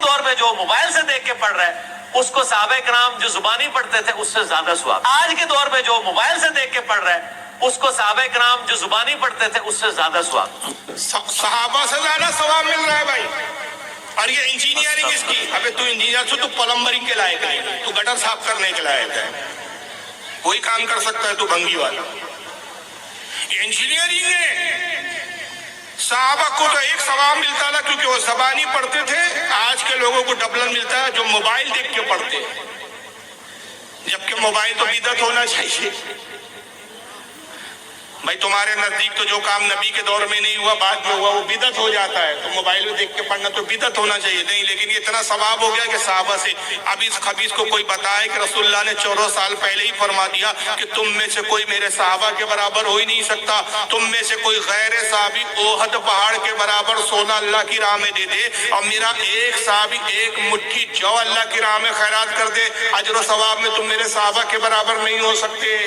دور میں جو موبائل سے دیکھ کے پڑھ رہا ہے اس کو صحابہ کرام جو زبانی پڑھتے تھے اس سے زیادہ ثواب. آج کے دور میں جو موبائل سے دیکھ کے پڑھ رہا ہے اس کو صحابہ کرام جو زبانی پڑھتے تھے اس سے زیادہ ثواب. صحابہ سے زیادہ ثواب مل رہا ہے بھائی. اور یہ انجینئرنگ اس کی، ابے تو انجینئر سے تو پلمبرنگ کے لائق نہیں، تو گٹر صاف کرنے کے لائق ہے. کوئی کام کر سکتا ہے تو بھنگی والا. انجینئرنگ ہے. صحابہ کو تو ایک ثواب ملتا تھا کیونکہ وہ زبانی پڑھتے تھے. آج کے لوگوں کو ڈبل ملتا ہے جو موبائل دیکھ کے پڑھتے ہیں، جبکہ موبائل تو بدعت ہونا چاہیے. بھائی تمہارے نزدیک تو جو کام نبی کے دور میں نہیں ہوا بعد میں ہوا وہ بدعت ہو جاتا ہے، تو موبائل میں دیکھ کے پڑھنا تو بدعت ہونا چاہیے. نہیں، لیکن یہ اتنا ثواب ہو گیا کہ صحابہ سے اب اس خبیث کو کوئی بتائے کہ رسول اللہ نے 14 سال پہلے ہی فرما دیا کہ تم میں سے کوئی میرے صحابہ کے برابر ہو ہی نہیں سکتا. تم میں سے کوئی غیر صحابی احد پہاڑ کے برابر سونا اللہ کی راہ میں دے دے اور میرا ایک صحابی ایک مٹھی جو اللہ کی راہ میں خیرات کر دے، اجر و ثواب میں تم میرے صحابہ کے برابر نہیں ہو سکتے.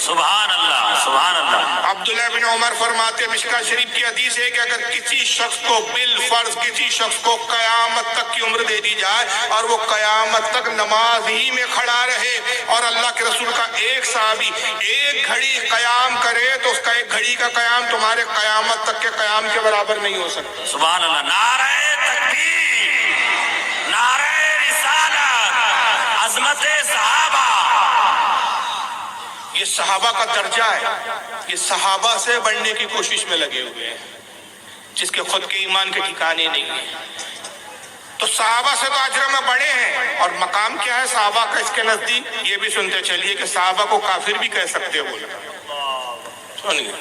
سبحان اللہ، سبحان اللہ. عبداللہ بن عمر فرماتے، مشکاہ شریف کی حدیث ہے کہ اگر کسی شخص کو بالفرض کسی شخص کو قیامت تک کی عمر دے دی جائے اور وہ قیامت تک نماز ہی میں کھڑا رہے اور اللہ کے رسول کا ایک صحابی ایک گھڑی قیام کرے تو اس کا ایک گھڑی کا قیام تمہارے قیامت تک کے قیام کے برابر نہیں ہو سکتا. سبحان اللہ. نعرہ تکبیر، نعرہ رسالت، عظمت صحابہ. یہ صحابہ کا درجہ ہے. یہ صحابہ سے بڑھنے کی کوشش میں لگے ہوئے ہیں جس کے خود کے ایمان کے ٹھکانے نہیں ہیں. تو صحابہ سے تو اجر میں بڑے ہیں. اور مقام کیا ہے صحابہ کا اس کے نزدیک؟ یہ بھی سنتے چلیے کہ صحابہ کو کافر بھی کہہ سکتے ہو. سنیے،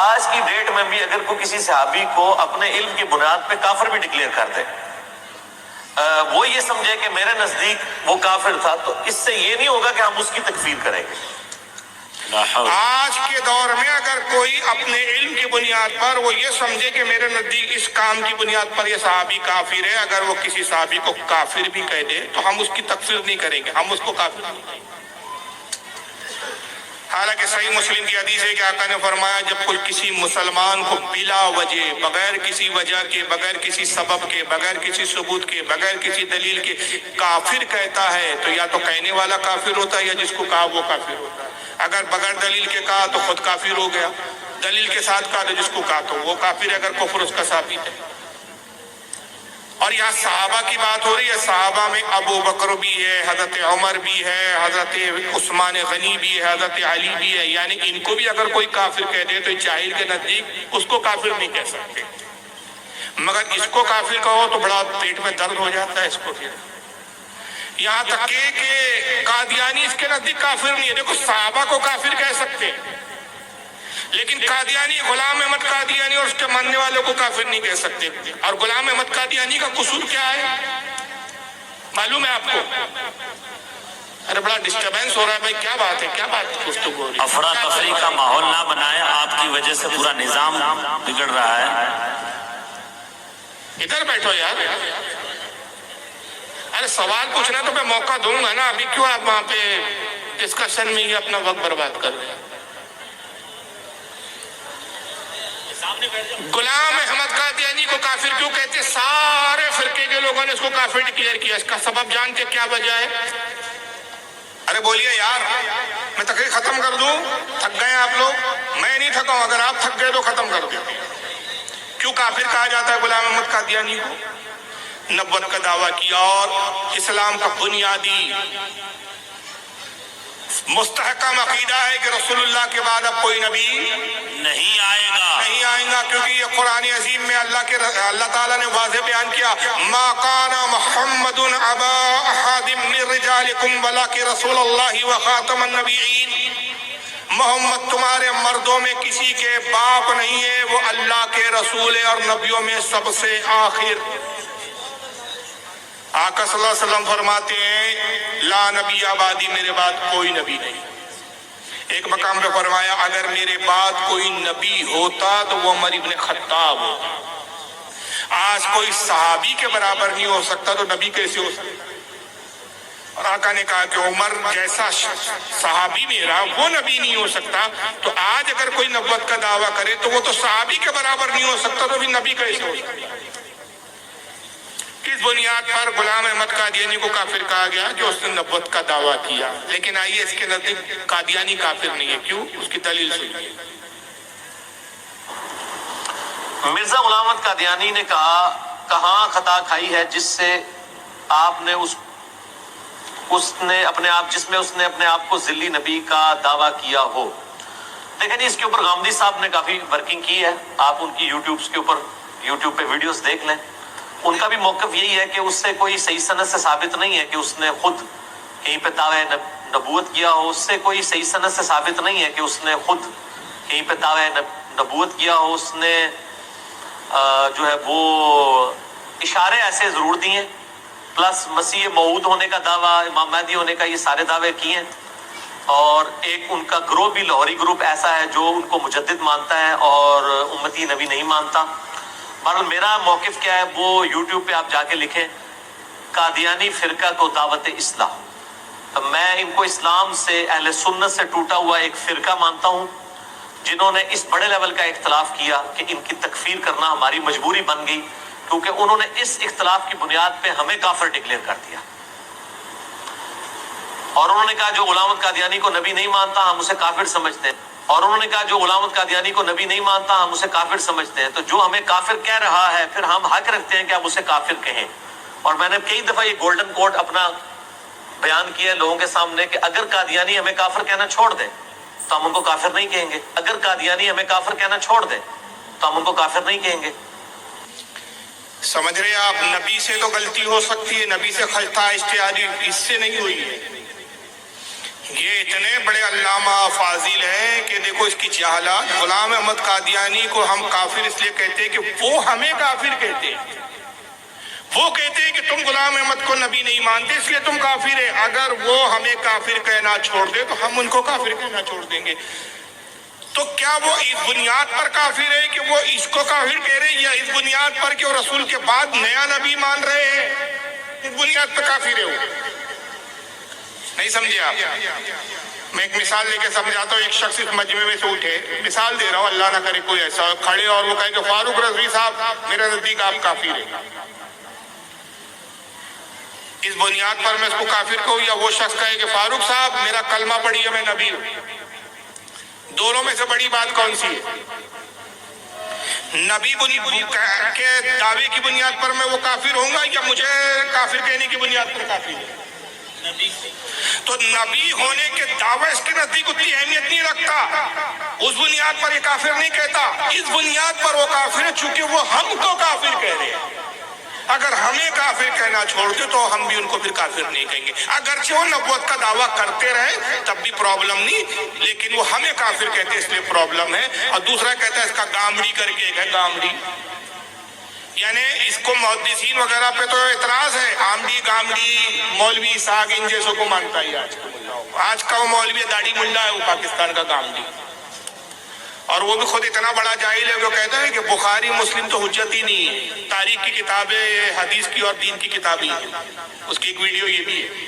آج کی ڈیٹ میں بھی اگر کوئی کسی صحابی کو اپنے علم کی بنیاد پہ کافر بھی ڈکلیئر کر دے، وہ یہ سمجھے کہ میرے نزدیک وہ کافر تھا، تو اس سے یہ نہیں ہوگا کہ ہم اس کی تکفیر کریں گے. آج کے دور میں اگر کوئی اپنے علم کی بنیاد پر وہ یہ سمجھے کہ میرے نزدیک اس کام کی بنیاد پر یہ صحابی کافر ہے، اگر وہ کسی صحابی کو کافر بھی کہہ دے تو ہم اس کی تکفیر نہیں کریں گے، ہم اس کو کافر نہیں کہیں گے. حالانکہ صحیح مسلم کی حدیث ہے کہ آقا نے فرمایا جب کوئی کسی مسلمان کو بلا وجہ، بغیر کسی وجہ کے، بغیر کسی سبب کے، بغیر کسی ثبوت کے، بغیر کسی دلیل کے کافر کہتا ہے تو یا تو کہنے والا کافر ہوتا ہے یا جس کو کہا وہ کافر ہوتا ہے. اگر بغیر دلیل کے کہا تو خود کافر ہو گیا، دلیل کے ساتھ کہا تو جس کو کہا تو وہ کافر ہے اگر کفر اس کا ثابت ہے. اور یہاں صحابہ کی بات ہو رہی ہے. صحابہ میں ابو بکر بھی ہے، حضرت عمر بھی ہے، حضرت عثمان غنی بھی ہے، حضرت علی بھی ہے. یعنی ان کو بھی اگر کوئی کافر کہہ دے تو جاہل کے نزدیک اس کو کافر نہیں کہہ سکتے. مگر اس کو کافر کہو تو بڑا پیٹ میں درد ہو جاتا ہے اس کو. پھر یہاں تک کہ قادیانی اس کے نزدیک کافر نہیں ہے. دیکھو صحابہ کو کافر کہہ سکتے لیکن قادیانی غلام احمد قادیانی اور اس کے ماننے والوں کو کافر نہیں کہہ سکتے. اور غلام احمد قادیانی کا قصور کیا ہے معلوم ہے آپ کو؟ ارے بڑا ڈسٹربنس ہو رہا ہے بھائی، کیا بات ہے؟ کیا بات گفتگو ہو رہی ہے؟ افراتفری کا ماحول نہ بنائیں، آپ کی وجہ سے پورا نظام بگڑ رہا ہے. ادھر بیٹھو یار. ارے سوال پوچھنا تو میں موقع دوں گا نا. ابھی کیوں آپ وہاں پہ ڈسکشن میں ہی اپنا وقت برباد کر رہے ہیں؟ غلام احمد قادیانی کو کافر کیوں کہتے؟ سارے فرقے کے لوگوں نے اس کو کافر ڈکلیئر کیا. اس کا سبب جانتے کیا وجہ ہے؟ ارے بولیے یار، میں تقریر ختم کر دوں. تھک گئے آپ لوگ؟ میں نہیں تھکا ہوں. اگر آپ تھک گئے تو ختم کر دیں. کیوں کافر کہا جاتا ہے غلام احمد قادیانی کو؟ نبوت کا دعویٰ کیا اور اسلام کا بنیادی مستحکم عقیدہ ہے کہ رسول اللہ کے بعد اب کوئی نبی نہیں آئے گا، کیونکہ یہ قرآن عظیم میں اللہ تعالیٰ نے واضح بیان کیا ما کان محمد ابا احد من رجالکم ولکن رسول اللہ وخاتم النبیین. محمد تمہارے مردوں میں کسی کے باپ نہیں ہے، وہ اللہ کے رسول ہے اور نبیوں میں سب سے آخر. آقا صلی اللہ علیہ وسلم فرماتے ہیں لا نبی آبادی، میرے بعد کوئی نبی نہیں. ایک مقام پہ فرمایا اگر میرے بعد کوئی نبی ہوتا تو وہ عمر ابن خطاب ہوتا. آج کوئی صحابی کے برابر نہیں ہو سکتا تو نبی کیسے ہو سکتا؟ اور آقا نے کہا کہ عمر جیسا صحابی میرا وہ نبی نہیں ہو سکتا، تو آج اگر کوئی نبوت کا دعویٰ کرے تو وہ تو صحابی کے برابر نہیں ہو سکتا، تو بھی نبی کیسے ہو سکتا؟ کس اس بنیاد پر غلام احمد قادیانی کو کافر کہا گیا کہ اس نے نبوت کا دعویٰ کیا. لیکن آئیے اس کے نزدیک قادیانی کافر نہیں ہے. کیوں؟ اس کی دلیل سنیے. مرزا غلام احمد قادیانی نے کہاں خطا کھائی ہے جس سے آپ نے جس میں اس نے اپنے آپ کو ذلی نبی کا دعویٰ کیا ہو. دیکھیں جی، اس کے اوپر غامدی صاحب نے کافی ورکنگ کی ہے. آپ ان کی یوٹیوب پہ ویڈیوز دیکھ لیں. ان کا بھی موقف یہی ہے کہ اس سے کوئی صحیح سند سے ثابت نہیں ہے کہ اس نے خود کہیں پہ دعوی نبوت کیا ہو. اس سے کوئی صحیح سند سے ثابت نہیں ہے کہ اس نے خود کہیں پہ دعوی نبوت کیا ہو. اس نے جو ہے وہ اشارے ایسے ضرور دیے، پلس مسیح موعود ہونے کا دعویٰ، امام مہدی ہونے کا، یہ سارے دعوے کیے ہیں. اور ایک ان کا گروہ بھی لاہوری گروپ ایسا ہے جو ان کو مجدد مانتا ہے اور امتی نبی نہیں مانتا. بہرحال میرا موقف کیا ہے وہ یوٹیوب پہ آپ جا کے لکھیں، قادیانی فرقہ کو دعوت اصلاح. میں ان کو اسلام سے، اہل سنت سے ٹوٹا ہوا ایک فرقہ مانتا ہوں جنہوں نے اس بڑے لیول کا اختلاف کیا کہ ان کی تکفیر کرنا ہماری مجبوری بن گئی، کیونکہ انہوں نے اس اختلاف کی بنیاد پہ ہمیں کافر ڈکلیئر کر دیا. اور انہوں نے کہا جو غلام احمد قادیانی کو نبی نہیں مانتا ہم اسے کافر سمجھتے ہیں. اور انہوں نے کہا جو غلام احمد قادیانی کو نبی نہیں مانتا ہم اسے کافر سمجھتے ہیں. تو جو ہمیں کافر کہہ رہا ہے پھر ہم حق رکھتے ہیں کہ آپ اسے کافر کہیں. اور میں نے کئی دفعہ یہ گولڈن کوڈ اپنا بیان کیا ہے لوگوں کے سامنے کہ اگر قادیانی ہمیں کافر کہنا چھوڑ دیں تو ہم ان کو کافر نہیں کہیں گے. اگر قادیانی ہمیں کافر کہنا چھوڑ دیں تو ہم ان کو کافر نہیں کہیں گے. سمجھ رہے آپ؟ نبی سے تو غلطی ہو سکتی ہے، نبی سے خطا اجتہادی اس سے نہیں ہوئی ہے. یہ اتنے بڑے علامہ فاضل ہیں کہ دیکھو اس کی جہالت. غلام احمد قادیانی کو ہم کافر اس لیے کہتے ہیں کہ وہ ہمیں کافر کہتے ہیں. وہ کہتے ہیں کہ تم غلام احمد کو نبی نہیں مانتے اس لیے تم کافر ہے. اگر وہ ہمیں کافر کہنا چھوڑ دے تو ہم ان کو کافر کہنا چھوڑ دیں گے. تو کیا وہ اس بنیاد پر کافر ہے کہ وہ اس کو کافر کہہ رہے ہیں، یا اس بنیاد پر کہ وہ رسول کے بعد نیا نبی مان رہے ہیں؟ اس بنیاد پر کافر ہے وہ. نہیں سمجھے آپ؟ میں ایک مثال لے کے سمجھاتا ہوں. ایک شخص اس مجمع میں سے اٹھے، مثال دے رہا ہوں، اللہ نہ کرے کوئی ایسا کھڑے اور وہ کہے کہ فاروق رضوی صاحب میرے نزدیک آپ کافر ہیں. اس بنیاد پر میں اس کو کافر کہوں، یا وہ شخص کہے کہ فاروق صاحب میرا کلمہ پڑھیے میں نبی ہوں. دونوں میں سے بڑی بات کون سی ہے؟ نبی کے دعوے کی بنیاد پر میں وہ کافر ہوں گا، یا مجھے کافر کہنے کی بنیاد پر کافر ہے؟ تو نبی ہونے کے دعوے اس کے نزدیک اتنی اہمیت نہیں رکھتا. اس بنیاد پر یہ کافر نہیں کہتا. اس بنیاد پر وہ کافر ہے چونکہ وہ ہم کو کافر کہہ رہے ہیں. اگر ہمیں کافر کہنا چھوڑ دے تو ہم بھی ان کو پھر کافر نہیں کہیں گے. اگرچہ وہ نبوت کا دعویٰ کرتے رہے تب بھی پرابلم نہیں، لیکن وہ ہمیں کافر کہتے ہیں اس لیے پرابلم ہے. اور دوسرا کہتا ہے اس کا گامڑی کر کے ایک ہے گامڑی، یعنی اس کو محدثین وغیرہ پہ تو اعتراض ہے. آمڑی گامڑی مولوی اسحاق ان جیسوں کو مانتا ہے. آج کا وہ مولوی داڑھی منڈا ہے، وہ پاکستان کا گامڑی. اور وہ بھی خود اتنا بڑا جاہل ہے وہ کہتا ہے کہ بخاری مسلم تو حجت ہی نہیں ہے، تاریخ کی کتابیں حدیث کی اور دین کی کتابیں ہیں. اس کی ایک ویڈیو یہ بھی ہے.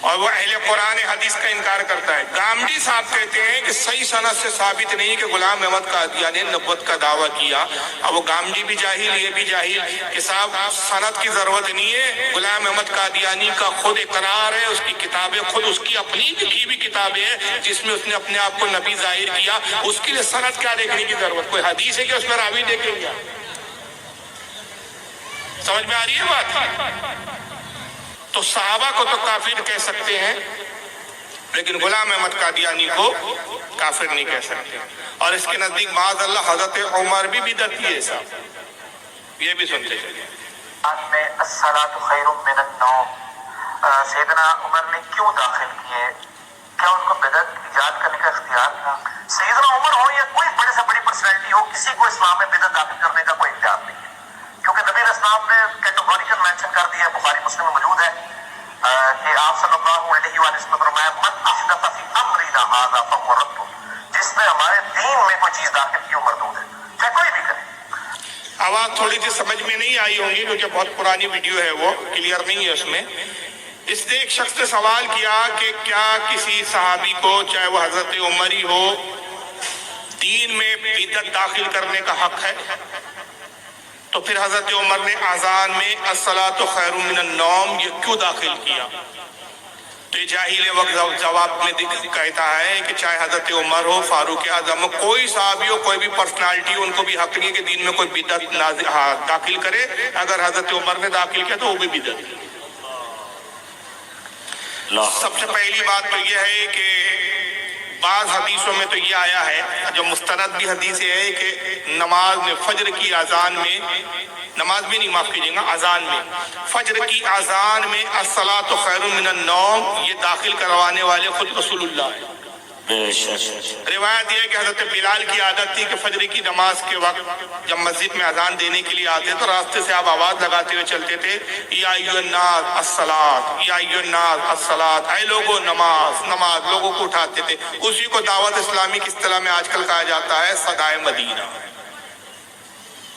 اور وہ اہل قرآن حدیث کا انکار کرتا ہے. گامڈی صاحب کہتے ہیں کہ صحیح سند سے ثابت نہیں کہ غلام احمد قادیانی نے نبوت کا دعویٰ کیا. اب وہ گامڈی بھی جاہل، یہ بھی جاہل کہ صاحب سند کی ضرورت نہیں ہے. غلام احمد قادیانی کا خود اقرار ہے، اس کی کتابیں خود اس کی اپنی لکھی ہوئی کتابیں ہیں جس میں اس نے اپنے آپ کو نبی ظاہر کیا. اس کے لیے سند کیا دیکھنے کی ضرورت؟ کوئی حدیث ہے کہ اس میں راوی دیکھیں گے؟ سمجھ میں آ رہی ہے بات؟ تو صحابہ کو تو کافر کہہ سکتے ہیں لیکن غلام احمد قادیانی کو کافر نہیں کہہ سکتے. اور اس کے نزدیک معاذ اللہ حضرت عمر بھی بدعتی ہے صاحب. یہ بھی سنتے چلیے. میں الصلاۃ خیر من النوم سیدنا عمر نے کیوں داخل کیے؟ کیا ان کو بدعت ایجاد کرنے کا اختیار تھا؟ سیدنا عمر ہو یا کوئی بڑے سے بڑی پرسنالٹی ہو، کسی کو اسلام میں بدعت داخل کرنے کا کوئی اختیار نہیں ہے، کیونکہ نبی علیہ السلام نے کیٹیگوریکل مینشن کر دیا، بخاری مسلم میں موجود ہے کہ آپ صلی اللہ علیہ وسلم نے فرمایا من احدث فی امرنا ھذا فہو رد، جس نے ہمارے دین میں کوئی چیز داخل کی وہ مردود ہے، چاہے کوئی بھی کرے. آواز تھوڑی سی سمجھ میں نہیں آئی ہوگی کیونکہ بہت پرانی ویڈیو ہے، وہ کلیئر نہیں ہے اس میں. اس نے ایک شخص نے سوال کیا کہ کیا کسی صحابی کو چاہے وہ حضرت عمر ہی ہو دین میں بدعت داخل کرنے کا حق ہے؟ تو تو پھر حضرت عمر نے اذان میں الصلاۃ خیر من النوم یہ کیوں داخل کیا؟ تو یہ جاہل وقت جواب میں کہتا ہے کہ چاہے حضرت عمر ہو، فاروق اعظم ہو، کوئی صحابی ہو، کوئی بھی پرسنالٹی ہو، ان کو بھی حق نہیں ہے کہ دین میں کوئی بدعت داخل کرے. اگر حضرت عمر نے داخل کیا تو وہ بھی بدعت. سب سے پہلی بات تو یہ ہے کہ بعض حدیثوں میں تو یہ آیا ہے، جو مستند بھی حدیث ہے کہ نماز میں فجر کی اذان میں، نماز میں نہیں، معاف کیجیے گا، اذان میں، فجر کی اذان میں الصلاۃ خیر من النوم یہ داخل کروانے والے خود رسول اللہ ہیں. روایت یہ ہے کہ حضرت بلال کی عادت تھی کہ فجر کی نماز کے وقت جب مسجد میں اذان دینے کے لیے آتے تو راستے سے آپ آواز لگاتے ہوئے چلتے تھے، یا ایھا الناس الصلاۃ، یا ایھا الناس الصلاۃ، اے لوگوں نماز نماز، لوگوں کو اٹھاتے تھے. اسی کو دعوت اسلامی کی اصطلاح میں آج کل کہا جاتا ہے صدائے مدینہ.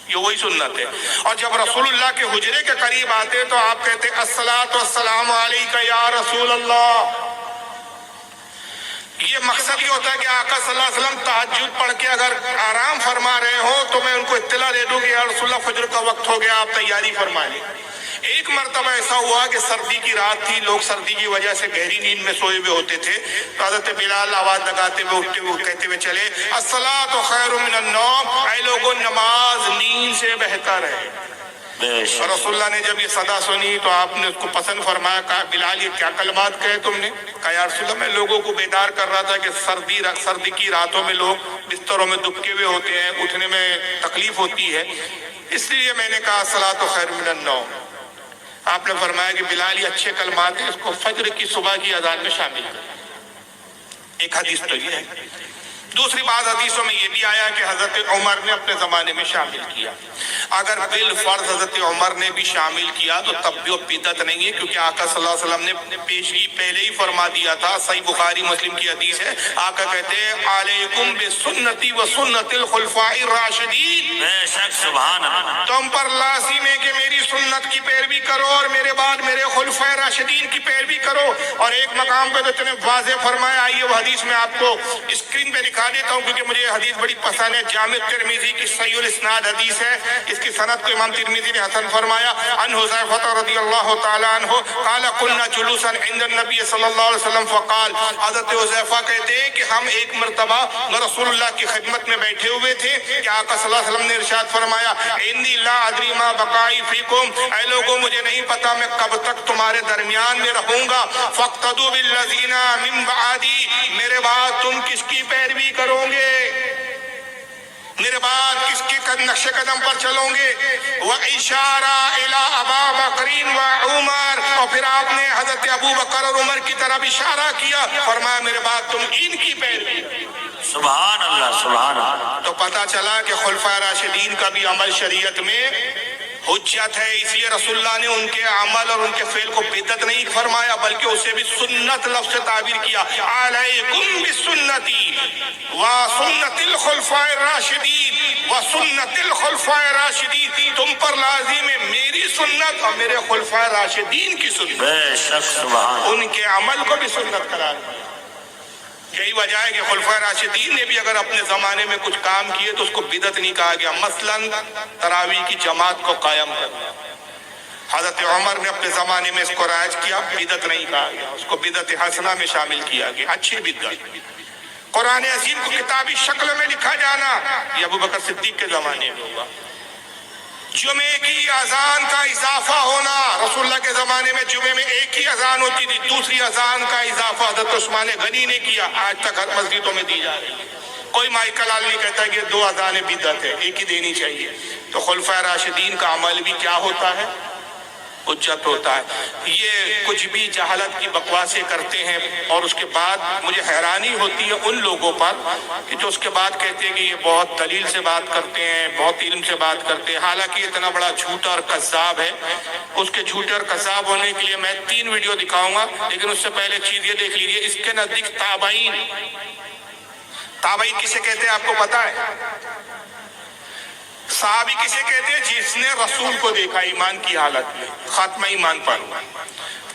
یہ وہی سنت ہے. اور جب رسول اللہ کے حجرے کے قریب آتے تو آپ کہتے الصلاۃ والسلام علیک یا رسول اللہ. یہ مقصد یہ ہوتا ہے کہ آقا صلی اللہ علیہ وسلم تہجد پڑھ کے اگر آرام فرما رہے ہوں تو میں ان کو اطلاع دے دوں کہ یا رسول اللہ فجر کا وقت ہو گیا، آپ تیاری فرما لیں. ایک مرتبہ ایسا ہوا کہ سردی کی رات تھی، لوگ سردی کی وجہ سے گہری نیند میں سوئے ہوئے ہوتے تھے، تو حضرت بلال آواز لگاتے ہوئے اٹھتے ہوئے کہتے ہوئے چلے الصلاۃ خیر من النوم، اے لوگوں نماز نیند سے بہتر ہے. اور رسول اللہ نے جب یہ صدا سنی تو آپ نے اس کو پسند فرمایا، کہا بلال یہ کیا کلمات کہے تم نے؟ کہا یا رسول اللہ میں لوگوں کو بیدار کر رہا تھا کہ سردی کی راتوں میں لوگ بستروں میں دبکے ہوئے ہوتے ہیں، اٹھنے میں تکلیف ہوتی ہے، اس لیے میں نے کہا الصلاۃ خیر من النوم. آپ نے فرمایا کہ بلال یہ اچھے کلمات ہیں، اس کو فجر کی صبح کی اذان میں شامل کریں. ایک حدیث تو یہ ہے. دوسری بات حدیثوں میں یہ بھی آیا کہ حضرت عمر نے اپنے زمانے میں شامل کیا. اگر بالفرض حضرت عمر نے بھی شامل کیا تو تب بھی وہ بدعت نہیں ہے، کیونکہ آقا صلی اللہ علیہ وسلم نے پیشگی پہلے ہی فرما دیا تھا. صحیح بخاری مسلم کی حدیث ہے، آقا کہتے ہیں علیکم بسنتی و سنت الخلفاء الراشدین، بے شک سبحان اللہ، تم پر لازم ہے کہ میری سنت کی پیروی کرو اور میرے بعد میرے خلفاء راشدین کی پیروی کرو. اور ایک مقام پہ تو اتنے واضح فرمایا، آئیے وہ حدیث میں آپ کو اسکرین پہ دکھا دیتا ہوں کیونکہ مجھے حدیث بڑی پسند ہے. جامع ترمذی کی صحیح الاسناد حدیث ہے، اس کی سند کو امام ترمذی نے حسن فرمایا. عن حذیفہ رضی اللہ تعالی عنہ قال كنا جلوسا عند النبی صلی اللہ علیہ وسلم فقال، حضرت حذیفہ کہتے ہیں کہ ہم ایک مرتبہ رسول اللہ کی خدمت میں بیٹھے ہوئے تھے کہ آقا صلی اللہ علیہ وسلم نے ارشاد فرمایا انی لا ادری ما بقائی فیکم، اے لوگوں مجھے نہیں پتا میں کب تک تمہارے درمیان میں رہوں گا. فاقتدوا بالذین من بعدی، میرے بعد تم کس کی پیروی کرو گے، میرے بعد کس کے نقش قدم پر چلو گے. وَإِشَارَ إِلَىٰ أَبَا بَكْرٍ وَعُمَرٍ، اور پھر آپ نے حضرت ابو بکر اور عمر کی طرف اشارہ کیا، فرمایا میرے بعد تم ان کی پیروی. سبحان اللہ سبحان اللہ. تو پتہ چلا کہ خلفائے راشدین کا بھی عمل شریعت میں حجت ہے، اس لیے رسول اللہ نے ان کے عمل اور ان کے فعل کو بدعت نہیں فرمایا بلکہ اسے بھی سنت لفظ سے تعبیر کیا. علیکم بسنتی وسنت الخلفاء الراشدین وسنت الخلفاء الراشدین، تم پر لازم ہے میری سنت اور میرے خلفاء راشدین کی سنت. بے شک سبحان، ان کے عمل کو بھی سنت قرار دیا. یہی وجہ ہے کہ خلفائے راشدین نے بھی اگر اپنے زمانے میں کچھ کام کیے تو اس کو بدعت نہیں کہا گیا. مثلاً تراویح کی جماعت کو قائم کرنا، حضرت عمر نے اپنے زمانے میں اس کو رائج کیا، بدعت نہیں کہا گیا، اس کو بدعت حسنہ میں شامل کیا گیا، اچھی بدعت. قرآن عظیم کو کتابی شکل میں لکھا جانا یہ ابو بکر صدیق کے زمانے میں ہوا. جمعے کی اذان کا اضافہ ہونا، رسول اللہ کے زمانے میں جمعے میں ایک ہی اذان ہوتی تھی، دوسری اذان کا اضافہ حضرت عثمان غنی نے کیا، آج تک ہر مسجدوں میں دی جا رہی ہے. کوئی مائیکل آل نہیں کہتا کہ دو اذانیں بدعت ہے، ایک ہی دینی چاہیے. تو خلفائے راشدین کا عمل بھی کیا ہوتا ہے، حجت ہوتا ہے. یہ کچھ بھی جہالت کی بکواسیں کرتے ہیں اور اس کے بعد مجھے حیرانی ہوتی ہے ان لوگوں پر کہ جو اس کے بعد کہتے ہیں کہ یہ بہت دلیل سے بات کرتے ہیں، بہت علم سے بات کرتے ہیں، حالانکہ اتنا بڑا جھوٹا اور کذاب ہے. اس کے جھوٹے اور کذاب ہونے کے لیے میں 3 ویڈیو دکھاؤں گا، لیکن اس سے پہلے چیز یہ دیکھ لیجیے اس کے نزدیک تابعین کسے کہتے ہیں آپ کو پتا ہے؟ صحابی کسے کہتے ہیں؟ جس نے رسول کو دیکھا ایمان کی حالت میں، خاتمہ ایمان پر.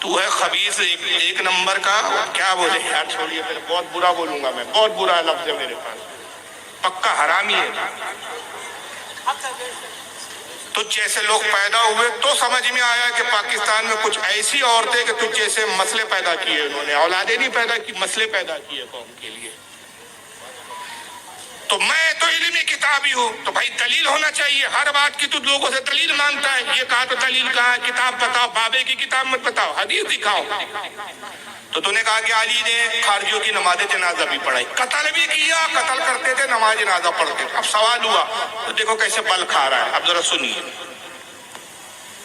تو ہے خبیث ایک نمبر کا. کیا بولے یار, چھوڑیے, پھر بہت برا بولوں گا میں, بہت برا لفظ ہے میرے پاس, پکا حرامی ہے. تجھ جیسے لوگ پیدا ہوئے تو سمجھ میں آیا کہ پاکستان میں کچھ ایسی عورتیں کہ تجھ جیسے مسئلے پیدا کیے انہوں نے, اولادیں نہیں پیدا کی, مسئلے پیدا کیے قوم کے لیے. تو میں تو علمی کتابی ہوں, تو بھائی دلیل ہونا چاہیے ہر بات کی. تو لوگوں سے دلیل مانگتا ہے, یہ کہا تو دلیل کہاں ہے, کتاب بتاؤ, بابے کی کتاب مت بتاؤ, حدیث دکھاؤ. تو نے کہا کہ علی نے خارجیوں کی نماز جنازہ بھی پڑھائی, قتل بھی کیا, قتل کرتے تھے, نماز جنازہ پڑھتے تھے. اب سوال ہوا تو دیکھو کیسے بل کھا رہا ہے. اب ذرا سنیے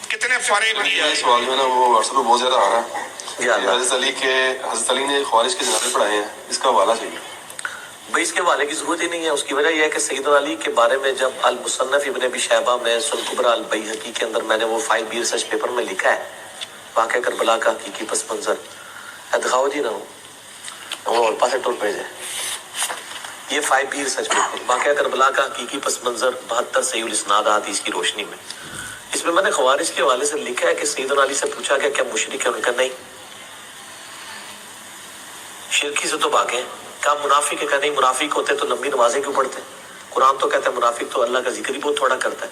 کتنے فریب دیا. سوال جو ہے نا وہ واٹس ایپ پہ بہت زیادہ آ رہا ہے. حضرت علی نے خوارج کے جنازے پڑھائے ہیں, اس کا حوالہ چاہیے. بھائی اس کے حوالے کی ضرورت ہی نہیں ہے. اس کی وجہ یہ ہے کہ سیدنا علی کے بارے میں جب المصنف ابن ابی شیبہ میں سنن کبریٰ البیہقی کے اندر میں نے وہ 5B ریسرچ پیپر میں لکھا ہے, واقعہ کربلا کا حقیقی پس منظر. دکھاؤ جی نہ ہو وہ اور پاسے ٹور پیج ہے. یہ 5B ریسرچ پیپر واقعہ کربلا کا حقیقی پس منظر 72 صحیح الاسناد حدیث کی روشنی میں. اس میں نے خوارج کے حوالے سے لکھا ہے کہ سیدنا علی سے پوچھا گیا کیا مشرک ہے, ان کا نہیں, شرکی سے تو بھاگے. کہا منافق ہے, کہ نہیں, منافق ہوتے تو لمبی نمازیں کیوں پڑھتے, قرآن تو کہتا ہے منافق تو اللہ کا ذکر ہی بہت تھوڑا کرتا ہے.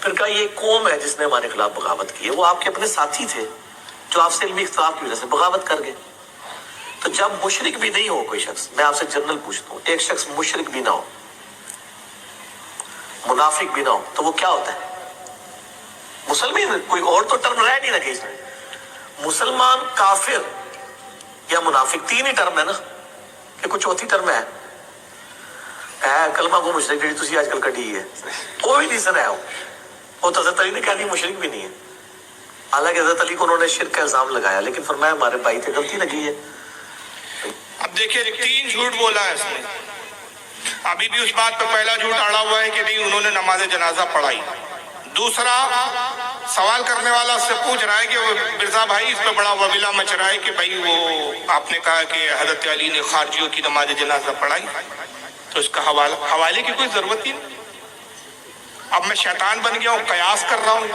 پھر کہا یہ قوم ہے جس نے ہمارے خلاف بغاوت کی ہے, وہ آپ کے اپنے ساتھی تھے جو آپ سے علمی اختلاف کی وجہ سے بغاوت کر گئے. تو جب مشرک بھی نہیں ہو کوئی شخص, میں آپ سے جنرل پوچھتا ہوں, ایک شخص مشرک بھی نہ ہو, منافق بھی نہ ہو, تو وہ کیا ہوتا ہے؟ مسلمان. کوئی اور تو ٹرم رہ نہیں نا کہیں میں. مسلمان, کافر یا منافق, 3 ہی ٹرم ہے نا, کہ کچھ چوتھی ٹرم ہے کلمہ کو مشرک جی تسی آج کل کٹی ہے, کوئی نہیں سنا ہے وہ تو حضرت علی نے کہا نہیں مشرک بھی نہیں ہے. حالانکہ حضرت علی کو انہوں نے شرک کا الزام لگایا, لیکن فرمایا ہمارے بھائی تھے, غلطی لگی ہے. اب دیکھیں 3 جھوٹ بولا ہے اس نے. ابھی بھی اس بات پہ پہلا جھوٹ اڑا ہوا ہے کہ نہیں انہوں نے نماز جنازہ پڑھائی. دوسرا سوال کرنے والا اس سے پوچھ رہا ہے کہ مرزا بھائی اس پہ بڑا وبیلا مچ رہا ہے کہ بھائی وہ آپ نے کہا کہ حضرت علی نے خارجیوں کی نماز جنازہ پڑھائی, تو اس کا حوالے کی کوئی ضرورت ہی نہیں. اب میں شیطان بن گیا ہوں, قیاس کر رہا ہوں.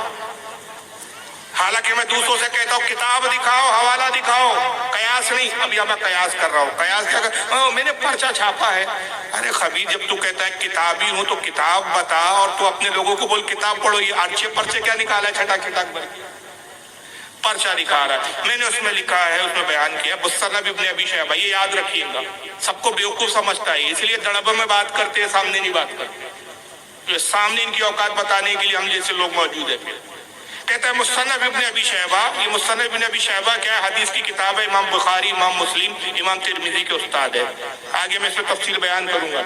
حالانکہ میں دوسروں سے کہتا ہوں کتاب دکھاؤ, حوالہ دکھاؤ, قیاس نہیں. اب میں قیاس کر رہا ہوں. قیاس کیا میں نے پرچہ چھاپا ہے. ارے خبیث, جب تو کہتا ہے کتابی ہوں تو کتاب بتا, اور تو اپنے لوگوں کو بول کتاب پڑھو. یہ اچھے پرچے کیا نکالا ہے, چھٹا کتاب بن پرچہ دکھا رہا ہے. میں نے اس میں لکھا ہے, اس میں بیان کیا مصنف ابن ابی شیبہ. یہ یاد رکھیے گا, سب کو بیوقوف سمجھتا ہے, اس لیے دڑبے میں بات کرتے ہیں, سامنے نہیں بات کرتے. سامنے ان کی اوقات بتانے کے لیے ہم جیسے لوگ موجود ہیں. کہتا ہے مصنف ابن ابی شیبہ. یہ مصنف ابن ابی شیبہ کیا ہے, حدیث کی کتاب ہے. امام بخاری, امام مسلم, امام ترمذی کے استاد ہے. آگے میں اس میں تفصیل بیان کروں گا.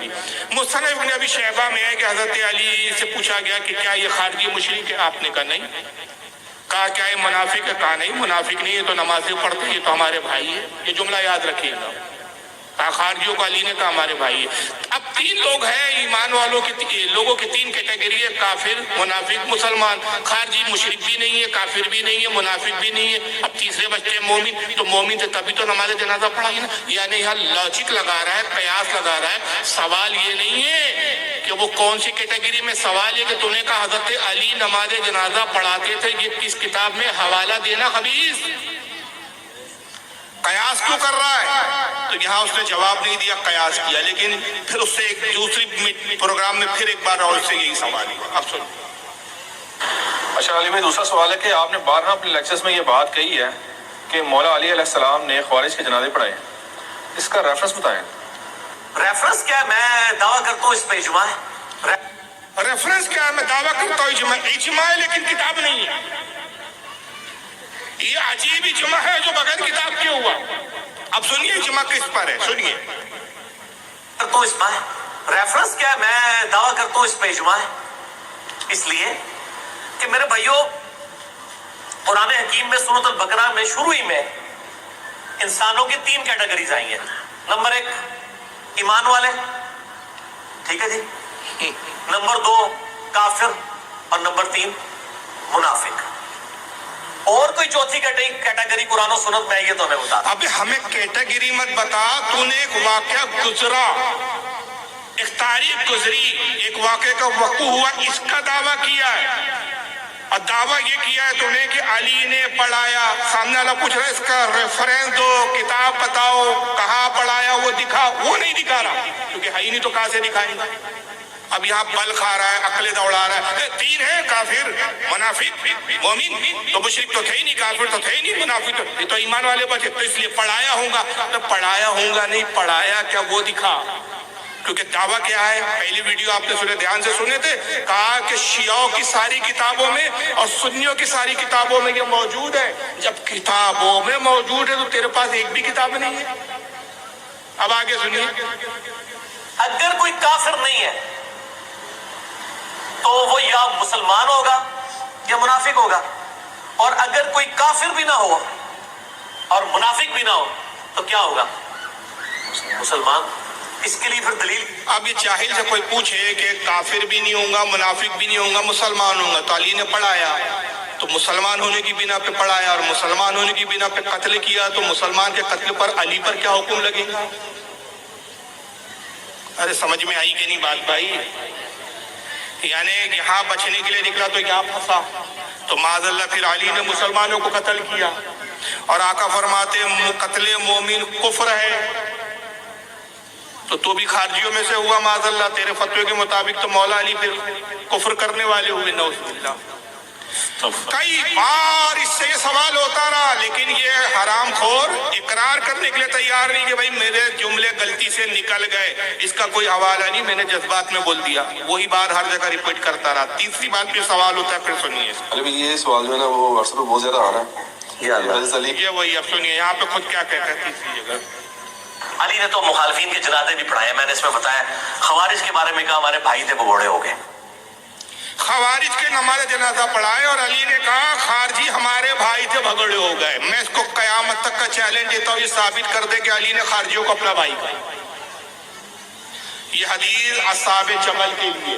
مصنف ابن ابی شیبہ میں ہے کہ حضرت علی سے پوچھا گیا کہ کیا یہ خارجی مشرک ہے, آپ نے کہا نہیں. کہا کیا یہ منافق ہے, کہا نہیں منافق نہیں, یہ تو نمازیں پڑھتے ہیں, یہ تو ہمارے بھائی ہے. یہ جملہ یاد رکھیے گا. خارجیوں کو علی نے کہا ہمارے بھائی ہے. اب 3 لوگ ہیں ایمان والوں کی, لوگوں کی 3 کیٹیگری ہے, کافر, منافق, مسلمان. خارجی مشرک بھی نہیں ہے, کافر بھی نہیں ہے, منافق بھی نہیں ہے. اب تیسرے بچتے ہیں مومن. تو مومن تھے تبھی تو نماز جنازہ پڑھائی نا. یعنی یہاں لاجک لگا رہا ہے, قیاس لگا رہا ہے. سوال یہ نہیں ہے کہ وہ کون سی کیٹیگری میں, سوال یہ کہ تو نے کہا حضرت علی نماز جنازہ پڑھاتے تھے, یہ کس کتاب میں, حوالہ دینا. خبیث قیاس کیوں کر رہا ہے؟ تو یہاں اس نے جواب نہیں دیا, قیاس کیا. لیکن پھر اس سے ایک دوسری پروگرام میں پھر ایک بار اور سے یہی سوال ہے. اب سن. اچھا علی میں دوسرا سوال ہے کہ آپ نے بارہا اپنے لیکچرز میں یہ بات کہی ہے کہ مولا علی علیہ السلام نے خوارج کے جنازے پڑھائے, اس کا ریفرنس بتائیں. ریفرنس کیا ہے؟ میں دعویٰ کرتا ہوں اس پہ اجماع ہے. ریفرنس کیا ہے؟ میں دعویٰ کرتا ہوں اجماع ہے, لیکن کتاب نہیں ہے. یہ عجیب اجماع ہے جو بغیر کتاب کے ہوا. اب سنیے اجماع کس پر ہے, سنیے. کرتا ہوں اس پہ ریفرنس کیا ہے؟ میں دعویٰ کرتا ہوں اس پہ اجماع ہے, اس لیے کہ میرے بھائیوں قرآن حکیم میں سورۃ البقرہ میں شروع ہی میں انسانوں کی 3 کیٹیگریز آئی ہیں. نمبر 1 ایمان والے, ٹھیک ہے جی. نمبر 2 کافر, اور نمبر 3 منافق. اور کوئی چوتھی کیٹیگری قرآن و سنت میں یہ تو ہمیں بتا. ابھی ہمیں کیٹیگری مت بتا, تو نے ایک واقعہ گزرا, ایک تاریخ گزری, ایک واقعے کا وقوع ہوا, اس کا دعویٰ کیا ہے. اور دعویٰ یہ کیا ہے تم نے کہ علی نے پڑھایا، سامنے والا پوچھ رہا ہے اس کا ریفرنس دو، کتاب بتاؤ کہاں پڑھایا، وہ دکھا، وہ نہیں دکھا رہا کیونکہ ہے ہی نہیں تو کہاں سے دکھائیں گا۔ اب یہاں بل کھا رہا ہے، عقلیں دوڑا رہا ہے، تین ہے کافر منافق مومن، تو مشرک تو تھے ہی نہیں، کافر تو تھے ہی نہیں، منافق تو یہ تو ایمان والے بچے، تو اس لیے پڑھایا ہوں گا، تو پڑھایا ہوں گا نہیں، پڑھایا کیا وہ دکھا۔ کیونکہ دعویٰ کیا ہے، پہلی ویڈیو آپ نے سنے دھیان سے سنے تھے، کہا کہ شیعوں کی ساری کتابوں میں اور سنیوں کی ساری کتابوں میں یہ موجود ہے۔ جب کتابوں میں موجود ہے تو تیرے پاس ایک بھی کتاب نہیں ہے۔ اب آگے سنیے، اگر کوئی کافر نہیں ہے تو وہ یا مسلمان ہوگا یا منافق ہوگا، اور اگر کوئی کافر بھی نہ ہو اور منافق بھی نہ ہو تو کیا ہوگا؟ مسلمان۔ اس کے لیے پھر دلیل، اب یہ جاہل سے کوئی پوچھے کہ کافر بھی نہیں ہوں گا، منافق بھی نہیں ہوں گا، مسلمان ہوں گا، تو علی نے پڑھایا تو مسلمان ہونے کی بنا پہ پڑھایا، اور مسلمان ہونے کی بنا پہ قتل کیا، تو مسلمان کے قتل پر علی پر کیا حکم لگے گا؟ ارے سمجھ میں آئی کہ نہیں بات بھائی؟ یعنی یہاں بچنے کے لیے نکلا تو یہاں پھنسا، تو معاذ اللہ پھر علی نے مسلمانوں کو قتل کیا، اور آقا فرماتے قتل مومن کفر ہے، تو بھی خارجیوں میں سے ہوا معاذ اللہ، تیرے فتوے کے مطابق تو مولا علی پھر کفر کرنے والے ہوئے، نعوذ باللہ۔ کئی بار اس سے یہ سوال ہوتا رہا، لیکن یہ حرام خور اقرار کرنے کے لیے تیار نہیں کہ بھائی میرے جملے غلطی سے نکل گئے، اس کا کوئی حوالہ نہیں، میں نے جذبات میں بول دیا، وہی بات ہر جگہ ریپیٹ کرتا رہا۔ تیسری بات پہ سوال ہوتا ہے، پھر سنیے علی یہ سوال جو ہے نا وہ واٹس ایپ بہت زیادہ آ رہا ہے، یہ وہی، اب سنیے یہاں پہ خود کیا کہتا ہے تیسری جگہ۔ علی نے تو مخالفین کے جنازے بھی پڑھائے، میں نے اس میں بتایا، خوارج کے بارے میں کہا ہمارے بھائی تھے وہ بوڑھے ہو گئے، خوارج کے نماز جنازہ پڑھائے، اور علی نے کہا خارجی ہمارے بھائی تھے بھگڑے ہو گئے۔ میں اس کو قیامت تک کا چیلنج دیتا ہوں، یہ ثابت کر دے کہ علی نے خارجیوں کو اپنا بھائی کہا۔ یہ حدیث اصحاب جمل کے لیے،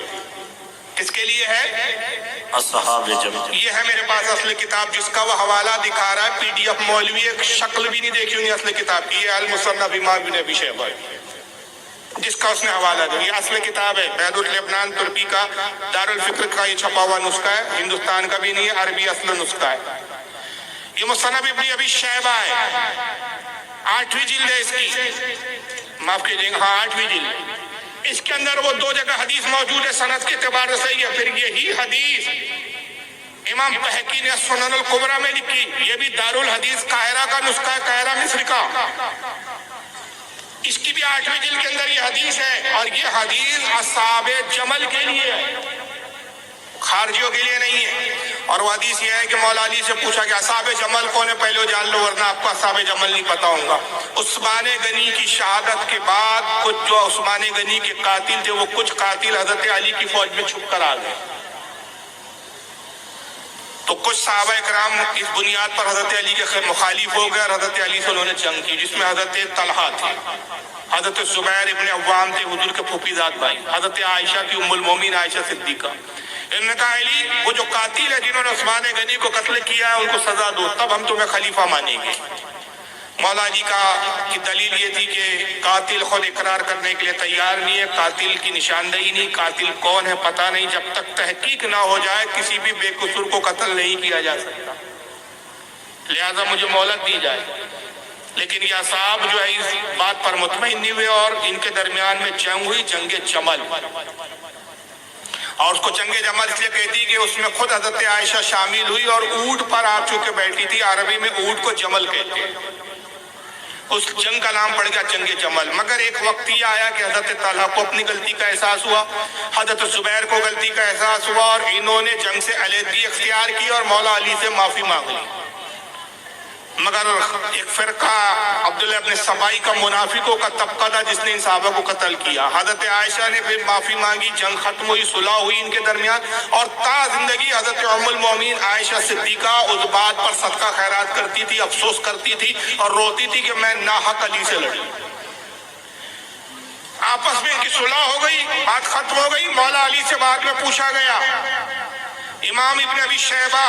کس کے لیے ہے؟ اصحاب جمل۔ یہ ہے میرے پاس اصل کتاب، جس کا وہ حوالہ دکھا رہا ہے، پی ڈی ایف، مولوی ایک شکل بھی نہیں دیکھی ہوئی اصل کتاب کی، یہ المصنف امام بن ابی شیبہ، جس کا اس نے حوالہ دیا، یہ اصل کتاب ہے، بیت لبنان ترکی کا دارالفکر کا یہ چھپا ہوا نسخہ ہے، ہندوستان کا بھی نہیں ہے، عربی اصل نسخہ ہے۔ یہ مصنف ابن ابی شیبہ ہے، 8ویں جلد ہے اس کی، معاف کیجئے گا، ہاں 8ویں جلد۔ اس کے اندر وہ 2 جگہ حدیث موجود ہے، سند کے اعتبار سے صحیح ہے، پھر یہی حدیث امام بہقی نے سنن الکبریٰ میں لکھی، یہ بھی دارالحدیث قاہرہ کا نسخہ ہے، قاہرہ مصر کا، اس کی بھی 8ویں جلد کے اندر یہ حدیث ہے، اور یہ حدیث اصحاب جمل کے لیے ہے، خارجیوں کے لیے نہیں ہے۔ اور وہ حدیث یہ ہے کہ مولا علی سے پوچھا کہ اصحاب جمل کون ہے، پہلے جان لو ورنہ آپ کو اصحاب جمل نہیں پتا ہوگا۔ عثمان غنی کی شہادت کے بعد کچھ جو عثمان غنی کے قاتل تھے، وہ کچھ قاتل حضرت علی کی فوج میں چھپ کر آ گئے، تو کچھ صحابہ کرام اس بنیاد پر حضرت علی کے مخالف ہو گئے، اور حضرت علی سے انہوں نے جنگ کی، جس میں حضرت طلحہ تھے، حضرت زبیر ابن عوام تھے، حضور کے پھوپھی زاد بھائی، حضرت عائشہ کی ام المومنین عائشہ صدیقہ۔ انہوں نے کہا علی وہ جو قاتل ہے جنہوں نے عثمان غنی کو قتل کیا ہے ان کو سزا دو، تب ہم تمہیں خلیفہ مانیں گے۔ مولا علی کی دلیل یہ تھی کہ قاتل خود اقرار کرنے کے لیے تیار نہیں ہے، قاتل کی نشاندہی نہیں، قاتل کون ہے پتہ نہیں، جب تک تحقیق نہ ہو جائے کسی بھی بے قصور کو قتل نہیں کیا جا سکتا، لہذا مجھے مہلت دی جائے۔ لیکن یہ اصحاب جو ہے اس بات پر مطمئن نہیں ہوئے، اور ان کے درمیان میں جنگ ہوئی، جنگ جمل، اور اس کو جنگ جمل اس لیے کہتی کہ اس میں خود حضرت عائشہ شامل ہوئی، اور اونٹ پر آپ چونکہ بیٹھی تھی، عربی میں اونٹ کو جمل کہتے ہیں، اس جنگ کا نام پڑ گیا جنگ جمل۔ مگر ایک وقت یہ آیا کہ حضرت طلحہ کو اپنی غلطی کا احساس ہوا، حضرت زبیر کو غلطی کا احساس ہوا، اور انہوں نے جنگ سے علیحدگی اختیار کی اور مولا علی سے معافی مانگ لی۔ مگر ایک فرقہ عبداللہ ابن سبائی کا منافقوں کا طبقہ تھا جس نے ان صحابہ کو قتل کیا۔ حضرت عائشہ نے پھر معافی مانگی، جنگ ختم ہوئی، صلح ہوئی ان کے درمیان، اور تا زندگی حضرت ام المومنین عائشہ صدیقہ اس بات پر صدقہ خیرات کرتی تھی، افسوس کرتی تھی اور روتی تھی کہ میں ناحق علی سے لڑی۔ آپس میں ان کی صلح ہو گئی، بات ختم ہو گئی۔ مولا علی سے بعد میں پوچھا گیا، امام ابن ابی شیبہ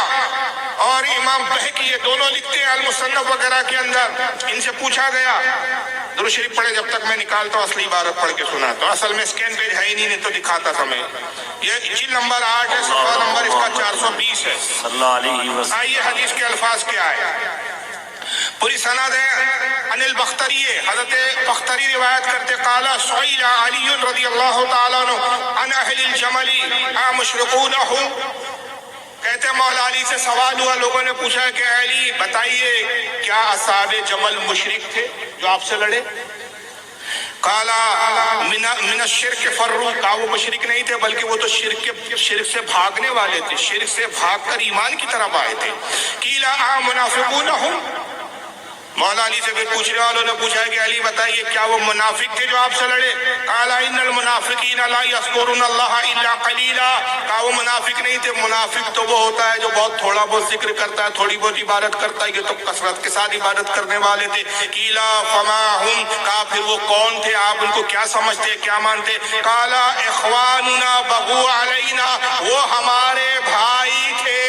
اور امام بہقی یہ دونوں لکھتے ہیں المصنف وغیرہ کے اندر، ان سے پوچھا گیا درود شریف پڑھے جب تک میں نکالتا ہوں اصلی عبارت پڑھ کے سناتا ہوں. اصل میں اسکین پیج ہے ہی نہیں تو دکھاتا تھا میں. یہ جلد نمبر 8 ہے, صفحہ نمبر اس کا 420 ہے. صلی اللہ علیہ وسلم. آئیے حدیث کے الفاظ کیا ہے. پوری سند ہے عن البختری, حضرت بختری روایت کرتے قال سئل علی رضی اللہ تعالیٰ عنہ عن اہل الجمل امشرکون هم, کہتے مولا علی سے سوال ہوا, لوگوں نے پوچھا کہ علی بتائیے کیا اصحاب جمل مشرک تھے جو آپ سے لڑے؟ قالا من الشرک فروا, کہا وہ مشرک نہیں تھے بلکہ وہ تو شرک سے بھاگنے والے تھے, شرک سے بھاگ کر ایمان کی طرف آئے تھے. قیل منافقون هم, مولا علی سے پھر پوچھنے والوں نے پوچھا کہ علی بتائیے کیا وہ منافق تھے جو آپ سے لڑے؟ قال ان المنافقین لا یذکرون اللہ الا قلیلا, کہا وہ منافق نہیں تھے, منافق تو وہ ہوتا ہے جو بہت تھوڑا بہت ذکر کرتا ہے, تھوڑی بہت عبادت کرتا ہے, یہ تو کثرت کے ساتھ عبادت کرنے والے تھے. قیلا فما هم, کہا پھر وہ کون تھے, آپ ان کو کیا سمجھتے کیا مانتے؟ قال اخواننا بغوا علینا, وہ ہمارے بھائی تھے,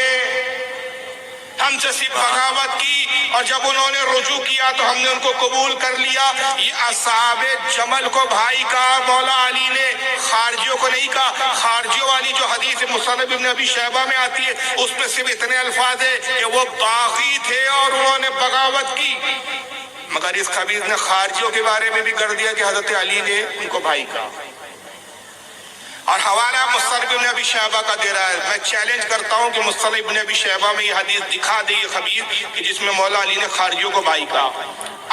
ہم سے صرف بغاوت کی اور جب انہوں نے رجوع کیا تو ہم نے ان کو قبول کر لیا. یہ اصحاب جمل کو بھائی کہا مولا علی نے, خارجیوں کو نہیں کہا. خارجیوں والی جو حدیث مصنف ابن ابی شیبہ میں آتی ہے اس میں صرف اتنے الفاظ ہے کہ وہ باغی تھے اور انہوں نے بغاوت کی, مگر اس خبیث نے خارجیوں کے بارے میں بھی کر دیا کہ حضرت علی نے ان کو بھائی کہا. اور حوالہ مصنف ابن ابی شیبہ کا دے رہا ہے. میں چیلنج کرتا ہوں کہ مصنف ابن ابی شیبہ میں یہ حدیث دکھا دے یہ خبیث کہ جس میں مولا علی نے خارجیوں کو بھائی کہا.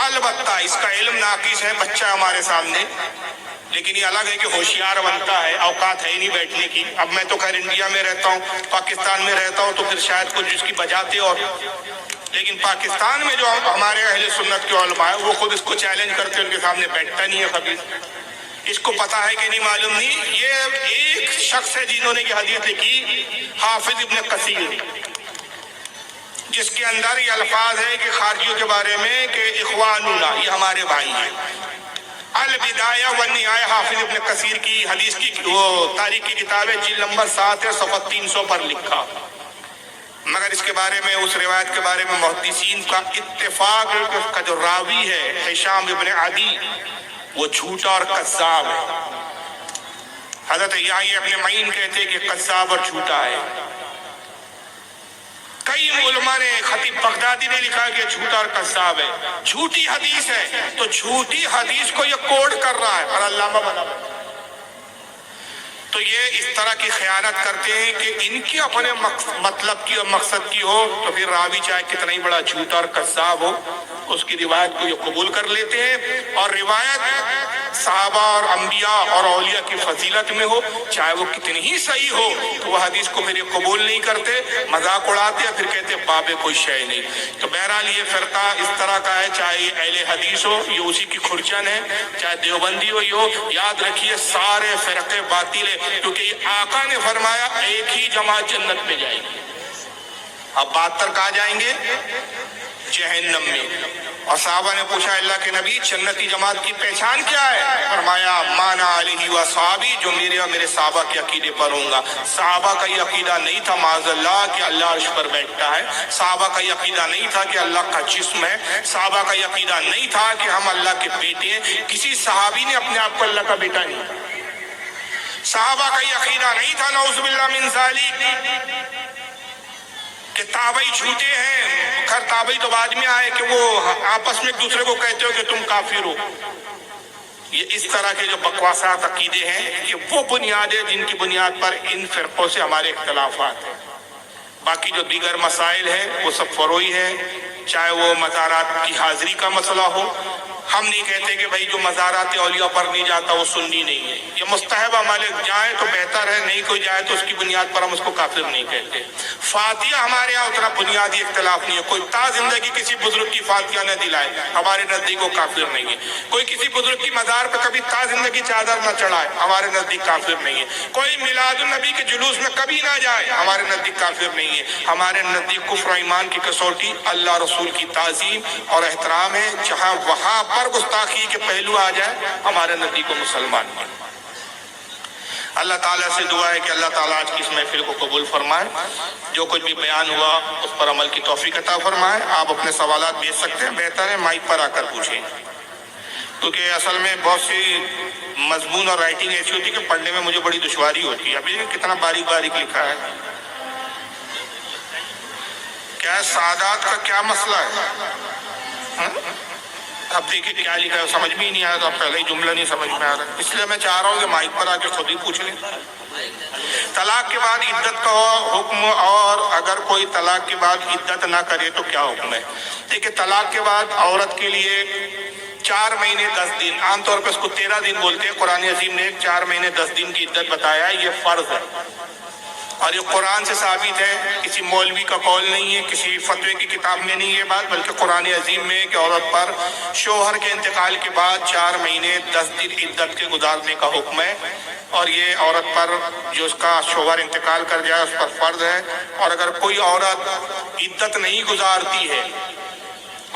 البتہ اس کا علم ناقص ہے, بچہ ہمارے سامنے, لیکن یہ الگ ہے کہ ہوشیار بنتا ہے, اوقات ہے ہی نہیں بیٹھنے کی. اب میں تو خیر انڈیا میں رہتا ہوں, پاکستان میں رہتا ہوں تو پھر شاید کچھ اس کی بجاتے, اور لیکن پاکستان میں جو ہمارے اہل سنت کے علماء ہیں وہ خود اس کو چیلنج کرتے ہیں, ان کے سامنے بیٹھتا نہیں ہے خبیث. اس کو پتا ہے کہ نہیں معلوم نہیں. یہ ایک شخص ہے جنہوں نے یہ حدیث لکھی, حافظ ابن کثیر, جس کے اندر یہ الفاظ ہے کہ خارجیوں کے بارے میں کہ اخواننا, یہ ہمارے بھائی ہیں. البدایہ والنہایہ حافظ ابن کثیر کی حدیث کی وہ تاریخ کی کتاب ہے, جلد نمبر 7 ہے, صفحہ 300 پر لکھا. مگر اس کے بارے میں, اس روایت کے بارے میں محدثین کا اتفاق ہے کہ اس کا جو راوی ہے ہشام ابن عدی وہ جھوٹا اور کذاب ہے. حضرت یحییٰ ابن معین کہتے ہیں کہ کذاب اور جھوٹا ہے. کئی علماء نے, خطیب بغدادی نے لکھا کہ جھوٹا اور کذاب ہے. جھوٹی حدیث ہے تو جھوٹی حدیث کو یہ کوڈ کر رہا ہے اور علامہ بنا. تو یہ اس طرح کی خیانت کرتے ہیں کہ ان کی اپنے مطلب کی اور مقصد کی ہو تو پھر راوی چاہے کتنا ہی بڑا جھوٹا اور کذاب ہو اس کی روایت کو یہ قبول کر لیتے ہیں. اور روایت صحابہ اور انبیاء اور اولیاء کی فضیلت میں ہو, چاہے وہ کتنی ہی صحیح ہو, تو وہ حدیث کو پھر یہ قبول نہیں کرتے, مذاق اڑاتے ہیں, پھر کہتے باب کوئی شے نہیں. تو بہرحال یہ فرقہ اس طرح کا ہے, چاہے یہ اہل حدیث ہو, یہ اسی کی کھرچن ہے, چاہے دیوبندی ہو یہ ہو. یاد رکھیے سارے فرقے باطل ہے, کیونکہ یہ آقا نے فرمایا ایک ہی جماعت جنت میں جائے گی. اب 72 کہاں جائیں گے؟ جہنم میں. اور صحابہ نے پوچھا اللہ کے نبی جنتی جماعت کی پہچان کیا ہے؟ فرمایا مانا علیہ و صحابی, جو میرے اور میرے صحابہ کے عقیدے پر ہوں گا. صحابہ کا یہ عقیدہ نہیں تھا معاذ اللہ کہ اللہ عرش پر بیٹھتا ہے, صحابہ کا یہ عقیدہ نہیں تھا کہ اللہ کا جسم ہے, صحابہ کا یہ عقیدہ نہیں تھا کہ ہم اللہ کے بیٹے ہیں. کسی صحابی نے اپنے آپ کو اللہ کا بیٹا نہیں کہا. صحابہ کا یہ عقیدہ نہیں تھا نعوذ باللہ من ذالک کہ تابعی جھوٹے ہیں. خیر تابعی تو بعد میں آئے کہ وہ آپس میں ایک دوسرے کو کہتے ہو کہ تم کافر ہو. یہ اس طرح کے جو بکواسات عقیدے ہیں یہ وہ بنیادیں جن کی بنیاد پر ان فرقوں سے ہمارے اختلافات ہیں. باقی جو دیگر مسائل ہیں وہ سب فروعی ہیں, چاہے وہ مزارات کی حاضری کا مسئلہ ہو. ہم نہیں کہتے کہ بھائی جو مزارات اولیاء پر نہیں جاتا وہ سنی نہیں ہے, یہ مستحب ہمارے جائیں تو بہتر ہے, نہیں کوئی جائے تو اس کی بنیاد پر ہم اس کو کافر نہیں کہتے. فاتحہ ہمارے یہاں اتنا بنیادی اختلاف نہیں ہے. کوئی تا زندگی کسی بزرگ کی فاتحہ نہ دلائے, ہمارے نزدیک وہ کافر نہیں ہے. کوئی کسی بزرگ کی مزار پہ کبھی تا زندگی چادر نہ چڑھائے, ہمارے نزدیک کافر نہیں ہے. کوئی میلاد النبی کے جلوس میں کبھی نہ جائے, ہمارے نزدیک کافر نہیں ہے. ہمارے نزدیک کفر و ایمان کی کسوٹی اللہ رسول کی تعظیم اور احترام ہے. جہاں وہاں پر گستاخی کے پہلو آ جائے ہمارے نزدیک کو مسلمان ہے. اللہ تعالیٰ سے دعا ہے کہ اللہ تعالیٰ آج کی اس محفل کو قبول فرمائے. جو کچھ بھی بیان ہوا اس پر عمل کی توفیق عطا فرمائے. آپ اپنے سوالات بھیج سکتے ہیں, بہتر ہے مائک پر آ کر پوچھیں. کیونکہ اصل میں بہت سی مضمون اور رائٹنگ ایسی ہوتی ہے کہ پڑھنے میں مجھے بڑی دشواری ہوتی ہے. ابھی کتنا باریک باریک لکھا ہے. کیا سعادات کا کیا مسئلہ ہے؟ اب دیکھیں کیا لکھا ہے, سمجھ بھی نہیں آیا تو اب پہلے ہی جملہ نہیں سمجھ میں آ رہا, اس لیے میں چاہ رہا ہوں کہ مائک پر آ کے خود ہی پوچھ لیں. طلاق کے بعد عدت کا حکم, اور اگر کوئی طلاق کے بعد عدت نہ کرے تو کیا حکم ہے؟ دیکھیں, طلاق کے بعد عورت کے لیے 4 مہینے 10 دن, عام طور پہ اس کو 13 دن بولتے ہیں, قرآن عظیم نے 4 مہینے 10 دن کی عدت بتایا ہے. یہ فرض ہے اور یہ قرآن سے ثابت ہے, کسی مولوی کا قول نہیں ہے, کسی فتوے کی کتاب میں نہیں ہے بات, بلکہ قرآن عظیم میں کہ عورت پر شوہر کے انتقال کے بعد 4 مہینے 10 دن عدت کے گزارنے کا حکم ہے. اور یہ عورت پر جو اس کا شوہر انتقال کر جائے اس پر فرض ہے. اور اگر کوئی عورت عدت نہیں گزارتی ہے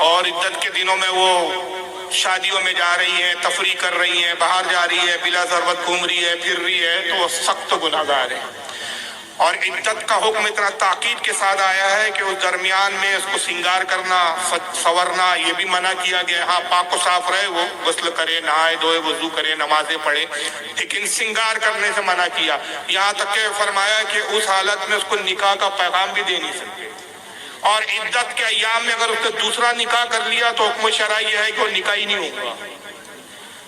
اور عدت کے دنوں میں وہ شادیوں میں جا رہی ہے, تفریح کر رہی ہے, باہر جا رہی ہے, بلا ضرورت گھوم رہی ہے, پھر رہی ہے, تو وہ سخت گناہگار ہے. اور عدت کا حکم اتنا تاکید کے ساتھ آیا ہے کہ اس درمیان میں اس کو سنگار کرنا, سنورنا یہ بھی منع کیا گیا. ہاں, پاک و صاف رہے, وہ غسل کرے, نہائے دھوئے, وضو کرے, نمازیں پڑھے, لیکن سنگار کرنے سے منع کیا. یہاں تک کہ فرمایا کہ اس حالت میں اس کو نکاح کا پیغام بھی دے نہیں سکتے. اور عدت کے ایام میں اگر اس نے دوسرا نکاح کر لیا تو حکم شرعی یہ ہے کہ وہ نکاح ہی نہیں ہوگا.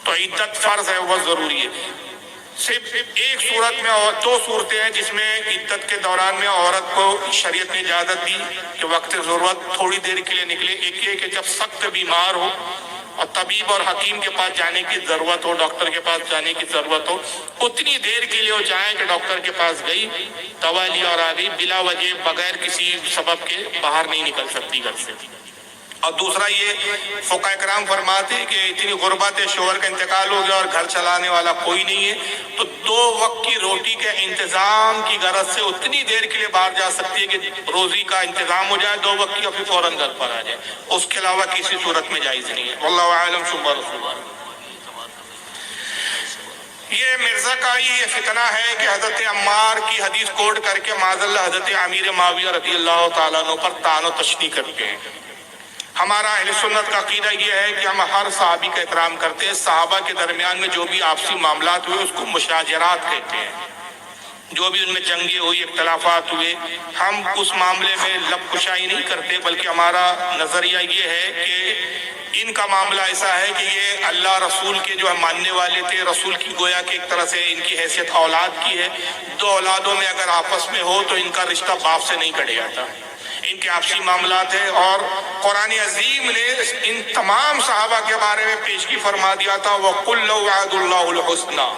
تو عدت فرض ہے, بہت ضروری ہے. صرف ایک صورت میں, اور 2 صورتیں ہیں جس میں عدت کے دوران میں عورت کو شریعت نے اجازت دی کہ وقت ضرورت تھوڑی دیر کے لیے نکلے. ایک یہ کہ جب سخت بیمار ہو اور طبیب اور حکیم کے پاس جانے کی ضرورت ہو, ڈاکٹر کے پاس جانے کی ضرورت ہو, اتنی دیر کے لیے وہ چاہیں کہ ڈاکٹر کے پاس گئی, دوا لیا اور آ گئی, بلا وجہ بغیر کسی سبب کے باہر نہیں نکل سکتی گھر سے. اور دوسرا یہ فقہاء کرام فرماتے ہیں کہ اتنی غربت ہے, شوہر کا انتقال ہو گیا اور گھر چلانے والا کوئی نہیں ہے, تو 2 وقت کی روٹی کے انتظام کی غرض سے اتنی دیر کے لیے باہر جا سکتی ہے کہ روزی کا انتظام ہو جائے 2 وقت کی, اور پھر فوراً گھر پر آ جائے. اس کے علاوہ کسی صورت میں جائز نہیں ہے. واللہ اعلم ثم رسول اللہ. یہ مرزا کا یہ فتنہ ہے کہ حضرت عمار کی حدیث کوٹ کر کے معاذ اللہ حضرت امیر معاویہ رضی اللہ تعالیٰ عنہ پر طعن و تشنیع کرتے ہیں. ہمارا اہل سنت کا عقیدہ یہ ہے کہ ہم ہر صحابی کا احترام کرتے ہیں. صحابہ کے درمیان میں جو بھی آپسی معاملات ہوئے اس کو مشاجرات کہتے ہیں. جو بھی ان میں جنگیں ہوئی, اختلافات ہوئے, ہم اس معاملے میں لب کشائی نہیں کرتے, بلکہ ہمارا نظریہ یہ ہے کہ ان کا معاملہ ایسا ہے کہ یہ اللہ رسول کے جو ماننے والے تھے, رسول کی گویا کہ ایک طرح سے ان کی حیثیت اولاد کی ہے. 2 اولادوں میں اگر آپس میں ہو تو ان کا رشتہ باپ سے نہیں کٹ جاتا, ان کے آپسی معاملات ہیں. اور قرآن عظیم نے ان تمام صحابہ کے بارے میں پیشگی فرما دیا تھا, وَقُلْ وَعَدُ اللَّهُ الْحُسْنَى.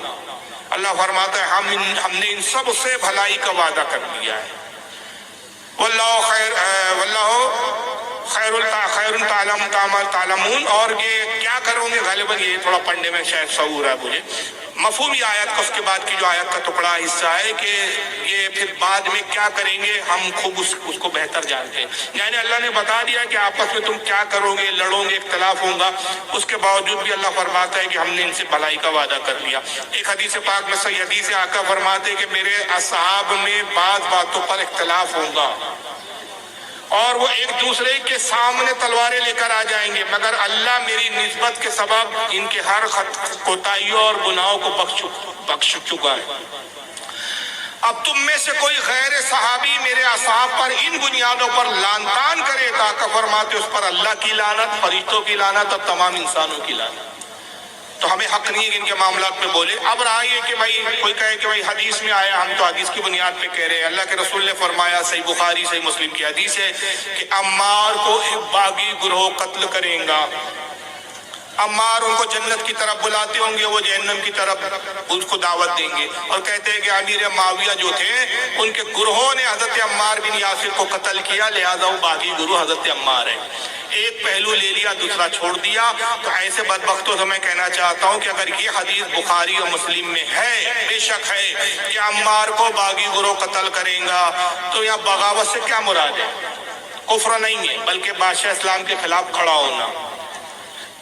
اللہ فرماتا ہے ہم نے ان سب سے بھلائی کا وعدہ کر دیا ہے. خیر تعلمون. اور یہ کیا کرو گے, غالباً یہ تھوڑا پڑھنے میں شاید شعور ہے مجھے. مفہوم یہ آیت کا اس کے بعد کی جو آیت کا ٹکڑا حصہ ہے کہ یہ پھر بعد میں کیا کریں گے ہم خوب اس کو بہتر جانتے ہیں. یعنی اللہ نے بتا دیا کہ آپس میں تم کیا کرو گے, لڑو گے, اختلاف ہوگا, اس کے باوجود بھی اللہ فرماتا ہے کہ ہم نے ان سے بھلائی کا وعدہ کر لیا. ایک حدیث پاک میں صحیح حدیث آقا فرماتے ہیں کہ میرے اصحاب میں بعض باتوں پر اختلاف ہوگا اور وہ ایک دوسرے کے سامنے تلواریں لے کر آ جائیں گے, مگر اللہ میری نسبت کے سبب ان کے ہر کوتاہیوں اور گناہوں کو بخش چکا ہے. اب تم میں سے کوئی غیر صحابی میرے اصحاب پر ان بنیادوں پر لعن طعن کرے, تاکہ فرماتے اس پر اللہ کی لعنت, فرشتوں کی لعنت اور تمام انسانوں کی لعنت. تو ہمیں حق نہیں ہے کہ ان کے معاملات میں بولے. اب رہا یہ کہ بھائی کوئی کہے کہ بھائی حدیث میں آیا, ہم تو حدیث کی بنیاد پہ کہہ رہے ہیں. اللہ کے رسول نے فرمایا, صحیح بخاری صحیح مسلم کی حدیث ہے کہ عمار کو ایک باغی گروہ قتل کریں گا. عمار ان کو جنت کی طرف بلاتے ہوں گے, وہ جہنم کی طرف اس کو دعوت دیں گے, اور کہتے ہیں کہ امیر معاویہ جو تھے ان کے گروہوں نے حضرت عمار بن یاسر کو قتل کیا, لہذا وہ باغی گروہ حضرت عمار ہے. ایک پہلو لے لیا, دوسرا چھوڑ دیا. تو ایسے بدبختوں سے میں کہنا چاہتا ہوں کہ اگر یہ حدیث بخاری اور مسلم میں ہے, بے شک ہے, کہ عمار کو باغی گروہ قتل کریں گا, تو یہاں بغاوت سے کیا مراد ہے؟ کفر نہیں ہے, بلکہ بادشاہ اسلام کے خلاف کھڑا ہونا.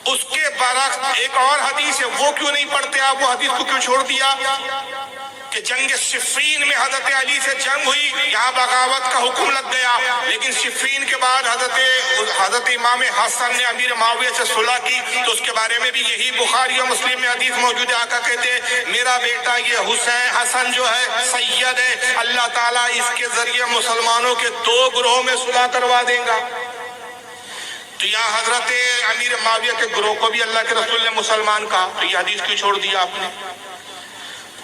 اس کے برعکس ایک اور حدیث ہے, وہ کیوں نہیں پڑھتے آپ, وہ حدیث کو کیوں چھوڑ دیا؟ کہ جنگ صفین میں حضرت علی سے جنگ ہوئی، یہاں بغاوت کا حکم لگ گیا، لیکن صفین کے بعد حضرت امام حسن نے امیر معاویہ سے صلح کی، تو اس کے بارے میں بھی یہی بخاری و مسلم میں حدیث موجود ہے۔ آقا کہتے ہیں میرا بیٹا یہ حسن جو ہے سید ہے، اللہ تعالیٰ اس کے ذریعے مسلمانوں کے 2 گروہوں میں صلح کروا دے گا۔ تو یہاں حضرت امیر معاویہ کے گروہ کو بھی اللہ کے رسول نے مسلمان کہا، تو یہ حدیث کیوں چھوڑ دیا آپ نے؟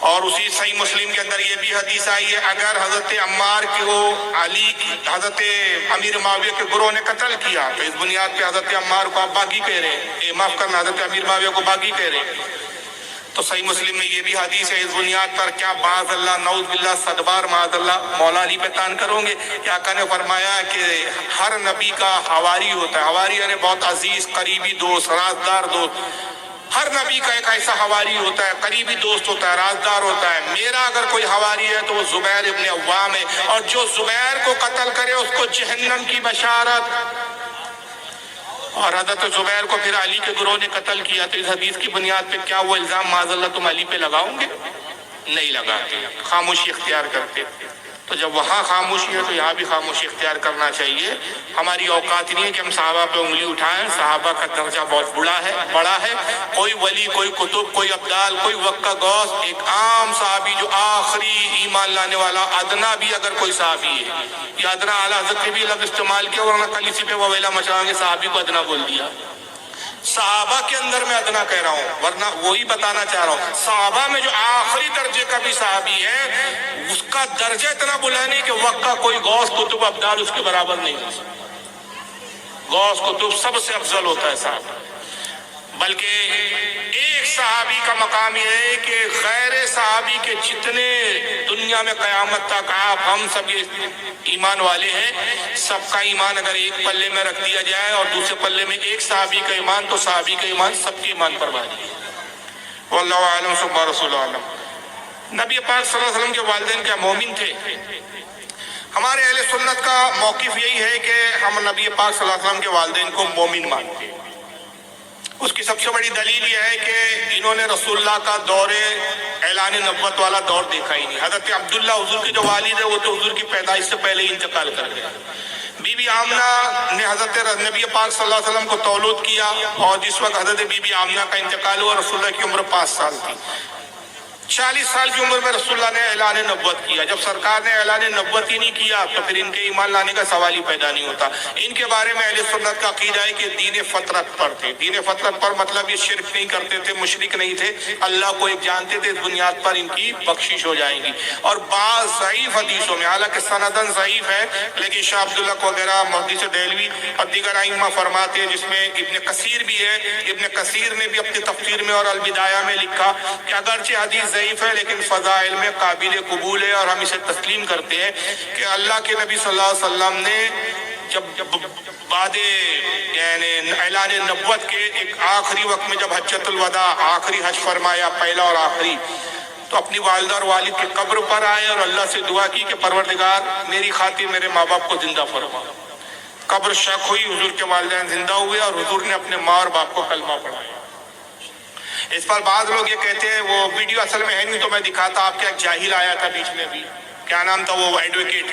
اور اسی صحیح مسلم کے اندر یہ بھی حدیث آئی ہے، اگر حضرت عمار کو علی حضرت امیر معاویہ کے گروہ نے قتل کیا تو اس بنیاد پہ حضرت عمار کو آپ باغی کہہ رہے ہیں، معاف کرنا، حضرت امیر معاویہ کو باغی کہہ رہے ہیں۔ تو صحیح مسلم میں یہ بھی حدیث ہے، اس بنیاد پر کیا باز اللہ نعوذ باللہ صدبار معاذ اللہ مولا علی پہ تان کرو گے؟ کہ آقا نے فرمایا کہ ہر نبی کا حواری ہوتا ہے، حواری یعنی بہت عزیز قریبی دوست، رازدار دوست، ہر نبی کا ایک ایسا حواری ہوتا ہے، قریبی دوست ہوتا ہے، رازدار ہوتا ہے۔ میرا اگر کوئی حواری ہے تو وہ زبیر ابن عوام ہے، اور جو زبیر کو قتل کرے اس کو جہنم کی بشارت۔ اور حضرت زبیر کو پھر علی کے گروہ نے قتل کیا، تو اس حدیث کی بنیاد پہ کیا وہ الزام معاذ اللہ تم علی پہ لگاؤ گے؟ نہیں لگاتے، خاموشی اختیار کرتے۔ تو جب وہاں خاموشی ہے تو یہاں بھی خاموشی اختیار کرنا چاہیے۔ ہماری اوقات نہیں ہے کہ ہم صحابہ پہ انگلی اٹھائیں، صحابہ کا درجہ بہت بڑا ہے، کوئی ولی، کوئی قطب، کوئی ابدال، کوئی وقت غوث، ایک عام صحابی جو آخری ایمان لانے والا، ادنا بھی اگر کوئی صحابی ہے، یا ادنا اعلیٰ حضرت نے بھی لفظ استعمال کیا، ورنہ کل اسی پہ وویلا مچائیں گے صحابی کو ادنا بول دیا۔ صحابہ کے اندر میں ادنا کہہ رہا ہوں، ورنہ وہی بتانا چاہ رہا ہوں، صحابہ میں جو آخری درجے کا بھی صحابی ہے اس کا درجہ اتنا بلند ہے کہ وقت کا کوئی غوث قطب ابدال اس کے برابر نہیں ہو سکتا۔ غوث قطب سب سے افضل ہوتا ہے صاحب، بلکہ ایک صحابی کا مقام یہ ہے کہ غیر صحابی کے جتنے دنیا میں قیامت تک آپ ہم سب یہ ایمان والے ہیں، سب کا ایمان اگر ایک پلے میں رکھ دیا جائے اور دوسرے پلے میں ایک صحابی کا ایمان، تو صحابی کا ایمان سب کے ایمان پر بھاری ہے۔ واللہ اعلم ثم رسول اعلم۔ نبی پاک صلی اللہ علیہ وسلم کے والدین کیا مومن تھے؟ ہمارے اہل سنت کا موقف یہی ہے کہ ہم نبی پاک صلی اللہ علیہ وسلم کے والدین کو مومن مانتے ہیں۔ اس کی سب سے بڑی دلیل یہ ہے کہ انہوں نے رسول اللہ کا دور اعلان نبوت والا دور دیکھا ہی نہیں۔ حضرت عبداللہ حضور کے جو والد ہے وہ تو حضور کی پیدائش سے پہلے ہی انتقال کر گئے۔ بی بی آمنہ نے حضرت نبی پاک صلی اللہ علیہ وسلم کو تولد کیا، اور جس وقت حضرت بی بی آمنہ کا انتقال ہوا رسول اللہ کی عمر 5 سال تھی۔ 40 سال کی عمر میں رسول اللہ نے اعلان نبوت کیا۔ جب سرکار نے اعلان نبوت ہی نہیں کیا تو پھر ان کے ایمان لانے کا سوال ہی پیدا نہیں ہوتا۔ ان کے بارے میں اہل سنت کا عقیدہ ہے کہ دین فطرت پر تھے۔ دین فطرت پر مطلب یہ شرک نہیں کرتے تھے، مشرک نہیں تھے، اللہ کو ایک جانتے تھے، اس بنیاد پر ان کی بخشش ہو جائے گی۔ اور بعض ضعیف حدیثوں میں، حالانکہ سندن ضعیف ہے، لیکن شاہ عبداللہ وغیرہ محدث دہلوی اور دیگر ائمہ فرماتے ہیں، جس میں ابن کثیر بھی ہے، ابن کثیر نے بھی اپنی تفسیر میں اور البدایہ میں لکھا کہ اگرچہ حدیث ضعیف ہے لیکن فضائل میں قابل قبول ہے، اور ہم اسے تسلیم کرتے ہیں کہ اللہ کے نبی صلی اللہ علیہ وسلم نے جب بعد یعنی اعلان نبوت کے ایک آخری وقت میں جب حجۃ الوداع آخری حج فرمایا، پہلا اور آخری، تو اپنی والدہ اور والد کی قبر پر آئے اور اللہ سے دعا کی کہ پروردگار میری خاطر میرے ماں باپ کو زندہ فرما۔ قبر شک ہوئی، حضور کے والدین زندہ ہوئے اور حضور نے اپنے ماں اور باپ کو کلمہ پڑھایا۔ اس پر بعض لوگ یہ کہتے ہیں، وہ ویڈیو اصل میں ہے نہیں تو میں دکھاتا آپ کا، ایک جاہل آیا تھا بیچ میں بھی، کیا نام تھا وہ ایڈوکیٹ،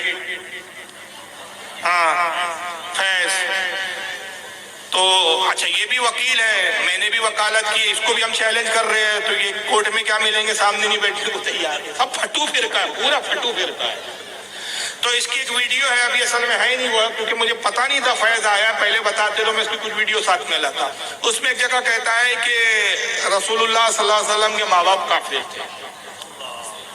فیض، تو اچھا یہ بھی وکیل ہے، میں نے بھی وکالت کی، اس کو بھی ہم چیلنج کر رہے ہیں، تو یہ کورٹ میں کیا ملیں گے، سامنے نہیں بیٹھنے کو تیار ہے، سب پھٹو فرقہ ہے، پورا پھٹو فرقہ ہے۔ تو اس کی ایک ویڈیو ہے، ابھی اصل میں ہے نہیں وہ، کیونکہ مجھے پتہ نہیں تھا فیض آیا، پہلے بتاتے تو میں اس کی کچھ ویڈیو ساتھ میں لاتا۔ اس میں ایک جگہ کہتا ہے کہ رسول اللہ صلی اللہ علیہ وسلم کے ماں باپ کافر تھے،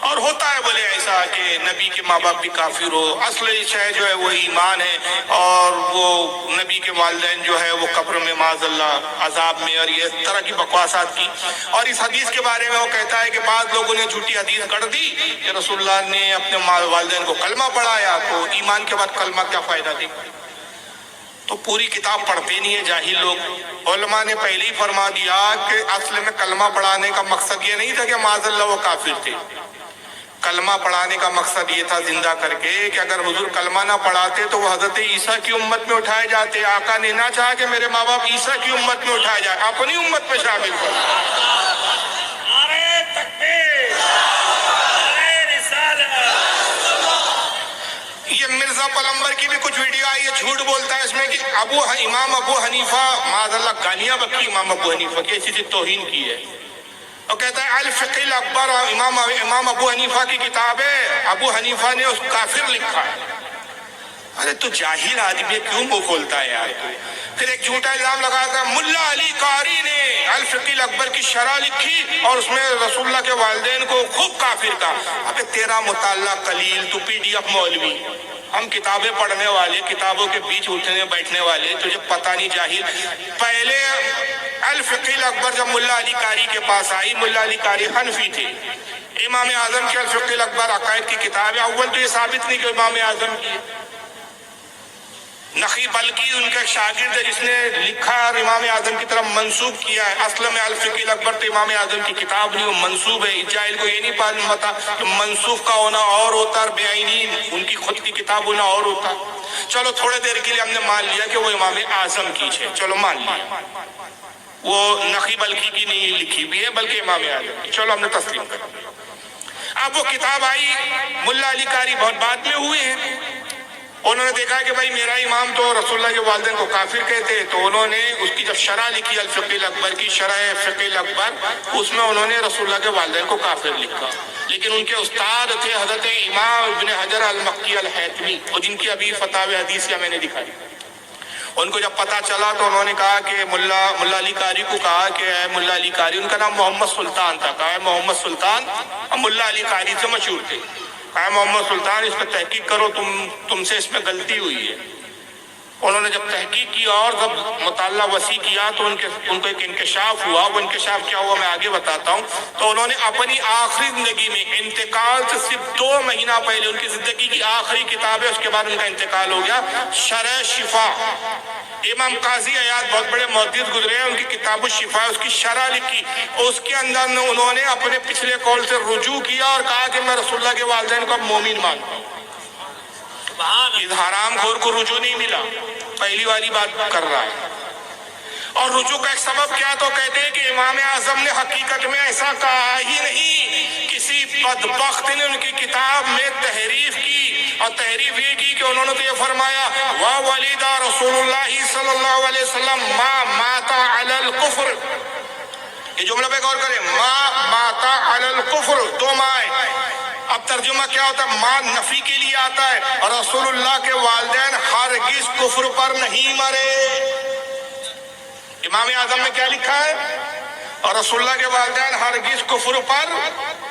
اور ہوتا ہے بولے ایسا کہ نبی کے ماں باپ بھی کافر ہو، اصل شے جو ہے وہ ایمان ہے، اور وہ نبی کے والدین جو ہے وہ قبر میں معاذ اللہ عذاب میں، اور یہ اس طرح کی بکواسات کی۔ اور اس حدیث کے بارے میں وہ کہتا ہے کہ بعض لوگوں نے جھوٹی حدیث گڑھ دی کہ رسول اللہ نے اپنے والدین کو کلمہ پڑھایا، تو ایمان کے بعد کلمہ کیا فائدہ دے گا؟ تو پوری کتاب پڑھتے نہیں ہے جاہل لوگ۔ علماء نے پہلے ہی فرما دیا کہ اصل میں کلمہ پڑھانے کا مقصد یہ نہیں تھا کہ معاذ اللہ وہ کافر تھے، کلمہ پڑھانے کا مقصد یہ تھا زندہ کر کے کہ اگر حضور کلمہ نہ پڑھاتے تو وہ حضرت عیسیٰ کی امت میں اٹھائے جاتے۔ آقا نے نہ چاہا کہ میرے ماں باپ عیسیٰ کی امت میں اٹھائے جائے، اپنی امت میں شامل کر۔ نعرہ تکبیر، نعرہ رضا پلمبر کی بھی کچھ ویڈیو آئی ہے، جھوٹ بولتا ہے اس میں کہ امام ابو حنیفہ معاذ اللہ گالیاں بکی امام ابو حنیفہ کی، ایسی توہین کی ہے، اور کہتا ہے الفقہ الاکبر امام ابو حنیفہ کی کتاب ہے، ابو حنیفہ نے اس کافر لکھا ہے۔ ارے تو جاہل آدمی ہے، کیوں منہ کھولتا ہے یار؟ پھر ایک جھوٹا الزام لگاتا ہے ملا علی قاری نے الفقہ الاکبر کی شرح لکھی اور اس میں رسول اللہ کے والدین کو خوب کافر کہا۔ ابے تیرا مطالعہ قلیل، تو پی ڈی ایف مولوی، ہم کتابیں پڑھنے والے، کتابوں کے بیچ اٹھنے بیٹھنے والے، تجھے پتہ نہیں جاہل۔ پہلے الفقہ الاکبر جب ملا علی قاری کے پاس آئی، ملا علی قاری حنفی تھے، امام اعظم کے الفقہ الاکبر عقائد کی کتاب ہے، اول تو یہ ثابت نہیں کہ امام اعظم کی ہے، نقی بلکہ ان کا ایک شاگرد ہے جس نے لکھا اور امام اعظم کی طرف منسوب کیا ہے۔ اصل میں الفقہ الاکبر تو امام اعظم کی کتاب نہیں، وہ منسوب ہے۔ جاہل کو یہ نہیں پتا کہ منسوب کا ہونا اور ہوتا اور بعینی ان کی خود کی کتاب ہونا اور ہوتا۔ چلو تھوڑے دیر کے لیے ہم نے مان لیا کہ وہ امام اعظم کی ہے، چلو مان لیا، وہ نقی بلکھی کی نہیں لکھی بھی ہے بلکہ امام اعظم کی، چلو ہم نے تسلیم کر دیا۔ اب وہ کتاب آئی، ملا علی قاری بہت بعد میں ہوئے ہیں، انہوں نے دیکھا کہ بھائی میرا امام تو رسول اللہ کے والدین کو کافر کہتے، تو انہوں نے اس کی جب شرح لکھی الفقہ الاکبر کی، شرح فقہ الاکبر، اس میں انہوں نے رسول اللہ کے والدین کو کافر لکھا۔ لیکن ان کے استاد تھے حضرت امام ابن حجر المکی الحیتمی، اور جن کی ابھی فتاوی حدیثیہ میں نے دکھائی۔ ان کو جب پتا چلا تو انہوں نے کہا کہ ملا علی قاری کو کہا کہ اے ملا علی قاری، ان کا نام محمد سلطان تھا، کہا اے محمد سلطان، ملا علی قاری سے مشہور تھے، کہا محمد سلطان اس پہ تحقیق کرو، تم سے اس میں غلطی ہوئی ہے۔ انہوں نے جب تحقیق کی اور جب مطالعہ وسیع کیا تو ان کو ایک انکشاف ہوا۔ وہ انکشاف کیا ہوا میں آگے بتاتا ہوں۔ تو انہوں نے اپنی آخری زندگی میں انتقال سے صرف 2 مہینہ پہلے، ان کی زندگی کی آخری کتاب ہے، اس کے بعد ان کا انتقال ہو گیا، شرح شفا، امام قاضی عیاض بہت بڑے محدث گزرے ہیں، ان کی کتاب الشفا، اس کی شرح لکھی، اس کے اندر انہوں نے اپنے پچھلے قول سے رجوع کیا اور کہا کہ میں رسول اللہ کے والدین کو اب مومن مانتا ہوں۔ اس حرام خور کو رجوع نہیں ملا، پہلی والی بات کر رہا ہے۔ اور رجوع کا ایک سبب کیا، تو کہتے ہیں کہ امام اعظم نے حقیقت میں ایسا کہا ہی نہیں، کسی بدبخت نے ان کی کتاب میں تحریف کی، اور تحریف یہ کی کہ انہوں نے تو یہ فرمایا وَوَلِدَ رسول اللہ صلی اللہ علیہ وسلم ما مات علی الکفر، یہ جملہ پہ غور کریں، ما مات علی الکفر، 2 ماں۔ اب ترجمہ کیا ہوتا ہے؟ ماں نفی کے لیے آتا ہے، اور رسول اللہ کے والدین ہرگز کفر پر نہیں مرے۔ امام اعظم نے کیا لکھا ہے؟ اور رسول اللہ کے والدین ہرگز کفر پر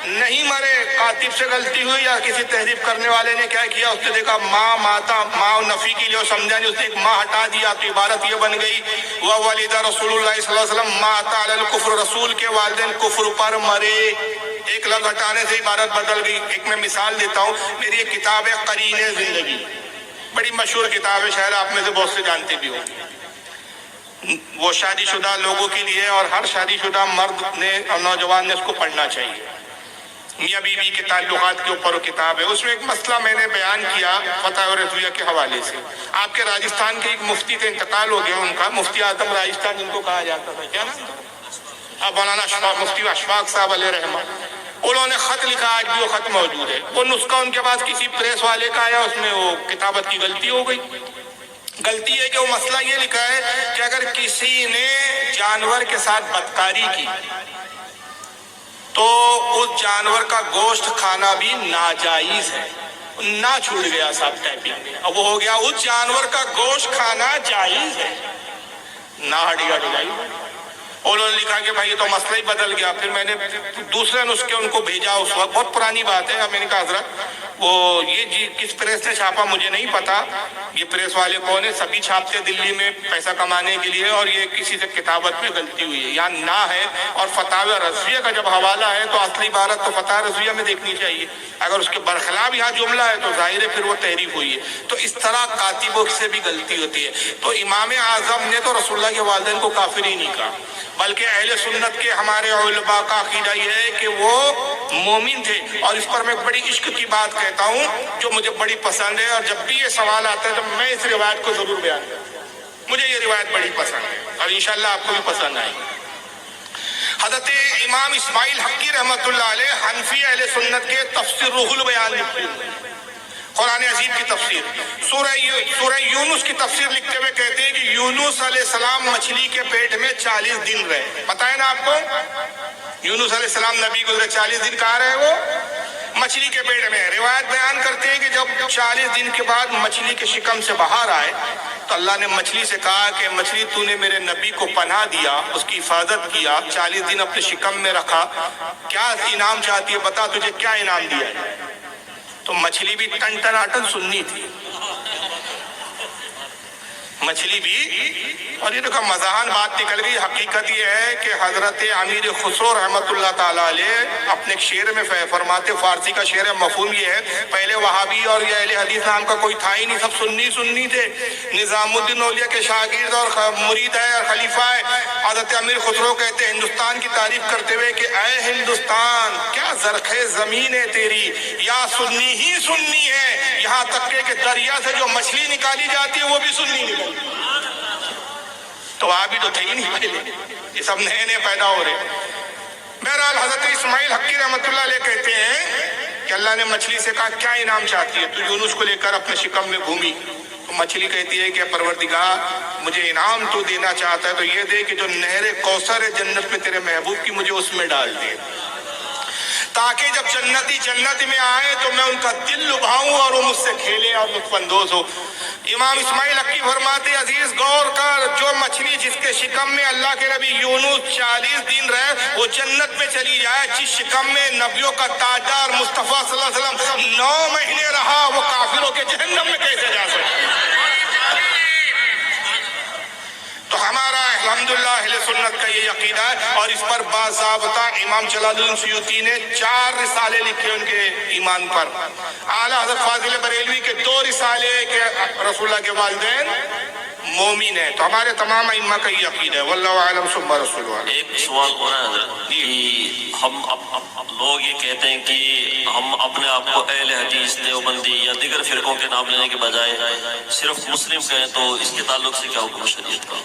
نہیں مرے۔ کاتب سے غلطی ہوئی یا کسی تحریف کرنے والے نے کیا کیا، اس نے دیکھا ماں ماتا، ماں نفی کے لیے سمجھا نہیں، اس نے ایک ماں ہٹا دیا تو عبارت یہ بن گئی وَوَلِدَ رسول اللہ صلی اللہ علیہ وسلم مَاتَ عَلَى الْكُفْرِ، رسول کے والدین کفر پر مرے۔ ایک لفظ ہٹانے سے عبارت بدل گئی۔ ایک میں مثال دیتا ہوں، میری ایک کتاب ہے قرین زندگی، بڑی مشہور کتاب ہے، شاید آپ میں سے بہت سے جانتے بھی ہوں۔ وہ شادی شدہ لوگوں کے لیے اور ہر شادی شدہ مرد نے اور نوجوان نے اس کو پڑھنا چاہیے۔ میاں بیوی کے تعلقات کے اوپر وہ کتاب ہے۔ اس میں ایک مسئلہ میں نے بیان کیا فتح رضویہ کے حوالے سے۔ آپ کے راجستھان کے ایک مفتی تھے، انتقال ہو گیا ان کا، مفتی اعظم راجستھان جن کو کہا جاتا تھا، کیا نا، اب مولانا مفتی اشفاق صاحب علیہ رحمہ، انہوں نے خط لکھا، آج بھی وہ خط موجود ہے۔ وہ نسخہ ان کے پاس کسی پریس والے کا آیا، اس میں وہ کتابت کی غلطی ہو گئی۔ غلطی ہے کہ وہ مسئلہ یہ لکھا ہے کہ اگر کسی نے جانور کے ساتھ بدکاری کی تو اس جانور کا گوشت کھانا بھی ناجائز ہے۔ نہ چھوٹ گیا صاحب ٹائپنگ میں، اب وہ ہو گیا اس جانور کا گوشت کھانا جائز ہے، نہ ہڈیاں ڈلائی۔ انہوں نے لکھا کہ بھائی یہ تو مسئلہ ہی بدل گیا۔ پھر میں نے دوسرے نسخے ان کو بھیجا، اس وقت بہت پرانی بات ہے۔ اب میں نے کہا حضرت وہ یہ کس پریس نے چھاپا مجھے نہیں پتا، یہ پریس والے کون ہے، سبھی چھاپتے دلی میں پیسہ کمانے کے لیے، اور یہ کسی سے کتابت میں غلطی ہوئی ہے یا نہ ہے۔ اور فتاوی رضویہ کا جب حوالہ ہے تو اصلی عبارت تو فتاوی رضویہ میں دیکھنی چاہیے، اگر اس کے برخلاف یہاں جملہ ہے تو ظاہر ہے پھر وہ تحریف ہوئی ہے۔ تو اس طرح کاتبوں سے بھی غلطی ہوتی ہے۔ تو امام اعظم نے تو رسول اللہ کے والدین کو کافر ہی نہیں کہا، بلکہ اہل سنت کے ہمارے علماء کا عقیدہ یہ ہے کہ وہ مومن تھے۔ اور اس پر میں بڑی عشق کی بات کہتا ہوں جو مجھے بڑی پسند ہے، اور جب بھی یہ سوال آتا ہے تو میں اس روایت کو ضرور بیان کرتا ہوں۔ مجھے یہ روایت بڑی پسند ہے اور انشاءاللہ آپ کو بھی پسند آئے گی۔ حضرت امام اسماعیل حقی رحمۃ اللہ علیہ حنفی اہل سنت کے تفسیر روح البیان لکھتے ہیں۔ قرآن عظیم کی تفسیر سورہ یونس کی تفسیر لکھتے ہوئے کہتے ہیں کہ یونس علیہ السلام مچھلی کے پیٹ میں 40 دن رہے. بتائیں نا آپ کو, یونس علیہ السلام نبی گزرے 40 دن کہاں رہے وہ؟ مچھلی کے پیٹ میں. روایت بیان کرتے ہیں کہ جب 40 دن کے بعد مچھلی کے شکم سے باہر آئے تو اللہ نے مچھلی سے کہا کہ مچھلی تو نے میرے نبی کو پناہ دیا, اس کی حفاظت کیا, 40 دن اپنے شکم میں رکھا, کیا انعام چاہتی ہے بتا, تجھے کیا انعام دیا ہے؟ تو مچھلی بھی ٹن ٹناٹن سننی تھی, مچھلی بھی. اور یہ دیکھو مزاحان بات نکل گئی. حقیقت یہ ہے کہ حضرت امیر خسرو رحمۃ اللہ تعالیٰ علیہ اپنے ایک شعر میں فرماتے, فارسی کا شعر ہے, مفہوم یہ ہے, پہلے وہابی اور یہ اہل حدیث نام کا کوئی تھا ہی نہیں, سب سنی تھے. نظام الدین اولیاء کے شاگرد اور مرید ہے اور خلیفہ ہے. حضرت امیر خسرو کہتے ہیں ہندوستان کی تعریف کرتے ہوئے کہ اے ہندوستان کیا زرخیز زمین ہے تیری, یا سنی ہی سنی ہے, یہاں تک کہ دریا سے جو مچھلی نکالی جاتی ہے وہ بھی سنی نکلتی. تو آپ بھی تو تھے ہی نہیں پہلے, یہ سب نئے نئے پیدا ہو رہے. بہرحال حضرت اسماعیل حقی رحمۃ اللہ علیہ کہتے ہیں کہ اللہ نے مچھلی سے کہا کیا انعام چاہتی ہے؟ تو یونس کو لے کر اپنے شکم میں گھومی. تو مچھلی کہتی ہے کہ پروردگار مجھے انعام تو دینا چاہتا ہے تو یہ دے کہ جو نہر کوثر ہے جنت میں تیرے محبوب کی, مجھے اس میں ڈال دے, تاکہ جب جنتی جنت میں آئے تو میں ان کا دل لبھاؤں اور وہ مجھ سے کھیلے اور لطف اندوز ہو. امام اسماعیل حقی فرماتے عزیز غور کر, جو مچھلی جس کے شکم میں اللہ کے نبی یونس 40 دن رہے وہ جنت میں چلی جائے, جس شکم میں نبیوں کا تاجدار مصطفیٰ صلی اللہ علیہ وسلم 9 مہینے رہا, وہ کافروں کے جہنم میں کیسے جا سکتا؟ تو ہمارا الحمدللہ اہل سنت کا یہ عقیدہ ہے, اور اس پر باضابطہ امام جلال الدین سیوطی نے 4 رسالے لکھے ان کے ایمان پر. اعلیٰ حضرت فاضل بریلوی کے 2 رسالے کہ رسول اللہ کے والدین مومن ہیں. تو ہمارے تمام ائمہ کا یہ عقیدہ ہے. واللہ اعلم ثم رسول اللہ. ایک سوال ہو رہا ہے حضرت کہ ہم لوگ یہ کہتے ہیں کہ ہم اپنے آپ کو اہل حدیث, دیوبندی یا دیگر فرقوں کے نام لینے کے بجائے صرف مسلم کہیں, تو اس کے تعلق سے کیا حکم شریعت کا؟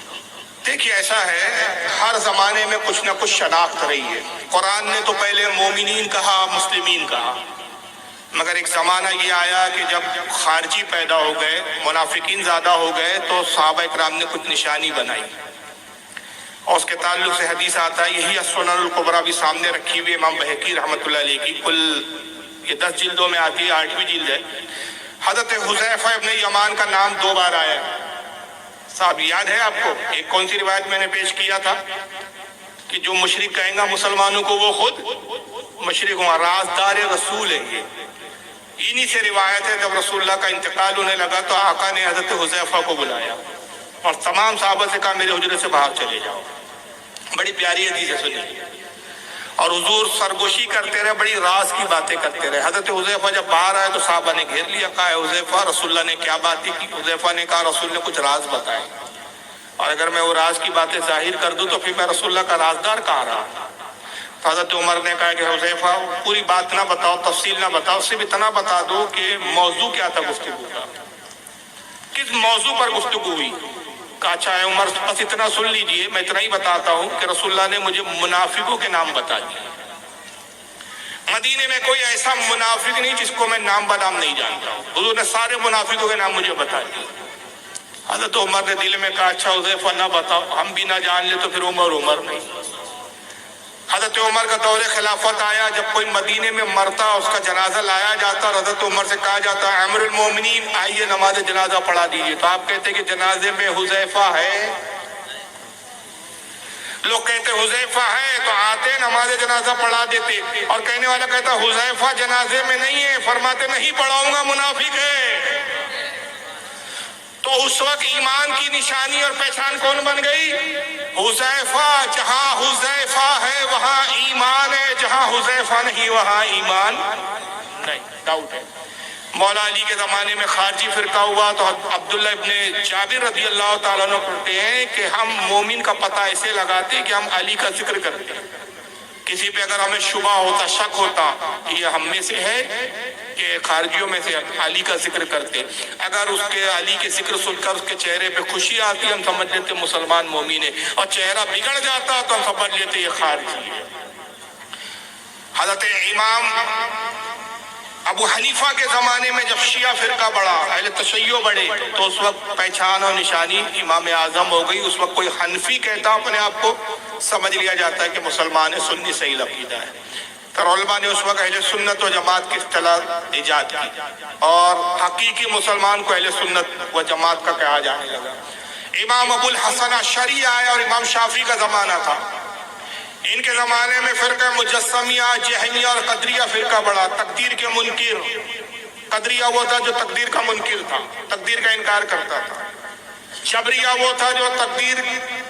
دیکھیے ایسا ہے, ہر زمانے میں کچھ نہ کچھ شناخت رہی ہے. قرآن نے تو پہلے مومنین کہا, مسلمین کہا, مگر ایک زمانہ یہ آیا کہ جب خارجی پیدا ہو گئے, منافقین زیادہ ہو گئے, تو صحابہ اکرام نے کچھ نشانی بنائی, اور اس کے تعلق سے حدیث آتا ہے. یہی السنن الکبریٰ بھی سامنے رکھی ہوئی امام بہقی رحمۃ اللہ علیہ کی, کل یہ 10 جلدوں میں آتی ہے, 8ویں جلد ہے. حضرت حذیفہ ابن یمان کا نام 2 بار آیا. صاحب یاد ہے آپ کو ایک کون سی روایت میں نے پیش کیا تھا کہ جو مشرک کہیں گا مسلمانوں کو وہ خود مشرک ہوں, رازدار رسول ہے. انہی سے روایت ہے جب رسول اللہ کا انتقال ہونے لگا تو آقا نے حضرت حذیفہ کو بلایا اور تمام صحابہ سے کہا میرے حجرے سے باہر چلے جاؤ. بڑی پیاری حدیث ہے, سنیے. اور حضور سرگوشی کرتے رہے, بڑی راز کی باتیں کرتے رہے. حضرت حذیفہ جب باہر آئے تو صحابہ نے گھیر لیا, کہا حذیفہ رسول اللہ نے کیا بات کی؟ حذیفہ نے کہا رسول نے کچھ راز بتائے, اور اگر میں وہ راز کی باتیں ظاہر کر دوں تو پھر میں رسول اللہ کا رازدار کہاں رہا. حضرت عمر نے کہا کہ حذیفہ پوری بات نہ بتاؤ, تفصیل نہ بتاؤ, صرف اتنا بتا دو کہ موضوع کیا تھا گفتگو کا, کس موضوع پر گفتگو ہوئی. کہا اچھا ہے عمر, بس اتنا سن لیجئے, میں اتنا ہی بتاتا ہوں کہ رسول اللہ نے مجھے منافقوں کے نام بتا دیے. مدینے میں کوئی ایسا منافق نہیں جس کو میں نام بدام نہیں جانتا ہوں. حضور نے سارے منافقوں کے نام مجھے بتا دیے. حضرت عمر نے دل میں کہا اچھا حذیفہ نہ بتاؤ, ہم بھی نہ جان لے تو پھر عمر نہیں. حضرت عمر کا دور خلافت آیا, جب کوئی مدینے میں مرتا اس کا جنازہ لایا جاتا اور حضرت عمر سے کہا جاتا امیر المومنین آئیے نماز جنازہ پڑھا دیجیے, تو آپ کہتے کہ جنازے میں حذیفہ ہے. لوگ کہتے حذیفہ ہے تو آتے نماز جنازہ پڑھا دیتے, اور کہنے والا کہتا حذیفہ جنازے میں نہیں ہے, فرماتے نہیں پڑھاؤں گا, منافق ہے. تو اس وقت ایمان کی نشانی اور پہچان کون بن گئی؟ حذیفہ. جہاں حذیفہ ہے وہاں ایمان ہے, جہاں حذیفہ نہیں وہاں ایمان نہیں. ڈاؤٹ ہے. مولا علی کے زمانے میں خارجی فرقہ ہوا تو عبداللہ ابن جابر رضی اللہ تعالیٰ عنہ کہتے ہیں کہ ہم مومن کا پتہ ایسے لگاتے کہ ہم علی کا ذکر کرتے. کسی پہ اگر ہمیں شبہ ہوتا, شک ہوتا کہ یہ ہم میں سے ہے کہ خارجیوں میں سے, علی کا ذکر کرتے. اگر اس کے علی کے ذکر سن کر اس کے چہرے پہ خوشی آتی ہم سمجھ لیتے مسلمان مومن ہے, اور چہرہ بگڑ جاتا تو ہم سمجھ لیتے یہ خارجی ہے. حضرت امام ابو حنیفہ کے زمانے میں جب شیعہ فرقہ بڑھا، اہل تشیع بڑھے، تو اس وقت پہچان اور نشانی امام اعظم ہو گئی۔ اس وقت کوئی حنفی کہتا اپنے آپ کو، سمجھ لیا جاتا ہے کہ مسلمان سنی صحیح عقیدہ ہے۔ پھر علماء نے اس وقت اہل سنت و جماعت کی اصطلاح ایجاد کی، اور حقیقی مسلمان کو اہل سنت و جماعت کا کہا جانے لگا۔ امام ابو الحسن اشعری آئے اور امام شافعی کا زمانہ تھا۔ ان کے زمانے میں فرقہ مجسمیہ، جہمیہ اور قدریہ فرقہ بڑھا، تقدیر کے منکر۔ قدریہ وہ تھا جو تقدیر کا منکر تھا، تقدیر کا انکار کرتا تھا۔ جبریہ وہ تھا جو تقدیر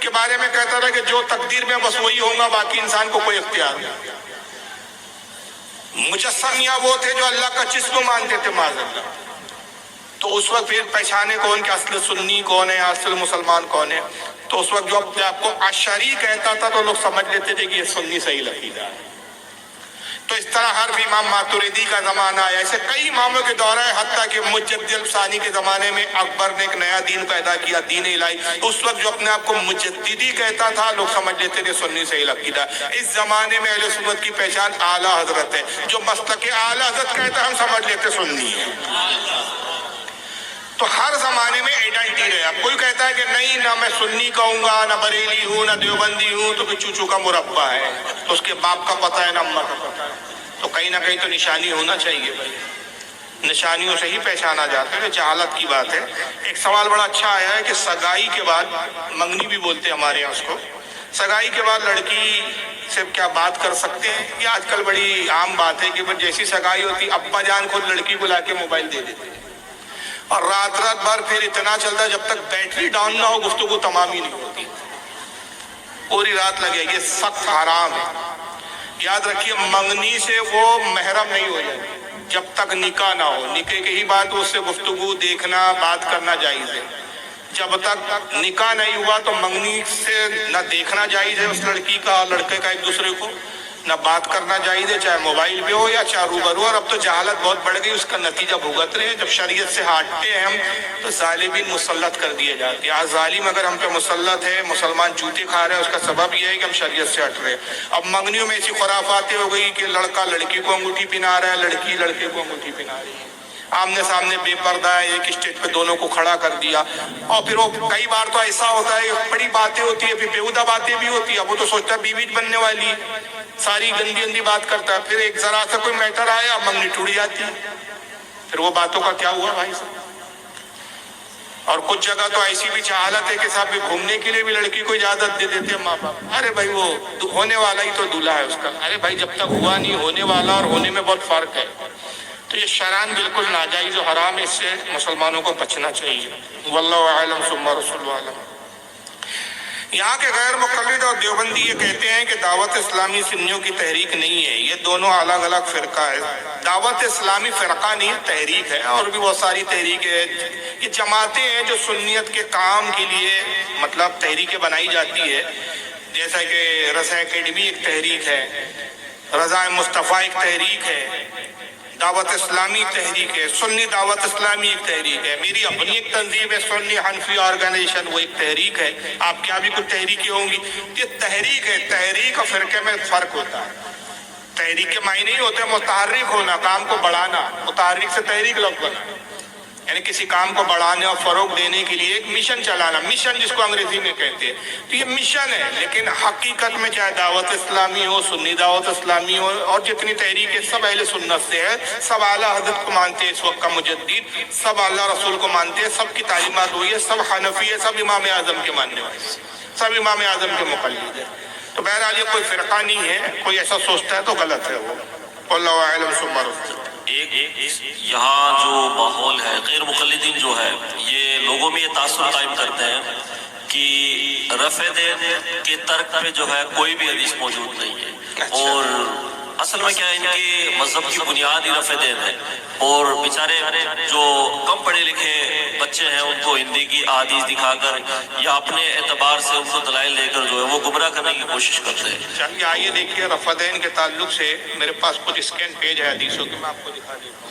کے بارے میں کہتا تھا کہ جو تقدیر میں بس وہی ہوگا، باقی انسان کو کوئی اختیار نہیں۔ مجسمیہ وہ تھے جو اللہ کا جسم مانتے تھے معاذ اللہ۔ تو اس وقت پھر پہچانے کون کہ اصل سنی کون ہے، اصل مسلمان کون ہے؟ تو اس وقت جو اپنے آپ کو اشعری کہتا تھا تو لوگ سمجھ لیتے تھے کہ یہ سنی صحیح عقیدہ ہے۔ تو اس طرح ہر امام ماتریدی کا زمانہ آیا، ایسے کئی اماموں کے دور ہے، حتیٰ کہ مجدد الثانی کے زمانے میں اکبر نے ایک نیا دین پیدا کیا، دین الہی۔ اس وقت جو اپنے آپ کو مجددی کہتا تھا لوگ سمجھ لیتے تھے سنی صحیح عقیدہ۔ اس زمانے میں اہل سنت کی پہچان اعلیٰ حضرت ہے، جو مسلک اعلیٰ حضرت کہتا ہے ہم سمجھ لیتے سنی ہے۔ تو ہر زمانے میں آئیڈینٹی رہے۔ اب کوئی کہتا ہے کہ نہیں، نہ میں سنی کہوں گا، نہ بریلی ہوں، نہ دیوبندی ہوں، تو چوچو کا مربع ہے، تو اس کے باپ کا پتہ ہے نہ اماں کا پتہ ہے۔ تو کہیں نہ کہیں تو نشانی ہونا چاہیے بھائی، نشانیوں سے ہی پہچانا جاتا ہے۔ جہالت کی بات ہے۔ ایک سوال بڑا اچھا آیا ہے کہ سگائی کے بعد، منگنی بھی بولتے ہیں ہمارے یہاں اس کو، سگائی کے بعد لڑکی سے کیا بات کر سکتے ہیں؟ یہ آج کل بڑی عام بات ہے کہ جیسی سگائی ہوتی ابا جان خود لڑکی کو لا کے موبائل دے دیتے ہیں، اور رات بھر پھر اتنا چلتا ہے جب تک بیٹری ڈاؤن نہ ہو گفتگو تمام ہی نہیں ہوتی، پوری رات لگے۔ یہ سخت حرام ہے۔ یاد رکھیے، منگنی سے وہ محرم نہیں ہو جاتی جب تک نکاح نہ ہو۔ نکاح کی ہی بات، اس سے گفتگو، دیکھنا، بات کرنا جائز ہے۔ جب تک نکاح نہیں ہوا تو منگنی سے نہ دیکھنا جائز ہے اس لڑکی کا اور لڑکے کا ایک دوسرے کو، نہ بات کرنا جائز ہے، چاہے موبائل پہ ہو یا چاہے روبرو۔ اور اب تو جہالت بہت بڑھ گئی، اس کا نتیجہ بھگت رہے ہیں۔ جب شریعت سے ہٹتے ہیں ہم تو ظالمین مسلط کر دیے جاتے ہیں۔ آج ظالم اگر ہم پہ مسلط ہے، مسلمان جوتے کھا رہے ہیں، اس کا سبب یہ ہے کہ ہم شریعت سے ہٹ رہے ہیں۔ اب منگنیوں میں ایسی خرافاتیں ہو گئی کہ لڑکا لڑکی کو انگوٹھی پہنا رہا ہے، لڑکی لڑکے کو انگوٹھی پہنا رہی ہے، آمنے سامنے بے پردہ ہے، ایک اسٹیج پہ دونوں کو کھڑا کر دیا۔ اور پھر وہ کئی بار تو ایسا ہوتا ہے، بڑی باتیں ہوتی ہے، پھر بیہودہ باتیں بھی ہوتی ہے۔ اب وہ تو سوچتا ہے بیوی بننے والی ہے، ساری گندی گندی بات کرتا ہے، پھر ایک ذرا سا کوئی میٹر آیا منگنی ٹوٹ جاتی ہے۔ پھر وہ باتوں کا کیا ہوا بھائی صاحب؟ اور کچھ جگہ تو ایسی بھی جہالت ہے کہ صاحب گھومنے کے لیے بھی لڑکی کو اجازت دے دیتے ہیں ماں باپ۔ ارے بھائی وہ ہونے والا ہی تو دولہا ہے اس کا۔ ارے بھائی جب تک ہوا نہیں، ہونے والا اور ہونے میں بہت فرق ہے۔ تو یہ شرعاً بالکل ناجائز و حرام ہے، اس سے مسلمانوں کو بچنا چاہیے۔ واللہ اعلم ثم رسول اعلم۔ یہاں کے غیر مقلد اور دیوبندی یہ کہتے ہیں کہ دعوت اسلامی سنیوں کی تحریک نہیں ہے، یہ دونوں الگ الگ فرقہ ہے۔ دعوت اسلامی فرقہ نہیں، تحریک ہے، اور بھی بہت ساری تحریک ہے۔ یہ جماعتیں ہیں جو سنیت کے کام کے لیے مطلب تحریکیں بنائی جاتی ہے، جیسا کہ رضا اکیڈمی ایک تحریک ہے، رضا مصطفیٰ ایک تحریک ہے، دعوت اسلامی تحریک ہے، سنی دعوت اسلامی ایک تحریک ہے، میری اپنی ایک تنظیم ہے سنی حنفی آرگنائزیشن، وہ ایک تحریک ہے۔ آپ کیا بھی کچھ تحریکیں ہوں گی، یہ تحریک ہے۔ تحریک اور فرقے میں فرق ہوتا ہے۔ تحریک کے معنی نہیں ہوتے متحرک ہونا، کام کو بڑھانا۔ متحرک سے تحریک لفظ بنا، یعنی کسی کام کو بڑھانے اور فروغ دینے کے لیے ایک مشن چلانا، مشن جس کو انگریزی میں کہتے ہیں، تو یہ مشن ہے۔ لیکن حقیقت میں چاہے دعوت اسلامی ہو، سنی دعوت اسلامی ہو، اور جتنی تحریک ہے سب اہل سنت سے ہے، سب اعلیٰ حضرت کو مانتے ہیں، اس وقت کا مجدد سب اللہ رسول کو مانتے ہیں، سب کی تعلیمات ہوئی ہے، سب حنفی ہے، سب امام اعظم کے ماننے والے، سب امام اعظم کے مقلد ہیں۔ تو بہرحال یہ کوئی فرقہ نہیں ہے، کوئی ایسا سوچتا ہے تو غلط ہے وہ۔ واللہ اعلم ثم رسول۔ ایک یہاں جو ماحول ہے، غیر مقلدین جو ہے یہ لوگوں میں یہ تاثر قائم کرتے ہیں کہ رفع دین کے ترک پہ جو ہے کوئی بھی حدیث موجود نہیں ہے، اور اصل میں کیا ہے ان کے مذہب کی بنیاد ہی رفع دین ہے، اور بیچارے جو کم پڑھے لکھے بچے ہیں ان کو ہندی کی احادیث دکھا کر یا اپنے اعتبار سے ان کو دلائل دے کر جو ہے وہ گمراہ کرنے کی کوشش کرتے ہیں۔ چلیے آئیے دیکھیے، رفع دین کے تعلق سے میرے پاس کچھ اسکین پیج ہے حدیثوں کے، میں آپ کو دکھا دیتا ہوں۔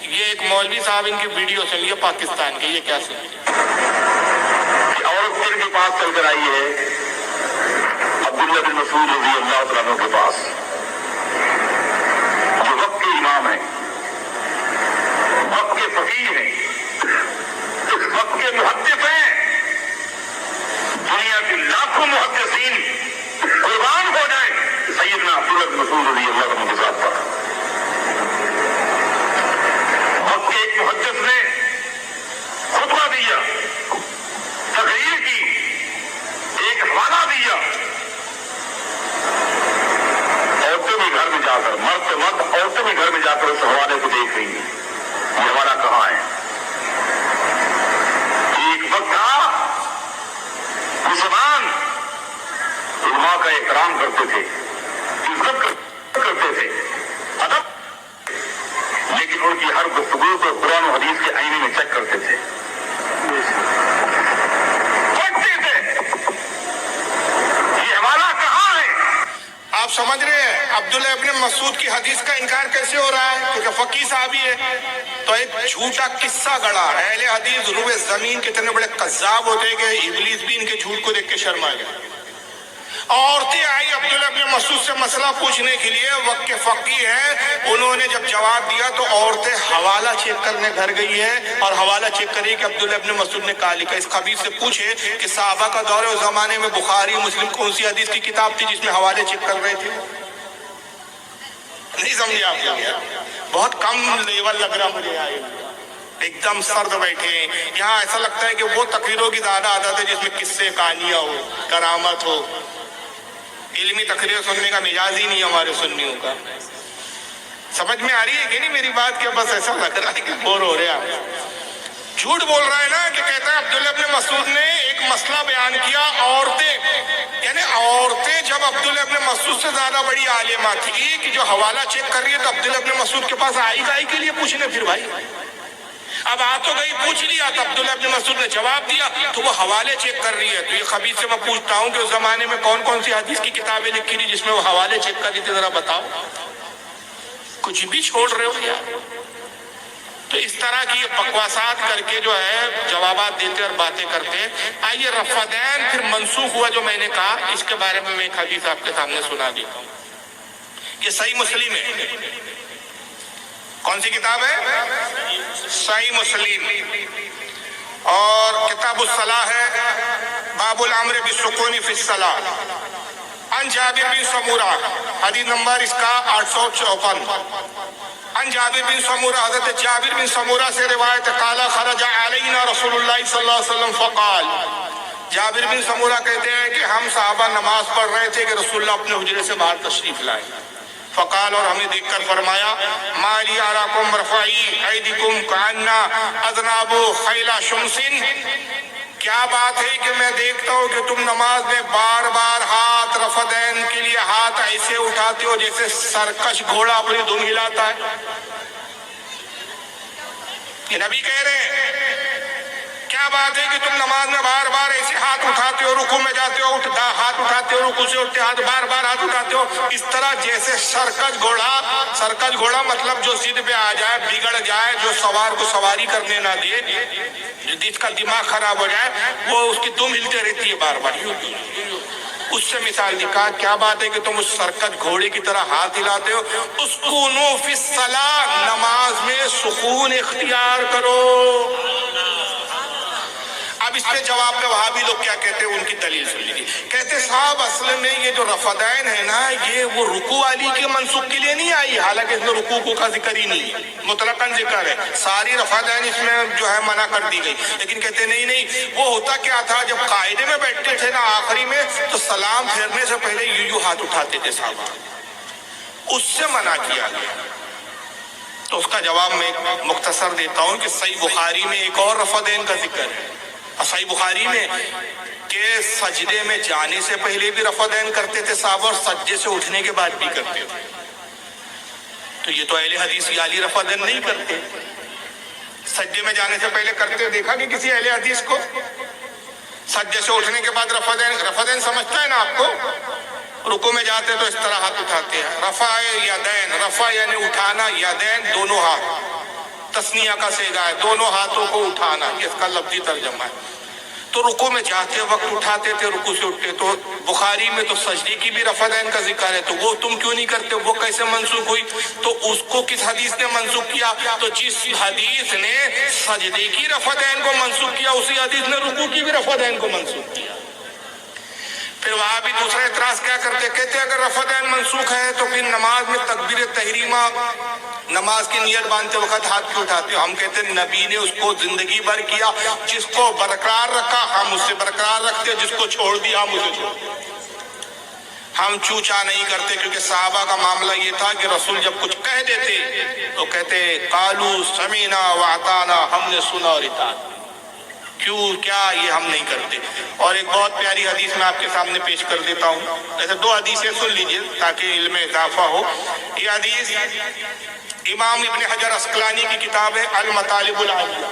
یہ ایک مولوی صاحب ان کی ویڈیو چلی ہے پاکستان کی، یہ کیا سنیے؟ عورت کے پاس چل کر آئی ہے عبداللہ بن مسعود رضی اللہ تعالیٰ عنہ کے پاس، جو وقت کے امام ہیں، وقت کے فقیہ ہیں، اس وقت کے محدث ہیں، دنیا کے لاکھوں محدثین قربان ہو جائیں سیدنا عبداللہ بن مسعود رضی اللہ عنہ کے ذات پر۔ وقت کے ایک محدث نے خطبہ دیا، تقریر کی، ایک حوالہ دیا، عورتیں بھی گھر میں جا کر، مرد تو مرد، عورتیں بھی گھر میں جا کر اس حوالے کو دیکھ رہی ہیں، یہ حوالہ کہاں ہے؟ ایک وقت تھا مسلمان علماء کا احترام کرتے تھے، عزت کرتے تھے، ادب، لیکن ان کی ہر گفتگو کو قرآن و حدیث کے آئینے میں چیک کرتے تھے، آپ سمجھ رہے ہیں عبداللہ ابن مسعود کی حدیث کا انکار کیسے ہو رہا ہے؟ کیونکہ فقیہ صحابی ہے۔ تو ایک جھوٹا قصہ گڑا، اہل حدیث روئے زمین کتنے بڑے قذاب ہوتے ہیں کہ ابلیس بھی ان کے جھوٹ کو دیکھ کے شرما گیا۔ عورتیں آئی عبداللہ ابن مسعود سے مسئلہ پوچھنے کے لیے، وقت کے فقیہ ہیں، انہوں نے جب جواب دیا تو عورتیں حوالہ چیک کرنے گھر گئی ہیں اور حوالہ چیک کری کہ عبداللہ ابن مسعود نے کہا لکھا۔ اس خبیث سے پوچھے کہ صحابہ کا دور اس زمانے میں بخاری مسلم کون سی حدیث کی کتاب تھی جس میں حوالے چیک کر رہے تھے؟ نہیں سمجھے آپ؟ بہت کم لیول لگ رہا مجھے آئے، ایک دم سرد بیٹھے ہیں یہاں۔ ایسا لگتا ہے کہ وہ تقریروں کی زیادہ عادت ہے جس میں قصے کہانیاں ہو، کرامت ہو۔ علمی تقریر سننے کا مزاج ہی نہیں ہمارے سنیوں کا۔ سمجھ میں آ رہی ہے کہ نہیں میری بات؟ کہ بس ایسا لگ رہا ہے کہ بور ہو رہے ہیں۔ جھوٹ بول رہا ہے نا، کہ کہتا ہے عبداللہ ابن مسعود نے ایک مسئلہ بیان کیا، عورتیں، یعنی عورتیں جب عبداللہ ابن مسعود سے زیادہ بڑی عالمہ تھی کہ جو حوالہ چیک کر رہی ہے، تو عبداللہ ابن مسعود کے پاس آئی گائی کے لیے پوچھنے پھر بھائی؟ اب آ تو گئی، پوچھ لیا تو عبداللہ ابن مسعود نے جواب دیا تو وہ حوالے چیک کر رہی ہے۔ تو یہ خبیث سے میں پوچھتا ہوں کہ اس زمانے میں کون کون سی حدیث کی کتابیں لکھی تھی جس میں وہ حوالے چیک کر رہی تھی؟ ذرا بتاؤ، کچھ بھی چھوڑ رہے ہو یار۔ تو اس طرح کی بکواسات کر کے جو ہے جوابات دیتے اور باتیں کرتے۔ آئیے رفدین پھر منسوخ ہوا جو میں نے کہا، اس کے بارے میں ایک حدیث آپ کے سامنے سنا دیتا ہوں۔ یہ صحیح مسلم ہے۔ کون سی کتاب ہے؟ صحیح مسلم، اور کتاب الصلاح ہے، باب الامر بالسکون فی الصلاۃ۔ عن جابر بن سمورہ، حدیث نمبر اس کا 854۔ عن جابر بن سمورہ، حضرت جابر بن سمورہ سے روایت، قال خرج علینا رسول اللہ صلی اللہ علیہ وسلم فقال، جابر بن سمورہ کہتے ہیں کہ ہم صحابہ نماز پڑھ رہے تھے کہ رسول اللہ اپنے حجرے سے باہر تشریف لائے۔ فقال، اور ہمیں دیکھ کر فرمایا، ما لی اراکم مرفعی ایدیکم کأن اذناب خیل شمس، کیا بات ہے کہ میں دیکھتا ہوں کہ تم نماز میں بار بار ہاتھ رفدین کے لیے ہاتھ ایسے اٹھاتے ہو جیسے سرکش گھوڑا اپنی دم ہلاتا ہے۔ یہ نبی کہہ رہے ہیں کیا بات ہے کہ تم نماز میں بار بار ایسے ہاتھ اٹھاتے ہو، رکوع میں جاتے ہو ہاتھ اٹھاتے ہو، رکوع سے اٹھتے ہاتھ بار بار ہاتھ اٹھاتے ہو، اس طرح جیسے سرکش گھوڑا مطلب جو ضد پہ آ جائے، بگڑ جائے، جو سوار کو سواری کرنے نہ دے، جس کا دماغ خراب ہو جائے، وہ اس کی دم ہلتے رہتی ہے بار بار۔ اس سے مثال دکھا، کیا بات ہے کہ تم اس سرکش گھوڑے کی طرح ہاتھ ہلاتے ہو؟ اسکونوا فی الصلاۃ، نماز میں سکون اختیار کرو۔ اب اس پہ جواب میں وہابی لوگ کیا کہتے ہیں، ان کی دلیل سن لیجیے۔ کہتے صاحب اصل میں یہ جو رفدین ہے نا، یہ وہ رکوع علی کے منسوخ کے لیے نہیں آئی، حالانکہ اس میں رکوع کا ذکر ہی نہیں ہے، مطلقاً ذکر ہے، ساری رفدین اس میں جو ہے منع کر دی گئی۔ لیکن کہتے نہیں، وہ ہوتا کیا تھا، جب قاعدے میں بیٹھتے تھے نا آخری میں، تو سلام پھیرنے سے پہلے یوں ہاتھ اٹھاتے تھے صاحب، اس سے منع کیا گیا۔ تو اس کا جواب میں مختصر دیتا ہوں کہ صحیح بخاری میں ایک اور رفدین کا ذکر ہے، صحیح بخاری میں، کہ سجدے میں جانے سے پہلے بھی رفدین کرتے تھے صحابہ، اور سجدے سے اٹھنے کے بعد بھی کرتے تھے۔ تو یہ تو اہل حدیث عالی رفدین نہیں کرتے، سجدے میں جانے سے پہلے کرتے دیکھا کہ کسی اہل حدیث کو؟ سجدے سے اٹھنے کے بعد رفدین سمجھتا ہے نا آپ کو؟ رکوع میں جاتے تو اس طرح ہاتھ اٹھاتے ہیں، رفع یدین، رفع یعنی اٹھانا، یدین دونوں ہاتھ، تسنیہ کا سیگا ہے، دونوں ہاتھوں کو اٹھانا، یہ اس کا لفظی ترجمہ ہے۔ تو رکوع میں جاتے وقت اٹھاتے تھے، رکوع سے اٹھتے، تو بخاری میں تو سجدے کی بھی رفع دین کا ذکر ہے، تو وہ تم کیوں نہیں کرتے، وہ کیسے منسوخ ہوئی؟ تو اس کو کس حدیث نے منسوخ کیا؟ تو جس حدیث نے سجدے کی رفع دین کو منسوخ کیا، اسی حدیث نے رکوع کی بھی رفع دین کو منسوخ کیا۔ پھر وہاں بھی دوسرا اعتراض کیا کرتے، کہتے اگر رفع دین منسوخ ہے تو پھر نماز میں تکبیر تحریمہ، نماز کی نیت باندھتے وقت ہاتھ کیوں اٹھاتے ہو؟ ہم کہتے ہیں نبی نے اس کو زندگی بھر کیا، جس کو برقرار رکھا ہم اس سے برقرار رکھتے، جس کو چھوڑ دیا ہم اسے چھوڑ دیا۔ ہم چوچا نہیں کرتے، کیونکہ صحابہ کا معاملہ یہ تھا کہ رسول جب کچھ کہہ دیتے تو کہتے قالوا سمعنا واطعنا، ہم نے سنا اور اطاعت۔ کیوں کیا یہ ہم نہیں کرتے؟ اور ایک بہت پیاری حدیث میں آپ کے سامنے پیش کر دیتا ہوں، ایسے دو حدیثیں سن لیجئے تاکہ علم میں اضافہ ہو۔ یہ حدیث امام ابن حجر عسقلانی کی کتاب ہے المطالب العالیہ،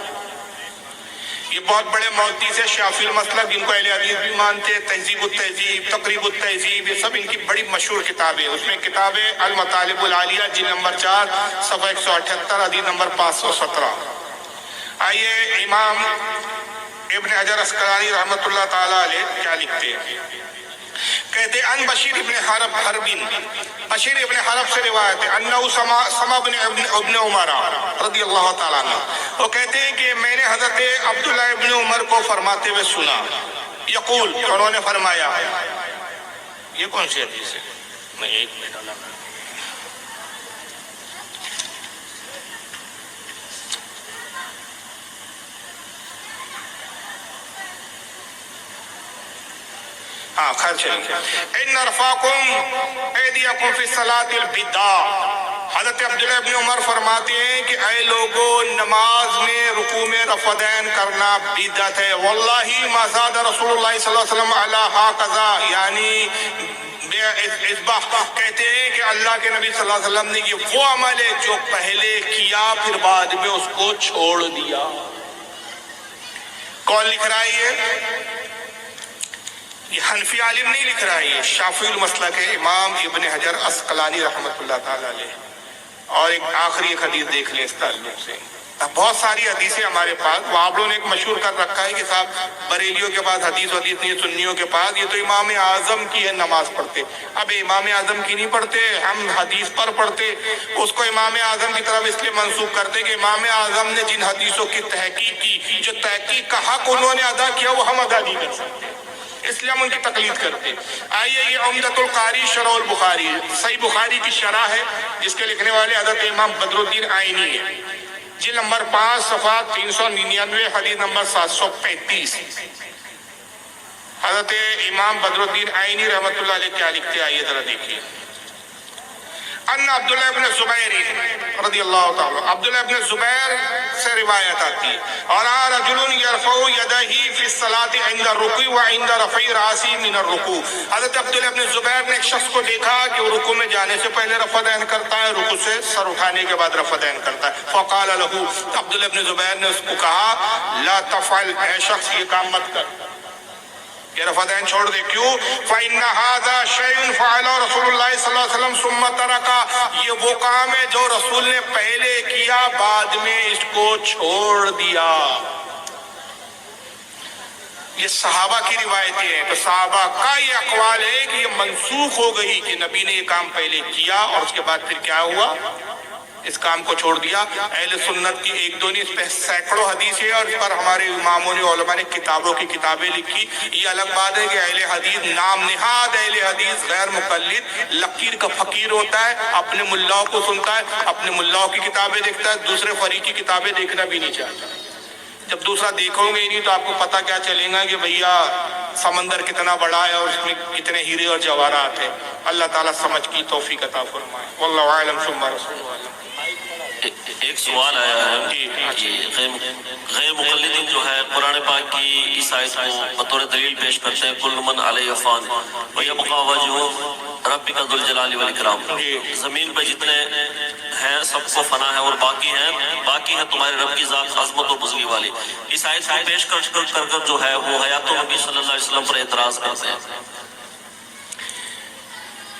یہ بہت بڑے محدث ہے، شافعی المسلک، جن کو اہل حدیث بھی مانتے ہیں، تہذیب التہذیب، تقریب التہذیب، یہ سب ان کی بڑی مشہور کتاب ہے۔ اس میں کتاب ہے المطالب العالیہ، جلد نمبر 4 صفحہ 178، حدیث نمبر 517۔ آئیے امام ابن حجر عسقلانی رحمۃ اللہ تعالیٰ علیہ کیا لکھتے ہیں، کہتے ہیں ان بشیر ابن حرب، بشیر ابن حرب سے روایت ہے، انہو سمع ابن عمر رضی اللہ تعالیٰ عنہ، وہ کہتے ہیں کہ میں نے حضرت عبداللہ ابن عمر کو فرماتے ہوئے سنا، یقول، انہوں نے فرمایا، یہ کون سی حدیث ہے؟ میں ایک منٹ اللہ خیر چلیے، ان رفعکم ایدیکم فی الصلاۃ البدع، حضرت عبداللہ ابن عمر فرماتے ہیں کہ اے لوگو، نماز میں رکوع میں رفع دین کرنا بدعت ہے، واللہ ما زاد رسول اللہ صلی اللہ علیہ وسلم علی ہاکذا، یعنی کہتے ہیں کہ اللہ کے نبی صلی اللہ علیہ وسلم نے یہ وہ عمل ہے جو پہلے کیا پھر بعد میں اس کو چھوڑ دیا۔ کون لکھ رہا ہے یہ حنفی عالم نہیں لکھ رہا ہے، یہ شافعی المسلک ہے امام ابن حجر عسقلانی رحمۃ اللہ تعالیٰ علیہ۔ اور ایک آخری ایک حدیث دیکھ لیں اس تعلق سے، بہت ساری حدیثیں ہمارے پاس، وہابڑوں نے ایک مشہور کر رکھا ہے کہ صاحب بریلیوں کے پاس حدیث نہیں، سنیوں کے پاس، یہ تو امام اعظم کی ہے نماز پڑھتے۔ اب امام اعظم کی نہیں پڑھتے، ہم حدیث پر پڑھتے، اس کو امام اعظم کی طرف اس لیے منسوخ کرتے کہ امام اعظم نے جن حدیثوں کی تحقیق کی، جو تحقیق کا حق انہوں نے ادا کیا وہ ہم ادا نہیں کر سکتے، اس لیے ہم ان کی تقلید کرتے۔ آئیے یہ عمدۃ القاری شرح البخاری، صحیح بخاری کی شرح ہے، جس کے لکھنے والے حضرت امام بدر الدین آئینی ہے، جلد نمبر 5 صفحہ 399، حدیث نمبر 735۔ حضرت امام بدر الدین آئینی رحمۃ اللہ علیہ کیا لکھتے ہیں، آئیے ذرا دیکھیے۔ ان عبداللہ ابن زبیر رضی اللہ تعالیٰ، عبداللہ ابن زبیر سے روایت آتی ہے، اور رجل یرفع یدہ فی الصلاۃ عند الرکوع وعند رفع رأسہ من الرکوع، حضرت عبداللہ ابن زبیر نے ایک شخص کو دیکھا کہ وہ رکوع میں جانے سے پہلے رفع دین کرتا ہے، رکوع سے سر اٹھانے کے بعد رفع دین کرتا ہے۔ فقال له، عبداللہ ابن زبیر نے اس کو کہا، لا تفعل، اے شخص یہ کام مت کر، یہ رفع دین چھوڑ دے، کیوں؟ فَإِنَّ هَذَا شَيْءٌ فَعَلَ رسول اللہ صلی اللہ علیہ وسلم ثُمَّ تَرَكَ، یہ وہ کام ہے جو رسول نے پہلے کیا بعد میں اس کو چھوڑ دیا۔ یہ صحابہ کی روایتیں ہیں، تو صحابہ کا یہ اقوال ہے کہ یہ منسوخ ہو گئی کہ نبی نے یہ کام پہلے کیا اور اس کے بعد پھر کیا ہوا، اس کام کو چھوڑ دیا۔ اہل سنت کی ایک دو نہیں، اس پہ سینکڑوں حدیثیں اور اس پر ہمارے اماموں نے علماء نے کتابوں کی کتابیں لکھی۔ یہ الگ بات ہے کہ اہل حدیث نام نہاد اہل حدیث غیر مقلد، لکیر کا فقیر ہوتا ہے، اپنے ملاؤں کو سنتا ہے، اپنے ملاؤں کی کتابیں دیکھتا ہے، دوسرے فریق کی کتابیں دیکھنا بھی نہیں چاہتا۔ جب دوسرا دیکھو گے ہی نہیں تو آپ کو پتہ کیا چلے گا کہ بھیا سمندر کتنا بڑا ہے اور اس میں کتنے ہیرے اور جواہرات ہیں۔ اللہ تعالیٰ سمجھ کی توفیق عطا فرمائے۔ واللہ اعلم ثم رسول اعلم۔ ایک سوال آیا ہے کہ غیر مقلدین جو ہے قرآن پاک کی اس آیت کو بطور دلیل پیش کرتے ہیں، کل من علیہ فان ویبقی وجہ ربک ذو الجلال والاکرام، زمین پہ جتنے ہیں سب کو فنا ہے اور باقی ہے تمہارے رب کی ذات عظمت اور بزرگی والی۔ اس آیت کو پیش کر جو ہے وہ حیات النبی صلی اللہ علیہ وسلم پر اعتراض کرتے ہیں۔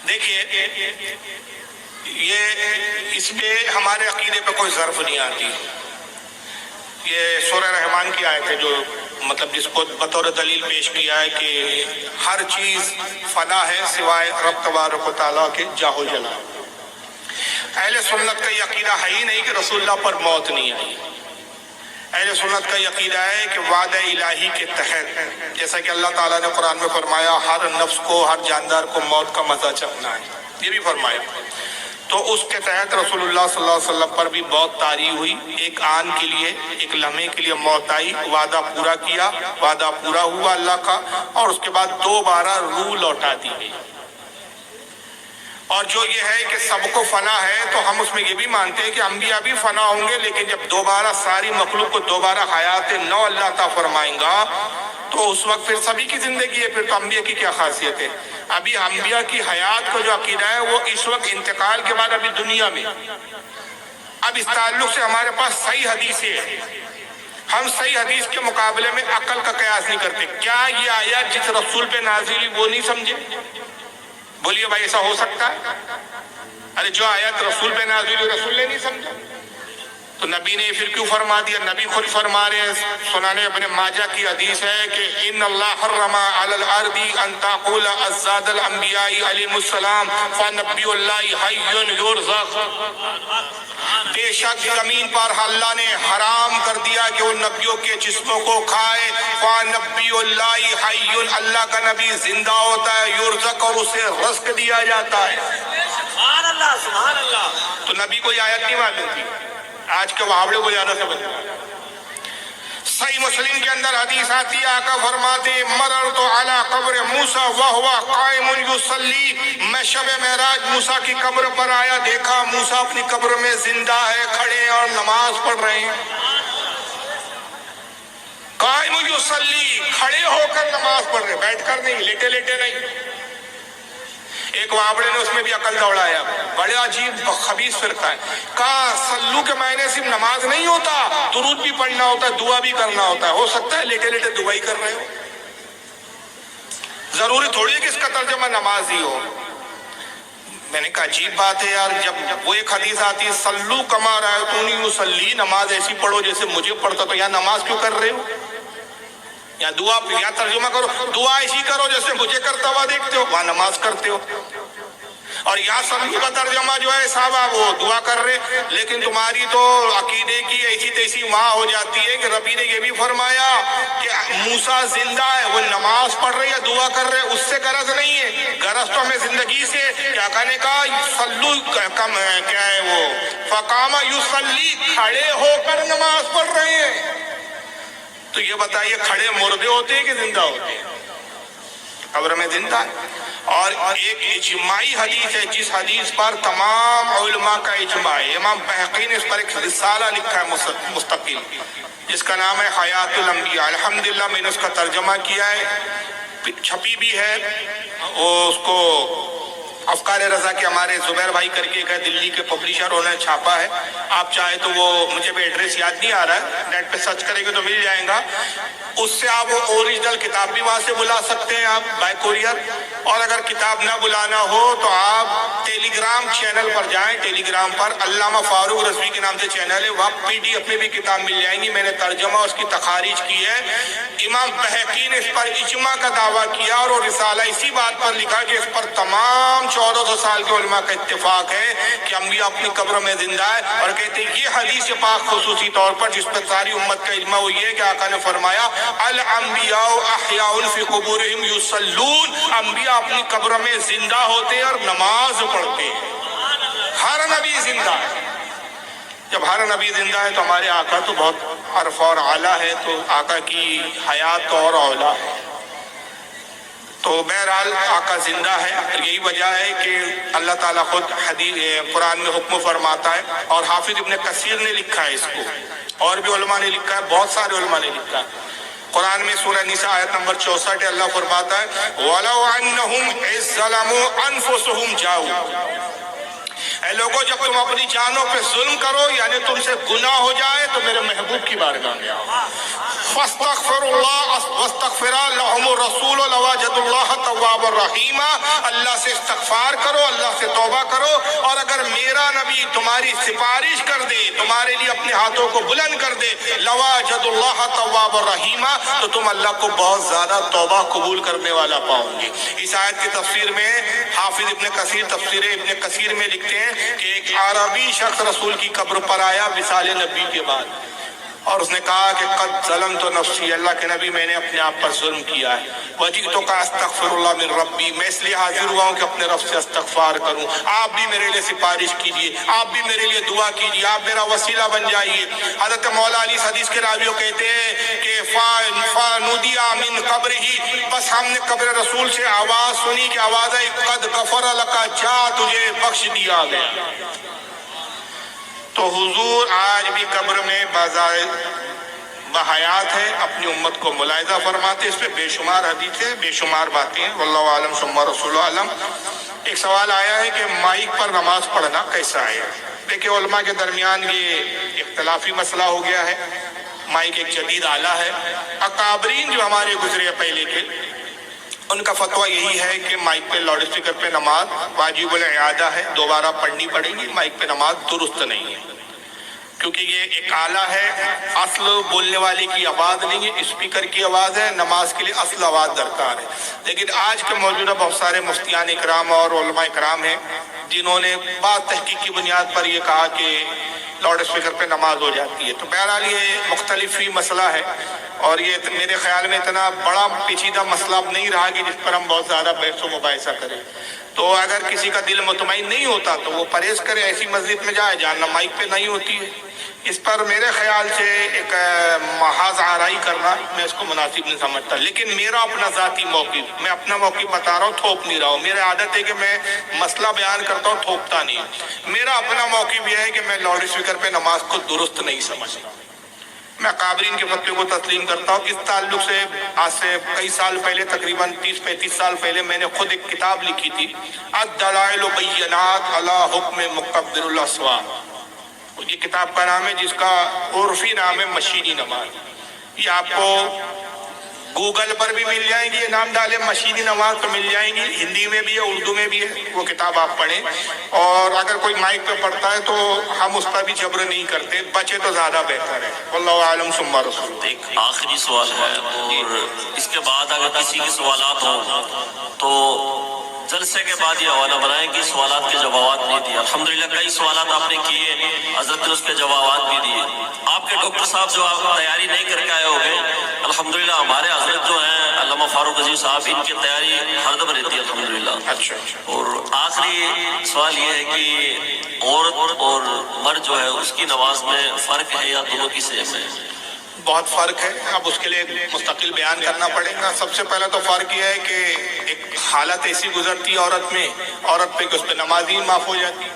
دیکھیے یہ اس میں ہمارے عقیدے پہ کوئی ظرف نہیں آتی، یہ سورہ رحمان کی آیت ہے جو مطلب جس کو بطور دلیل پیش کیا ہے کہ ہر چیز فنا ہے سوائے رب تبارک و تعالیٰ کے جاہو جلال۔ اہل سنت کا یہ عقیدہ ہے ہی نہیں کہ رسول اللہ پر موت نہیں آئی۔ اہل سنت کا یہ عقیدہ ہے کہ وعدہ الہی کے تحت، جیسا کہ اللہ تعالیٰ نے قرآن میں فرمایا ہر نفس کو، ہر جاندار کو موت کا مزہ چکھنا ہے، یہ بھی فرمایا، تو اس کے تحت رسول اللہ صلی اللہ علیہ وسلم پر بھی بہت طاری ہوئی۔ ایک آن کے لیے، ایک لمحے کے لیے موت آئی، وعدہ پورا کیا، وعدہ پورا ہوا اللہ کا، اور اس کے بعد دوبارہ روح لوٹا دی گئی۔ اور جو یہ ہے کہ سب کو فنا ہے، تو ہم اس میں یہ بھی مانتے ہیں کہ انبیاء بھی فنا ہوں گے، لیکن جب دوبارہ ساری مخلوق کو دوبارہ حیات نو اللہ عطا فرمائیں گا تو اس وقت پھر سبھی کی زندگی ہے، پھر تو انبیاء کی کیا خاصیت ہے؟ ابھی انبیاء کی حیات کا جو عقیدہ ہے وہ اس وقت انتقال کے بعد ابھی دنیا میں، اب اس تعلق سے ہمارے پاس صحیح حدیثیں ہیں، ہم صحیح حدیث کے مقابلے میں عقل کا قیاس نہیں کرتے۔ کیا یہ آیات جس رسول پہ نازل ہوئی وہ نہیں سمجھے؟ بولیے بھائی ایسا ہو سکتا ہے؟ ارے جو آیات رسول پہ نازل ہوئی رسول نے نہیں سمجھا تو نبی نے پھر کیوں فرما دیا؟ نبی خود فرما رہے ہیں، سنانے ابن ماجہ کی حدیث ہے کہ ان اللہ حرم علی الارض ان تقول ازداد الانبیاء علیہم السلام فنبی اللہ حی یرزق، بے شک زمین پر اللہ نے حرام کر دیا کہ وہ نبیوں کے جسموں کو کھائے، فنبی اللہ حی، اللہ کا نبی زندہ ہوتا ہے، یرزق، اور اسے رزق دیا جاتا ہے۔ سبحان اللہ سبحان اللہ۔ تو نبی کو یہ آیت نہیں معلوم تھی، آج کے وہابڑے کو زیادہ سمجھ۔ صحیح مسلم کے اندر حدیث آتی ہے، آقا فرماتے مررت علی قبر موسیٰ وہو قائم یصلی، میں شب معراج موسیٰ کی قبر پر آیا، دیکھا موسیٰ اپنی قبر میں زندہ ہے، کھڑے اور نماز پڑھ رہے ہیں۔ قائم یصلی، کھڑے ہو کر نماز پڑھ رہے، بیٹھ کر نہیں، لیٹے لیٹے نہیں۔ ایک وابڑے نے اس میں بھی عقل دوڑایا، بڑے عجیب خبیث فرقہ ہے، کہا صلو کے معنی صرف نماز نہیں ہوتا، درود بھی پڑھنا ہوتا ہے، دعا بھی کرنا ہوتا ہے، ہو سکتا ہے لیٹے لیٹے دعا ہی کر رہے ہو، ضروری تھوڑی ہے کہ اس کا ترجمہ نماز ہی ہو۔ میں نے کہا عجیب بات ہے یار، جب وہ ایک حدیث آتی ہے صلو کما رأیتمونی اصلی، نماز ایسی پڑھو جیسے مجھے پڑھتا، تو یہاں نماز کیوں کر رہے ہو؟ یا دعا، یا ترجمہ کرو دعا ایسی کرو جیسے مجھے کرتا ہوا دیکھتے ہو، وہاں نماز کرتے ہو۔ اور یا صلو کا ترجمہ جو ہے صاحب وہ دعا کر رہے، لیکن تمہاری تو عقیدے کی ایسی تیسی وہاں ہو جاتی ہے کہ ربی نے یہ بھی فرمایا کہ موسیٰ زندہ ہے، وہ نماز پڑھ رہے یا دعا کر رہے، اس سے غرض نہیں ہے، غرض تو ہمیں زندگی سے کیا کہنے کا، صلو کیا ہے وہ فقام یصلی، کھڑے ہو کر نماز پڑھ رہے ہیں۔ تو یہ بتائیے کھڑے مردے ہوتے ہیں کہ زندہ ہوتے ہیں؟ قبر میں زندہ ہے۔ اور ایک اجماعی حدیث ہے جس حدیث پر تمام علماء کا اجماع ہے، امام بہقی نے اس پر ایک رسالہ لکھا ہے مستقل، جس کا نام ہے حیات الانبیاء۔ الحمدللہ میں نے اس کا ترجمہ کیا ہے، چھپی بھی ہے، اس کو افکار رضا کے ہمارے زبیر بھائی کر کے ایک ہے دلی کے پبلیشر، انہوں نے چھاپا ہے، آپ چاہے تو وہ مجھے بھی ایڈریس یاد نہیں آ رہا ہے، نیٹ پہ سرچ کریں گے تو مل جائے گا، اس سے آپ وہ اوریجنل کتاب بھی وہاں سے بلا سکتے ہیں آپ بائی کوریئر، اور اگر کتاب نہ بلانا ہو تو آپ ٹیلی گرام چینل پر جائیں، ٹیلی گرام پر علامہ فاروق رضوی کے نام سے چینل ہے، وہاں پی ڈی ایف میں بھی کتاب مل جائیں گی، میں نے ترجمہ اس کی تخاریج کی ہے۔ امام بہقی نے اس پر اجماع کا دعویٰ کیا، اور وہ رسالہ اسی بات پر لکھا کہ اس پر تمام 1400 سال کے علماء کا اتفاق ہے کہ انبیاء اپنی قبر میں زندہ ہے، اور کہتے ہیں یہ حدیث پاک خصوصی طور پر جس پر ساری امت کا اجماع ہوئی ہے کہ آقا نے فرمایا الانبیاء احیاء فی قبورہم یصلون، انبیاء اپنی قبر میں زندہ ہوتے اور نماز پڑھتے ہیں، ہر نبی زندہ ہے۔ جب ہر نبی زندہ ہے تو ہمارے آقا تو بہت عرف اور اعلیٰ ہے، تو آقا کی حیات تو اور اولیٰ ہے۔ تو بہرحال آقا زندہ ہے، اور یہی وجہ ہے کہ اللہ تعالیٰ خود قرآن میں حکم فرماتا ہے، اور حافظ ابن کثیر نے لکھا ہے اس کو، اور بھی علماء نے لکھا ہے، بہت سارے علماء نے لکھا ہے۔ قرآن میں سورہ نساء آیت نمبر 64 ہے، اللہ فرماتا ہے وَلَوْ أَنَّهُمْ إِذْ ظَلَمُوا أَنفُسَهُمْ جَاءُوا، اے لوگوں جب تم اپنی جانوں پہ ظلم کرو، یعنی تم سے گناہ ہو جائے، تو میرے محبوب کی بارگاہ میں آؤ، فَاسْتَغْفِرُوا اللَّهَ وَاسْتَغْفَرَ لَهُمُ الرَّسُولُ لَوَجَدُوا اللَّهَ تَوَّابًا رَحِيمًا، اللہ سے استغفار کرو، اللہ سے توبہ کرو، اور اگر میرا نبی تمہاری سفارش کر دے، تمہارے لیے اپنے ہاتھوں کو بلند کر دے لواجد اللہ تواب الرحیمہ، تو تم اللہ کو بہت زیادہ توبہ قبول کرنے والا پاؤ گے۔ اس آیت کی تفسیر میں حافظ ابن کثیر تفسیر ابن کثیر میں لکھتے ہیں کہ ایک عربی شخص رسول کی قبر پر آیا وصال نبی کے بعد، اور اس نے کہا کہ قد ظلمت نفسی، اللہ کے نبی میں نے اپنے آپ پر ظلم کیا ہے، وجئتک استغفر اللہ من ربی، میں اس لیے حاضر ہوا ہوں کہ اپنے رب سے استغفار کروں، آپ بھی میرے لیے سفارش کیجیے، آپ بھی میرے لیے دعا کیجیے، آپ میرا وسیلہ بن جائیے۔ حضرت مولا علی اس حدیث کے راویوں کہتے ہیں کہ فَنُودِیَ مِن قَبْرِهِ، بس ہم نے قبر رسول سے آواز سنی کہ آواز ہے قد غفر لک، جا تجھے بخش دیا گیا۔ تو حضور آج بھی قبر میں بحیات ہے، اپنی امت کو ملاحظہ فرماتے، اس پہ بے شمار حدیثیں بے شمار باتیں ہیں، واللہ عالم ثم رسول عالم۔ ایک سوال آیا ہے کہ مائک پر نماز پڑھنا کیسا ہے؟ دیکھیں علماء کے درمیان یہ اختلافی مسئلہ ہو گیا ہے۔ مائک ایک جدید آلہ ہے، اکابرین جو ہمارے گزرے پہلے کے، ان کا فتویٰ یہی ہے کہ مائک پہ لاؤڈ اسپیکر پہ نماز واجب الاعادہ ہے، دوبارہ پڑھنی پڑے گی، مائک پہ نماز درست نہیں ہے، کیونکہ یہ ایک آلہ ہے، اصل بولنے والے کی آواز نہیں ہے، اسپیکر کی آواز ہے، نماز کے لیے اصل آواز درکار ہے۔ لیکن آج کے موجودہ بہت سارے مفتیان اکرام اور علماء اکرام ہیں جنہوں نے بعض تحقیق کی بنیاد پر یہ کہا کہ لاؤڈ اسپیکر پہ نماز ہو جاتی ہے۔ تو بہرحال یہ مختلف ہی مسئلہ ہے، اور یہ میرے خیال میں اتنا بڑا پیچیدہ مسئلہ اب نہیں رہا کہ جس پر ہم بہت زیادہ بحث و مباحثہ کریں۔ تو اگر کسی کا دل مطمئن نہیں ہوتا تو وہ پرہیز کرے، ایسی مسجد میں جائے جہاں مائک پہ نہیں ہوتی ہے۔ اس پر میرے خیال سے ایک محاذ آرائی کرنا میں اس کو مناسب نہیں سمجھتا، لیکن میرا اپنا ذاتی موقف، میں اپنا موقف بتا رہا ہوں، تھوپ نہیں رہا ہوں۔ میری عادت ہے کہ میں مسئلہ بیان کرتا ہوں، تھوپتا نہیں۔ میرا اپنا موقف یہ ہے کہ میں لاؤڈ اسپیکر پہ نماز کو درست نہیں سمجھتا۔ میں قابرین کے فتوے کو تسلیم کرتا ہوں۔ اس تعلق سے آج سے کئی سال پہلے، تقریباً 30-35 سال پہلے، میں نے خود ایک کتاب لکھی تھی، الدلائل بینات علی حکم مکبر الاصوات۔ یہ کتاب کا نام ہے، جس کا عرفی نام ہے مشینی نماز۔ یہ آپ کو گوگل پر بھی مل جائیں گی، یہ نام ڈالے مشینی نماز تو مل جائیں گی، ہندی میں بھی ہے، اردو میں بھی ہے، وہ کتاب آپ پڑھیں۔ اور اگر کوئی مائک پہ پڑھتا ہے تو ہم اس پر بھی جبر نہیں کرتے، بچے تو زیادہ بہتر ہے۔ واللہ عالم ثم رسول۔ ایک آخری سوال ہے، اور اس کے بعد اگر کسی کے سوالات ہوں تو جلسے کے بعد یہ حوالہ بنائیں کہ سوالات کے جوابات نہیں دیے۔ الحمدللہ کئی سوالات آپ نے کیے، حضرت نے اس کے جوابات بھی دیے۔ آپ کے ڈاکٹر صاحب جو آپ تیاری نہیں کر کے آئے ہو گے، الحمدللہ ہمارے حضرت جو ہیں علامہ فاروق عزیز صاحب، ان کی تیاری ہر دم رہتی ہے الحمدللہ۔ اچھا اور آخری سوال یہ ہے کہ عورت اور مرد جو ہے اس کی نماز میں فرق ہے یا دونوں کی سیم ہے؟ بہت فرق ہے، اب اس کے لیے مستقل بیان کرنا پڑے گا۔ سب سے پہلے تو فرق یہ ہے کہ ایک حالت ایسی گزرتی ہے عورت میں، عورت پہ کہ اس پہ نماز ہی معاف ہو جاتی ہے۔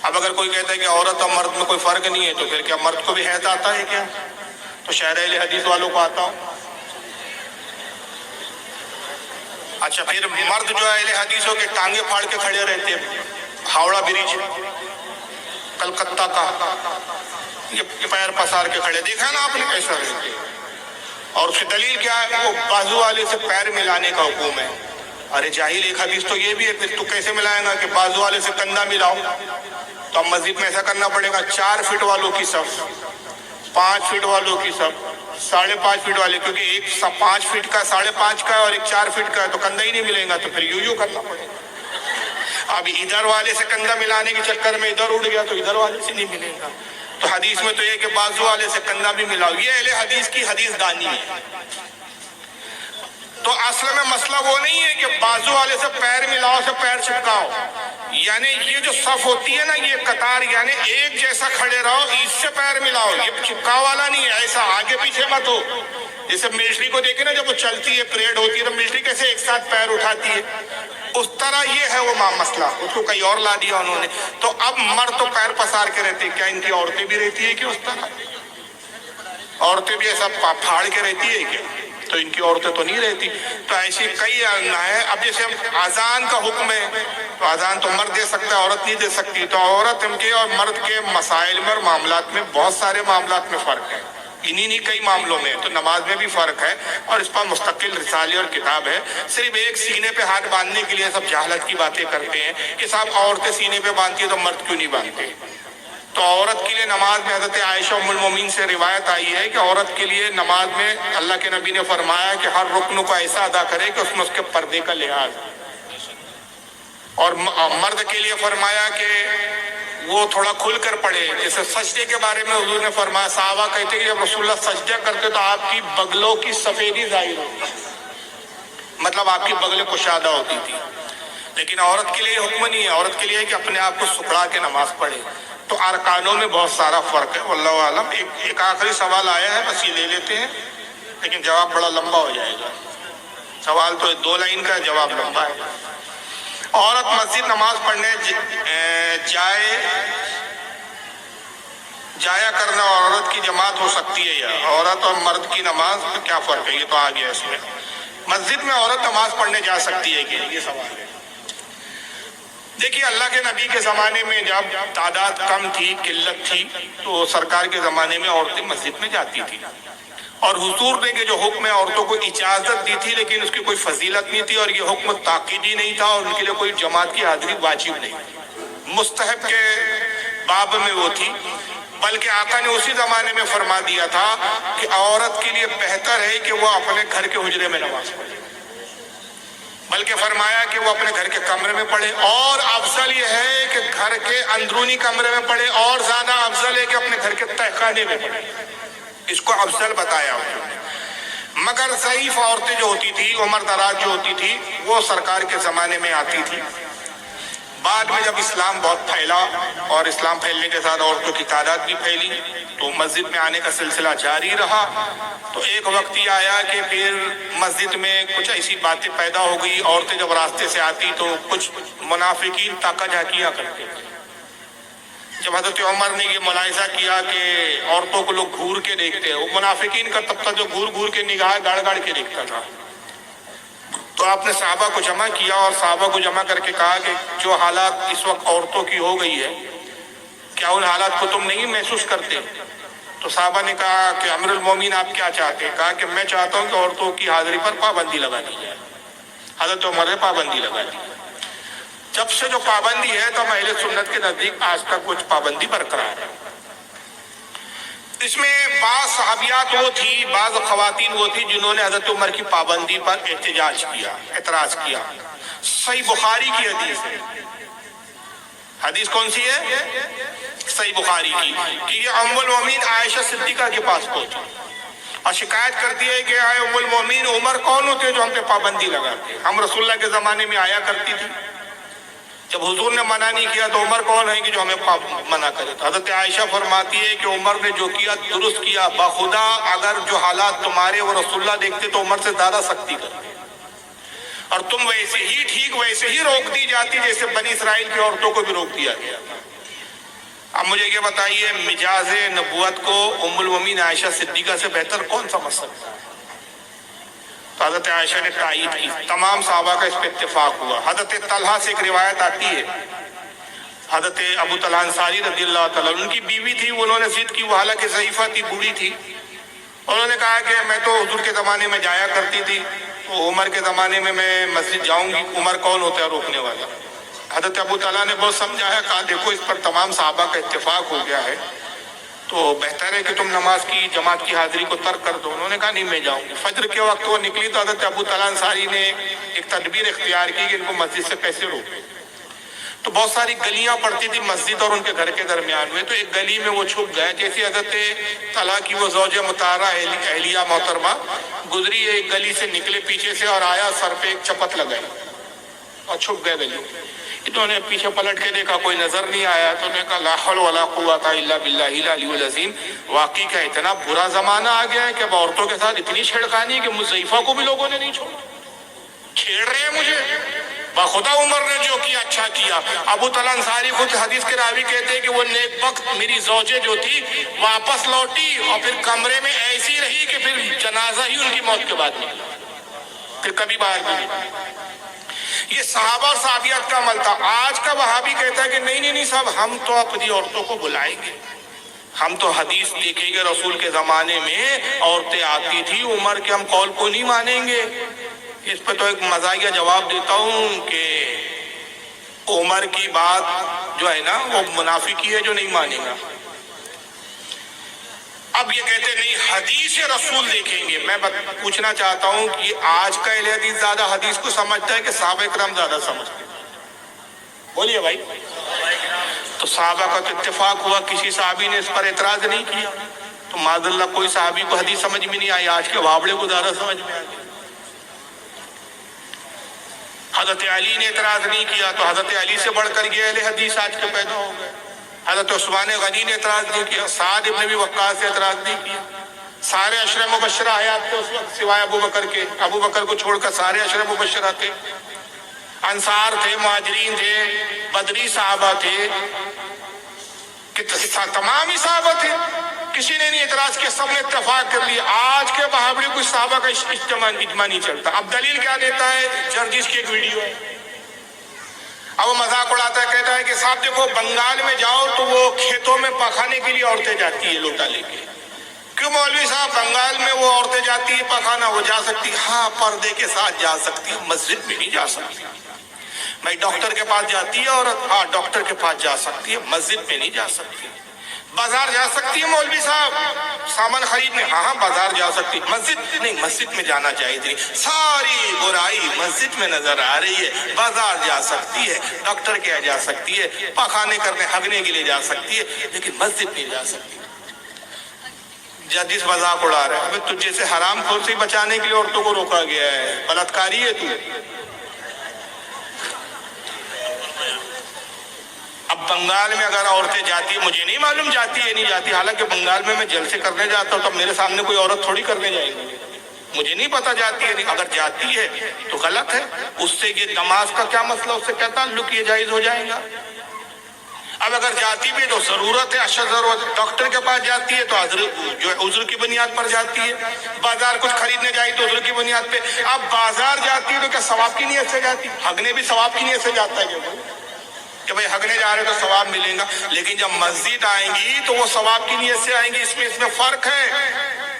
اب اگر کوئی کہتا ہے کہ عورت اور مرد میں کوئی فرق نہیں ہے تو پھر کیا مرد کو بھی حیض آتا ہے کیا؟ تو شہر اہل حدیث والوں کو آتا ہوں۔ اچھا، پھر مرد جو ہے اہل حدیثوں کے ٹانگے پھاڑ کے کھڑے رہتے ہیں، ہاوڑا برج کلکتہ کا، یہ پیر پسار کے کھڑے، دیکھا نا آپ نے کیسا رہتے؟ اور اس کی دلیل کیا ہے؟ وہ بازو والے سے پیر ملانے کا حکم ہے۔ ارے جاہل، ایک حدیث تو یہ بھی ہے، پھر تو کیسے ملائے گا کہ بازو والے سے کندھا ملاؤ؟ تو اب مسجد میں ایسا کرنا پڑے گا، 4 فٹ والوں کی صف، 5 فٹ والوں کی صف، 5.5 فٹ والے، کیونکہ ایک 5 فٹ کا 5.5 کا ہے اور ایک 4 فٹ کا ہے، تو کندھا ہی نہیں ملے گا، تو پھر یوں کرنا پڑے گا۔ اب ادھر والے سے کندھا ملانے کے چکر میں ادھر اڑ گیا تو ادھر والے سے نہیں ملے گا۔ تو حدیث میں تو یہ کہ بازو والے سے کندھا بھی ملاؤ، یہ اہل حدیث کی حدیث دانی ہے۔ تو اصل میں مسئلہ وہ نہیں ہے کہ بازو والے سے پیر ملاؤ، سے پیر چپکاؤ، یعنی یہ جو صف ہوتی ہے نا، یہ قطار، یعنی ایک جیسا کھڑے رہو، اس سے پیر ملاؤ، یہ چپکاؤ والا نہیں ہے، ایسا آگے پیچھے مت ہو۔ جیسے ملٹری کو دیکھیں نا، جب وہ چلتی ہے، پریڈ ہوتی ہے، تو ملٹری کیسے ایک ساتھ پیر اٹھاتی ہے، اس طرح یہ ہے وہ مسئلہ، اس کو کہیں اور لا دیا انہوں نے۔ تو اب مرد تو پیر پسار کے رہتے، کیا ان کی عورتیں بھی رہتی ہے کہ اس طرح؟ عورتیں بھی ایسا پھاڑ کے رہتی ہے کیا؟ تو ان کی عورتیں تو نہیں رہتی۔ تو ایسی کئی ہیں۔ اب جیسے اذان کا حکم ہے، تو اذان تو مرد دے سکتا ہے، عورت نہیں دے سکتی۔ تو عورت ان کے اور مرد کے مسائل میں اور معاملات میں بہت سارے معاملات میں فرق ہے، انہی کئی معاملوں میں۔ تو نماز میں بھی فرق ہے، اور اس پر مستقل رسالے اور کتاب ہے۔ صرف ایک سینے پہ ہاتھ باندھنے کے لیے سب جہالت کی باتیں کرتے ہیں کہ صاحب عورتیں سینے پہ باندھتی ہے تو مرد کیوں نہیں باندھتے؟ تو عورت کے لیے نماز میں حضرت عائشہ ام المومنین سے روایت آئی ہے کہ عورت کے لیے نماز میں اللہ کے نبی نے فرمایا کہ ہر رکن کو ایسا ادا کرے کہ اس میں اس کے پردے کا لحاظ، اور مرد کے لیے فرمایا کہ وہ تھوڑا کھل کر پڑھے. جیسے سجدے کے بارے میں حضور نے فرمایا، صحابہ کہتے کہ جب رسول اللہ سجدہ کرتے تو آپ کی بغلوں کی سفیدی ظاہر ہوتی، مطلب آپ کی بغلیں کشادہ ہوتی تھی. لیکن عورت کے لیے یہ حکم نہیں ہے، عورت کے لیے ہے کہ اپنے آپ کو سکڑا کے نماز پڑھے. تو ارکانوں میں بہت سارا فرق ہے، واللہ عالم. ایک آخری سوال آیا ہے، بس یہ لے لیتے ہیں، لیکن جواب بڑا لمبا ہو جائے گا. سوال تو 2 لائن کا، جواب لمبا ہے. عورت مسجد نماز پڑھنے جایا کرنا عورت کی جماعت ہو سکتی ہے یا عورت اور مرد کی نماز میں کیا فرق ہے؟ یہ تو آ گیا اس میں. مسجد میں عورت نماز پڑھنے جا سکتی ہے کہ یہ سوال ہے. دیکھیے اللہ کے نبی کے زمانے میں جب تعداد کم تھی، قلت تھی، تو سرکار کے زمانے میں عورتیں مسجد میں جاتی تھی، اور حضور نے جو حکم ہے عورتوں کو اجازت دی تھی، لیکن اس کی کوئی فضیلت نہیں تھی، اور یہ حکم تاکیدی نہیں تھا، اور ان کے لیے کوئی جماعت کی حاضری واجب نہیں، مستحب کے باب میں وہ تھی. بلکہ آقا نے اسی زمانے میں فرما دیا تھا کہ عورت کے لیے بہتر ہے کہ وہ اپنے گھر کے حجرے میں نماز پڑھے، بلکہ فرمایا کہ وہ اپنے گھر کے کمرے میں پڑھے، اور افضل یہ ہے کہ گھر کے اندرونی کمرے میں پڑھے، اور زیادہ افضل ہے کہ اپنے گھر کے تہخانے میں پڑھے. اس کو افضل بتایا انہوں نے. مگر ضعیف عورتیں جو ہوتی تھی، عمر دراز جو ہوتی تھی، وہ سرکار کے زمانے میں آتی تھی. بعد میں جب اسلام بہت پھیلا اور اسلام پھیلنے کے ساتھ عورتوں کی تعداد بھی پھیلی، تو مسجد میں آنے کا سلسلہ جاری رہا. تو ایک وقت یہ آیا کہ پھر مسجد میں کچھ ایسی باتیں پیدا ہو گئی، عورتیں جب راستے سے آتی تو کچھ منافقین تاکہ جھانکیاں کرتے تھے. جب حضرت عمر نے یہ ملاحظہ کیا کہ عورتوں کو لوگ گھور کے دیکھتے ہیں، وہ منافقین کا طبقہ جو گھور گھور کے نگاہ گاڑ گاڑ کے دیکھتا تھا، تو آپ نے صحابہ کو جمع کیا اور صحابہ کو جمع کر کے کہا کہ جو حالات اس وقت عورتوں کی ہو گئی ہے، کیا ان حالات کو تم نہیں محسوس کرتے؟ تو صحابہ نے کہا کہ امیر المومنین آپ کیا چاہتے ہیں؟ کہا کہ میں چاہتا ہوں کہ عورتوں کی حاضری پر پابندی لگا دی جائے. حضرت عمر نے پابندی لگا دی. جب سے جو پابندی ہے تو اہل سنت کے نزدیک آج تک کچھ پابندی برقرار ہے. اس میں بعض صحابیات وہ تھی، بعض خواتین وہ تھی جنہوں نے حضرت عمر کی پابندی پر احتجاج کیا، اعتراض کیا. صحیح بخاری کی حدیث ہے. حدیث کون سی ہے؟ صحیح بخاری کی، کہ یہ ام المومنین عائشہ صدیقہ کے پاس پہنچی اور شکایت کرتی ہے کہ اے ام المومنین، عمر کون ہوتے جو ہم پہ پابندی لگاتے؟ ہم رسول اللہ کے زمانے میں آیا کرتی تھی، جب حضور نے منع نہیں کیا تو عمر کون ہے کہ جو ہمیں منع کرے؟ تو حضرت عائشہ فرماتی ہے کہ عمر نے جو کیا درست کیا. بخدا اگر جو حالات تمہارے اور رسول اللہ دیکھتے تو عمر سے زیادہ سختی کرتے، اور تم ویسے ہی ٹھیک ویسے ہی روک دی جاتی جیسے بنی اسرائیل کی عورتوں کو بھی روک دیا گیا. اب مجھے یہ بتائیے، مجاز نبوت کو ام المومنین عائشہ صدیقہ سے بہتر کون سمجھ سکتا ہے؟ تو حضرت عائشہ نے تائید کی، تمام صحابہ کا اس پہ اتفاق ہوا. حضرت طلحہ سے ایک روایت آتی ہے، حضرت ابو طلحہ انصاری رضی اللہ تعالیٰ، ان کی بیوی تھی، انہوں نے ضد کی، وہ حالانکہ ضعیفہ تھی، بوڑھی تھی. انہوں نے کہا کہ میں تو حضور کے زمانے میں جایا کرتی تھی، تو عمر کے زمانے میں مسجد جاؤں گی، عمر کون ہوتا ہے روکنے والا؟ حضرت ابو طلحہ نے بہت سمجھایا، کہا دیکھو اس پر تمام صحابہ کا اتفاق ہو گیا ہے، تو بہتر ہے کہ تم نماز کی جماعت کی حاضری کو ترک کر دو. انہوں نے کہا نہیں میں جاؤں گی. فجر کے وقت وہ نکلی تو حضرت ابو طلحہ انصاری نے ایک تدبیر اختیار کی کہ ان کو مسجد سے کیسے روکیں. تو بہت ساری گلیاں پڑتی تھی مسجد اور ان کے گھر کے درمیان میں، تو ایک گلی میں وہ چھپ گئے. جیسے حضرت طلحہ کی وہ زوجہ مطہرہ اہلیہ محترمہ گزری ایک گلی سے، نکلے پیچھے سے اور آیا، سر پہ ایک چپت لگائی اور چھپ گئے گلی. انہوں نے پیچھے پلٹ کے دیکھا، کوئی نظر نہیں آیا، تو انہوں نے کہا لا حول ولا قوت الا باللہ العلی العظیم. واقعی کا اتنا برا زمانہ آ گیا ہے کہ اب عورتوں کے ساتھ اتنی چھیڑخانی کہ مضیفہ کو بھی لوگوں نے نہیں چھوڑا، چھیڑ رہے ہیں مجھے. بخدا عمر نے جو کیا اچھا کیا. ابو طلحہ انصاری خود حدیث کے راوی کہتے ہیں کہ وہ نیک وقت میری زوجہ جو تھی واپس لوٹی اور پھر کمرے میں ایسی رہی کہ پھر جنازہ ہی ان کی موت کے بعد نکلا، پھر کبھی باہر نہیں. یہ صحابہ اور صحابیات کا عمل تھا. آج کا وہابی کہتا ہے کہ نہیں صاحب، ہم تو اپنی عورتوں کو بلائیں گے، ہم تو حدیث دیکھیں گے، رسول کے زمانے میں عورتیں آتی تھی، عمر کے ہم قول کو نہیں مانیں گے. اس پہ تو ایک مزاحیہ جواب دیتا ہوں کہ عمر کی بات جو ہے نا وہ منافق ہی ہے جو نہیں مانے گا۔ اب یہ کہتے نہیں حدیث رسول دیکھیں گے۔ میں پوچھنا چاہتا ہوں کہ آج کا اہل حدیث زیادہ حدیث کو سمجھتا ہے کہ صحابہ کرام زیادہ سمجھتے ہیں؟ بولیے بھائی۔ تو صحابہ کا تو اتفاق ہوا، کسی صحابی نے اس پر اعتراض نہیں کیا، تو معاذ اللہ کوئی صحابی کو حدیث سمجھ میں نہیں آئی، آج کے بھابڑے کو زیادہ سمجھ میں آئی۔ حضرت علی نے اعتراض نہیں کیا تو حضرت علی سے بڑھ کر یہ اہل حدیث آج کے پیدا ہو گئے۔ حضرت عثمان غنی نے اعتراض نہیں کیا، سعد ابن ابی وقاص نے اعتراض نہیں کیا، سارے عشرہ مبشرہ حیات تھے اس وقت سوائے ابو بکر کے، ابو بکر کو چھوڑ کر سارے عشرہ مبشرہ تھے، انصار تھے، مہاجرین تھے، بدری صحابہ تھے، تمام ہی صحابہ تھے، کسی نے نہیں اعتراض کیا، سب نے اتفاق کر لیا۔ آج کے بہاوڑے کوئی صحابہ کا اجماع نہیں چلتا۔ اب دلیل کیا دیتا ہے؟ جرجس کی ایک ویڈیو ہے، اب وہ مذاق اڑاتا ہے، کہتا ہے کہ صاحب دیکھو بنگال میں جاؤ تو وہ کھیتوں میں پخانے کے لیے عورتیں جاتی ہیں لوٹا لے کے۔ کیوں مولوی صاحب بنگال میں وہ عورتیں جاتی ہیں پخانہ، وہ جا سکتی؟ ہاں پردے کے ساتھ جا سکتی ہے، مسجد میں نہیں جا سکتی۔ بھائی ڈاکٹر کے پاس جاتی ہے عورت، ہاں ڈاکٹر کے پاس جا سکتی ہے، مسجد میں نہیں جا سکتی۔ بازار جا سکتی ہے مولوی صاحب سامان خریدنے، ہاں بازار جا سکتی، مسجد نہیں، مسجد میں جانا چاہیے تھی۔ ساری برائی مسجد میں نظر آ رہی ہے، بازار جا سکتی ہے، ڈاکٹر کے جا سکتی ہے، پخانے کرنے ہگنے کے لیے جا سکتی ہے، لیکن مسجد نہیں جا سکتی۔ جس مذاق اڑا رہا ہے، تجھے سے حرام خور سے بچانے کے لیے عورتوں کو روکا گیا ہے، بلاتکاری ہے تو۔ اب بنگال میں اگر عورتیں جاتی ہیں، مجھے نہیں معلوم جاتی ہے نہیں جاتی، حالانکہ بنگال میں جلسے کرنے جاتا ہوں تو میرے سامنے کوئی عورت تھوڑی کرنے جائے گی، مجھے نہیں پتا جاتی ہے نہیں، اگر جاتی ہے تو غلط ہے، اس سے یہ نماز کا کیا مسئلہ، اس سے کیا تعلق، یہ جائز ہو جائے گا۔ اب اگر جاتی بھی تو ضرورت ہے، اشد ضرورت، ڈاکٹر کے پاس جاتی ہے تو جو ہے عذر کی بنیاد پر جاتی ہے، بازار کچھ خریدنے جائی تو عذر کی بنیاد پہ۔ اب بازار جاتی ہے تو کیا ثواب کی نیت سے جاتی؟ ہگنے بھی ثواب کی نیت سے جاتا ہے کہ بھائی ہگنے جا رہے تو ثواب ملے گا، لیکن جب مسجد آئیں گی تو وہ ثواب کی نیت سے آئیں گی، اس میں فرق ہے۔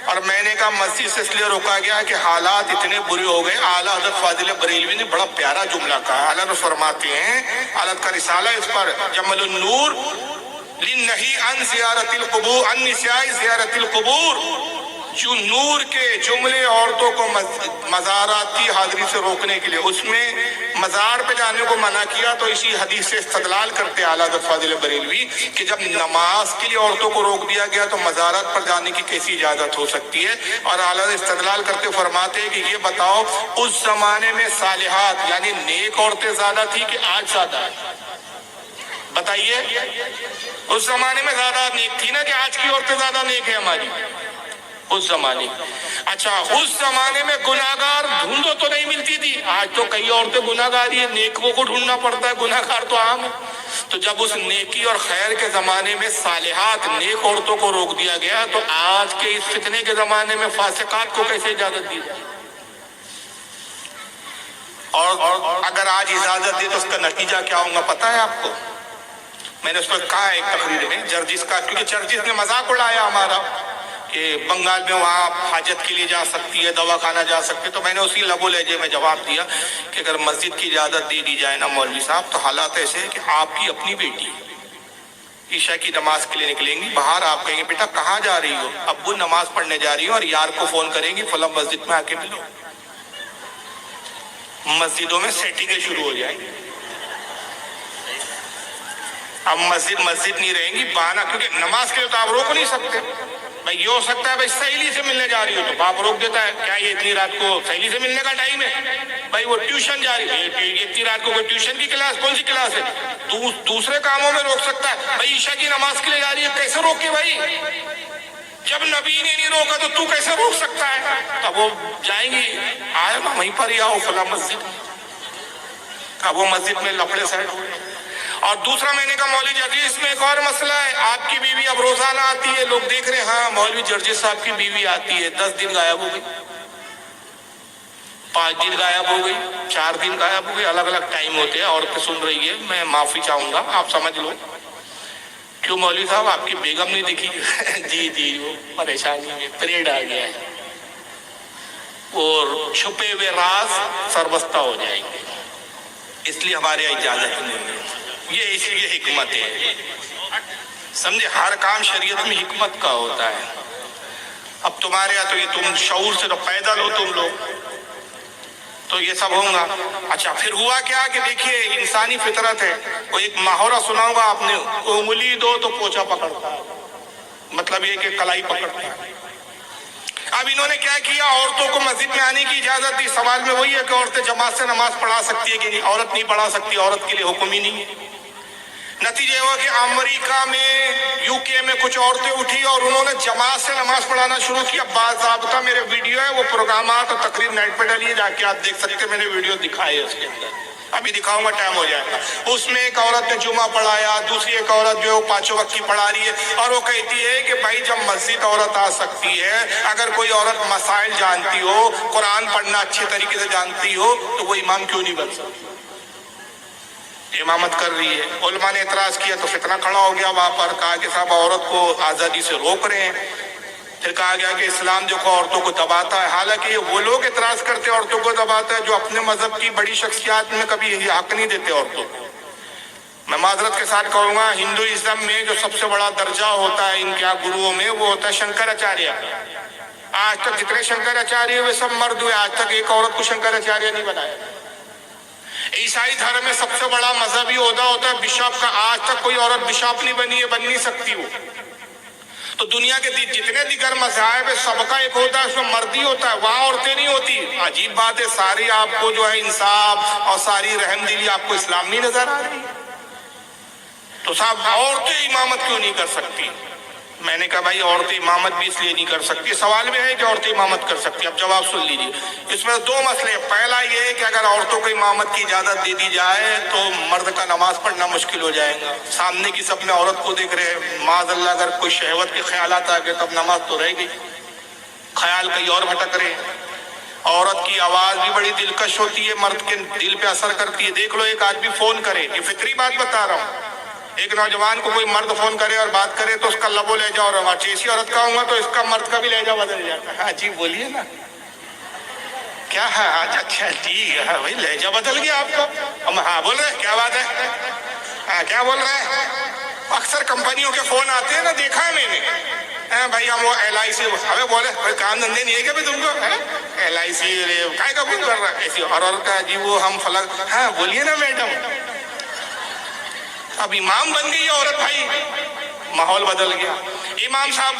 اور میں نے کہا مسجد سے اس لیے روکا گیا کہ حالات اتنے برے ہو گئے۔ اعلیٰ حضرت فاضل بریلوی نے بڑا پیارا جملہ کہا، اعلیٰ حضرت فرماتے ہیں، اعلیٰ حضرت کا رسالہ اس پر جمل النور للنہی عن زیارت القبور، عن نساء زیارت القبور، جو نور کے جملے عورتوں کو مزارات کی حاضری سے روکنے کے لیے، اس میں مزار پہ جانے کو منع کیا، تو اسی حدیث سے استدلال کرتے اعلیٰ حضرت فاضل بریلوی کہ جب نماز کے لیے عورتوں کو روک دیا گیا تو مزارات پر جانے کی کیسی اجازت ہو سکتی ہے؟ اور اعلیٰ حضرت استدلال کرتے فرماتے ہیں کہ یہ بتاؤ اس زمانے میں صالحات یعنی نیک عورتیں زیادہ تھی کہ آج زیادہ ہے؟ بتائیے، اس زمانے میں زیادہ نیک تھی نا کہ آج کی عورتیں زیادہ نیک ہیں ہماری اس زمانے؟ اچھا اس زمانے میں گناہگار ڈھونڈو تو نہیں ملتی تھی، آج تو کئی عورتیں گناہگار ہی ہیں، نیکوں کو ڈھونڈنا پڑتا ہے، گناہگار تو عام ہے۔ تو جب اس نیکی اور خیر کے زمانے میں صالحات نیک عورتوں کو روک دیا گیا تو آج کے اس فتنے کے زمانے میں فاسقات کو کیسے اجازت دی جائے؟ اور اگر آج اجازت دی تو اس کا نتیجہ کیا ہوگا پتا ہے آپ کو؟ میں نے اس پر کہا ایک تقریر میں جرجس کا، کیونکہ جرجس نے مذاق اڑایا ہمارا کہ بنگال میں وہاں حاجت کے لیے جا سکتی ہے، دوا خانہ جا سکتی ہے، تو میں نے اسی لب و لہجے میں جواب دیا کہ اگر مسجد کی اجازت دے دی جائے نا مولوی صاحب، تو حالات ایسے ہیں کہ آپ کی اپنی بیٹی عشاء کی نماز کے لیے نکلیں گی باہر، آپ کہیں گے بیٹا کہاں جا رہی ہو؟ ابو نماز پڑھنے جا رہی ہوں، اور یار کو فون کریں گی فلاں مسجد میں آ کے ملو۔ مسجدوں میں سیٹنگیں شروع ہو جائیں گی، اب مسجد نہیں رہیں گی، بہانہ، کیونکہ نماز کے لیے تو آپ روک نہیں سکتے۔ بھائی یہ ہو سکتا ہے بھائی سہیلی سے ملنے جا رہی ہو تو باپ روک دیتا ہے، کیا یہ اتنی رات کو سہیلی سے ملنے کا ٹائم ہے؟ بھائی وہ ٹیوشن جا رہی ہے، یہ اتنی رات کو کوئی ٹیوشن کی کلاس، کون سی کلاس ہے؟ دوسرے کاموں میں روک سکتا ہے۔ بھائی عشاء کی نماز کے لیے جا رہی ہے، کیسے روکے بھائی؟ جب نبی نے نہیں روکا تو کیسے روک سکتا ہے؟ تب وہ جائیں گی، آئے نا وہیں پر ہی آؤ فلاں مسجد، اب وہ مسجد میں لفڑے سیٹ ہو گئے۔ اور دوسرا میں نے کہا مولوی جرجس اس میں ایک اور مسئلہ ہے، آپ کی بیوی اب روزانہ آتی ہے، لوگ دیکھ رہے ہیں، ہاں مولوی جرجس صاحب کی بیوی آتی ہے، 10 دن غائب ہو گئی، 5 دن غائب ہو گئی، 4 دن غائب ہو گئی، الگ الگ ٹائم ہوتے ہیں، عورتیں سن رہی ہے، میں معافی چاہوں گا، آپ سمجھ لو۔ کیوں مولوی صاحب آپ کی بیگم نہیں دکھی؟ جی وہ پریشانی میں پریڈ آ گیا ہے، اور چھپے ہوئے راز سربستہ ہو جائیں گے، اس لیے ہمارے یہاں اجازت نہیں ہے۔ یہ اس لیے حکمت ہے، سمجھے، ہر کام شریعت میں حکمت کا ہوتا ہے۔ اب تمہارے یہاں تو یہ تم شعور سے تو پیدل ہو تم لوگ، تو یہ سب ہوگا۔ اچھا پھر ہوا کیا کہ دیکھیے انسانی فطرت ہے، وہ ایک محاورہ سناؤں گا آپ نے، انگلی دو تو پوچھا پکڑتا ہے، مطلب یہ کہ کلائی پکڑتا ہے۔ اب انہوں نے کیا کیا، عورتوں کو مسجد میں آنے کی اجازت دی۔ سوال میں وہی ہے کہ عورتیں جماعت سے نماز پڑھا سکتی ہے کہ نہیں؟ عورت نہیں پڑھا سکتی، عورت کے لیے حکم ہی نہیں ہے۔ نتیجہ ہوا کہ امریکہ میں، یو کے میں کچھ عورتیں اٹھی اور انہوں نے جماعت سے نماز پڑھانا شروع کیا۔ باضابطہ میرے ویڈیو ہے، وہ پروگرامات اور تقریر نیٹ پہ ڈالیے، جا کے آپ دیکھ سکتے ہیں، میں نے ویڈیو دکھائی ہے اس کے اندر، ابھی دکھاؤں گا ٹائم ہو جائے گا۔ اس میں ایک عورت نے جمعہ پڑھایا، دوسری ایک عورت جو ہے وہ 5 وقت کی پڑھا رہی ہے، اور وہ کہتی ہے کہ بھائی جب مسجد عورت آ سکتی ہے، اگر کوئی عورت مسائل جانتی ہو، قرآن پڑھنا اچھے طریقے سے جانتی ہو، تو وہ امام کیوں نہیں بن سکتی؟ امامت کر رہی ہے۔ علماء نے اعتراض کیا تو فتنہ کھڑا ہو گیا وہاں پر، کہا کہ صاحب عورت کو آزادی سے روک رہے ہیں۔ پھر کہا گیا کہ اسلام دیکھو عورتوں کو دباتا ہے، حالانکہ یہ وہ لوگ اعتراض کرتے ہیں عورتوں کو دباتا ہے جو اپنے مذہب کی بڑی شخصیات میں کبھی یہ حق نہیں دیتے عورتوں کو۔ میں معذرت کے ساتھ کہوں گا، ہندوازم میں جو سب سے بڑا درجہ ہوتا ہے ان کے گروؤں میں، وہ ہوتا ہے شنکراچاریہ۔ آج تک جتنے شنکراچاریہ ہوئے سب مرد ہوئے، آج تک ایک عورت کو شنکراچاریہ نہیں بنایا۔ عیسائی دھرم میں سب سے بڑا مذہبی عہدہ ہوتا ہے بشپ کا، آج تک کوئی عورت بشپ نہیں بنی ہے، بن نہیں سکتی وہ۔ تو دنیا کے جتنے دیگر مذاہب ہے سب کا ایک ہوتا ہے، اس میں مردی ہوتا ہے، وہاں عورتیں نہیں ہوتی۔ عجیب بات ہے، ساری آپ کو جو ہے انصاف اور ساری رحم دلی آپ کو اسلام نہیں نظر آ رہی؟ تو صاحب عورتیں امامت کیوں نہیں کر سکتی؟ میں نے کہا بھائی عورتیں امامت بھی اس لیے نہیں کر سکتی، سوال میں ہے کہ عورتیں امامت کر سکتی، اب جواب سن لیجیے۔ اس میں 2 مسئلے ہیں۔ پہلا یہ ہے کہ اگر عورتوں کو امامت کی اجازت دے دی جائے تو مرد کا نماز پڑھنا مشکل ہو جائے گا۔ سامنے کی سب میں عورت کو دیکھ رہے ہیں، معاذ اللہ اگر کوئی شہوت کے خیالات آ گئے تب نماز تو رہ گئی، خیال کہیں اور بھٹک رہے ہیں۔ عورت کی آواز بھی بڑی دلکش ہوتی ہے، مرد کے دل پہ اثر کرتی ہے۔ دیکھ لو ایک آدمی فون کرے، یہ فطری بات بتا رہا ہوں، ایک نوجوان کو کوئی مرد فون کرے اور بات کرے تو اس کا لب و لہجہ اور ایسی عورت کا ہوں گا تو اس کا مرد کا بھی لہجہ بدل جاتا ہے۔ ہاں جی بولیے نا، کیا ہے آج؟ اچھا ٹھیک ہے بھائی، لہجہ بدل گیا آپ کا؟ ہم ہاں بول رہے ہیں، کیا بات ہے؟ ہاں کیا بول رہے ہیں؟ اکثر کمپنیوں کے فون آتے ہیں نا، دیکھا ہے میں نے، بھائی ہم وہ LIC، ہمیں بولے کوئی کام دھندے نہیں ہے کیا تم کو؟ LIC کائے کا فون کر رہا ہے؟ ایسی اور عورت کا جی وہ ہم فلک، ہاں بولیے نا میڈم۔ اب امام بن گئی عورت، بھائی ماحول بدل گیا۔ امام صاحب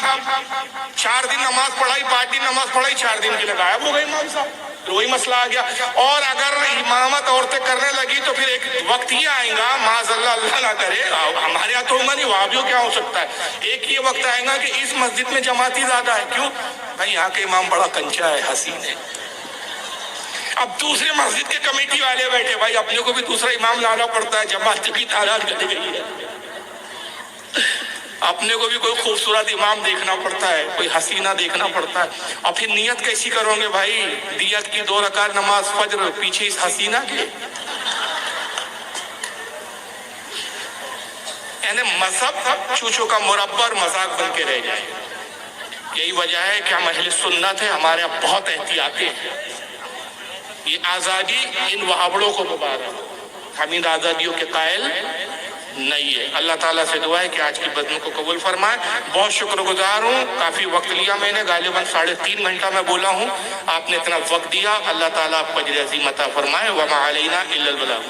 4 دن نماز پڑھائی، 5 دن نماز پڑھائی، 4 دن کے لیے غائب ہو گئے امام صاحب، وہی مسئلہ آ گیا۔ اور اگر امامت عورتیں کرنے لگی تو پھر ایک وقت یہ آئے گا، معاذ اللہ اللہ نہ کرے، ہمارے یہاں تو ہوگا نہیں، وہاں بھی کیا ہو سکتا ہے، ایک یہ وقت آئے گا کہ اس مسجد میں جماعتی زیادہ ہے، کیوں بھائی یہاں کے امام بڑا کنچا ہے، حسین ہے۔ اب دوسرے مسجد کے کمیٹی والے بیٹھے، بھائی اپنے کو بھی دوسرا امام لانا پڑتا ہے، جماعت کی تعداد گھٹ گئی ہے، اپنے کو بھی کوئی خوبصورت امام دیکھنا پڑتا ہے، کوئی حسینہ دیکھنا پڑتا ہے، اور پھر نیت کیسی کرو گے بھائی؟ دیت کی 2 رکعت نماز فجر پیچھے اس حسینہ کے، یعنی مذہب چوچو کا مربع اور مذاق بن کے رہ جائے۔ یہی وجہ ہے کہ ہم اہل سنت ہیں، ہمارے یہاں بہت احتیاطی ہیں۔ یہ آزادی ان وہابڑوں کو مبارک، ہم ان آزادیوں کے قائل نہیں ہے۔ اللہ تعالیٰ سے دعا ہے کہ آج کی بزم کو قبول فرمائے۔ بہت شکر گزار ہوں، کافی وقت لیا میں نے، غالباً 3.5 گھنٹہ میں بولا ہوں، آپ نے اتنا وقت دیا، اللہ تعالیٰ آپ کو اجر عظیم عطا فرمائے۔ وما علینا الا البلاغ۔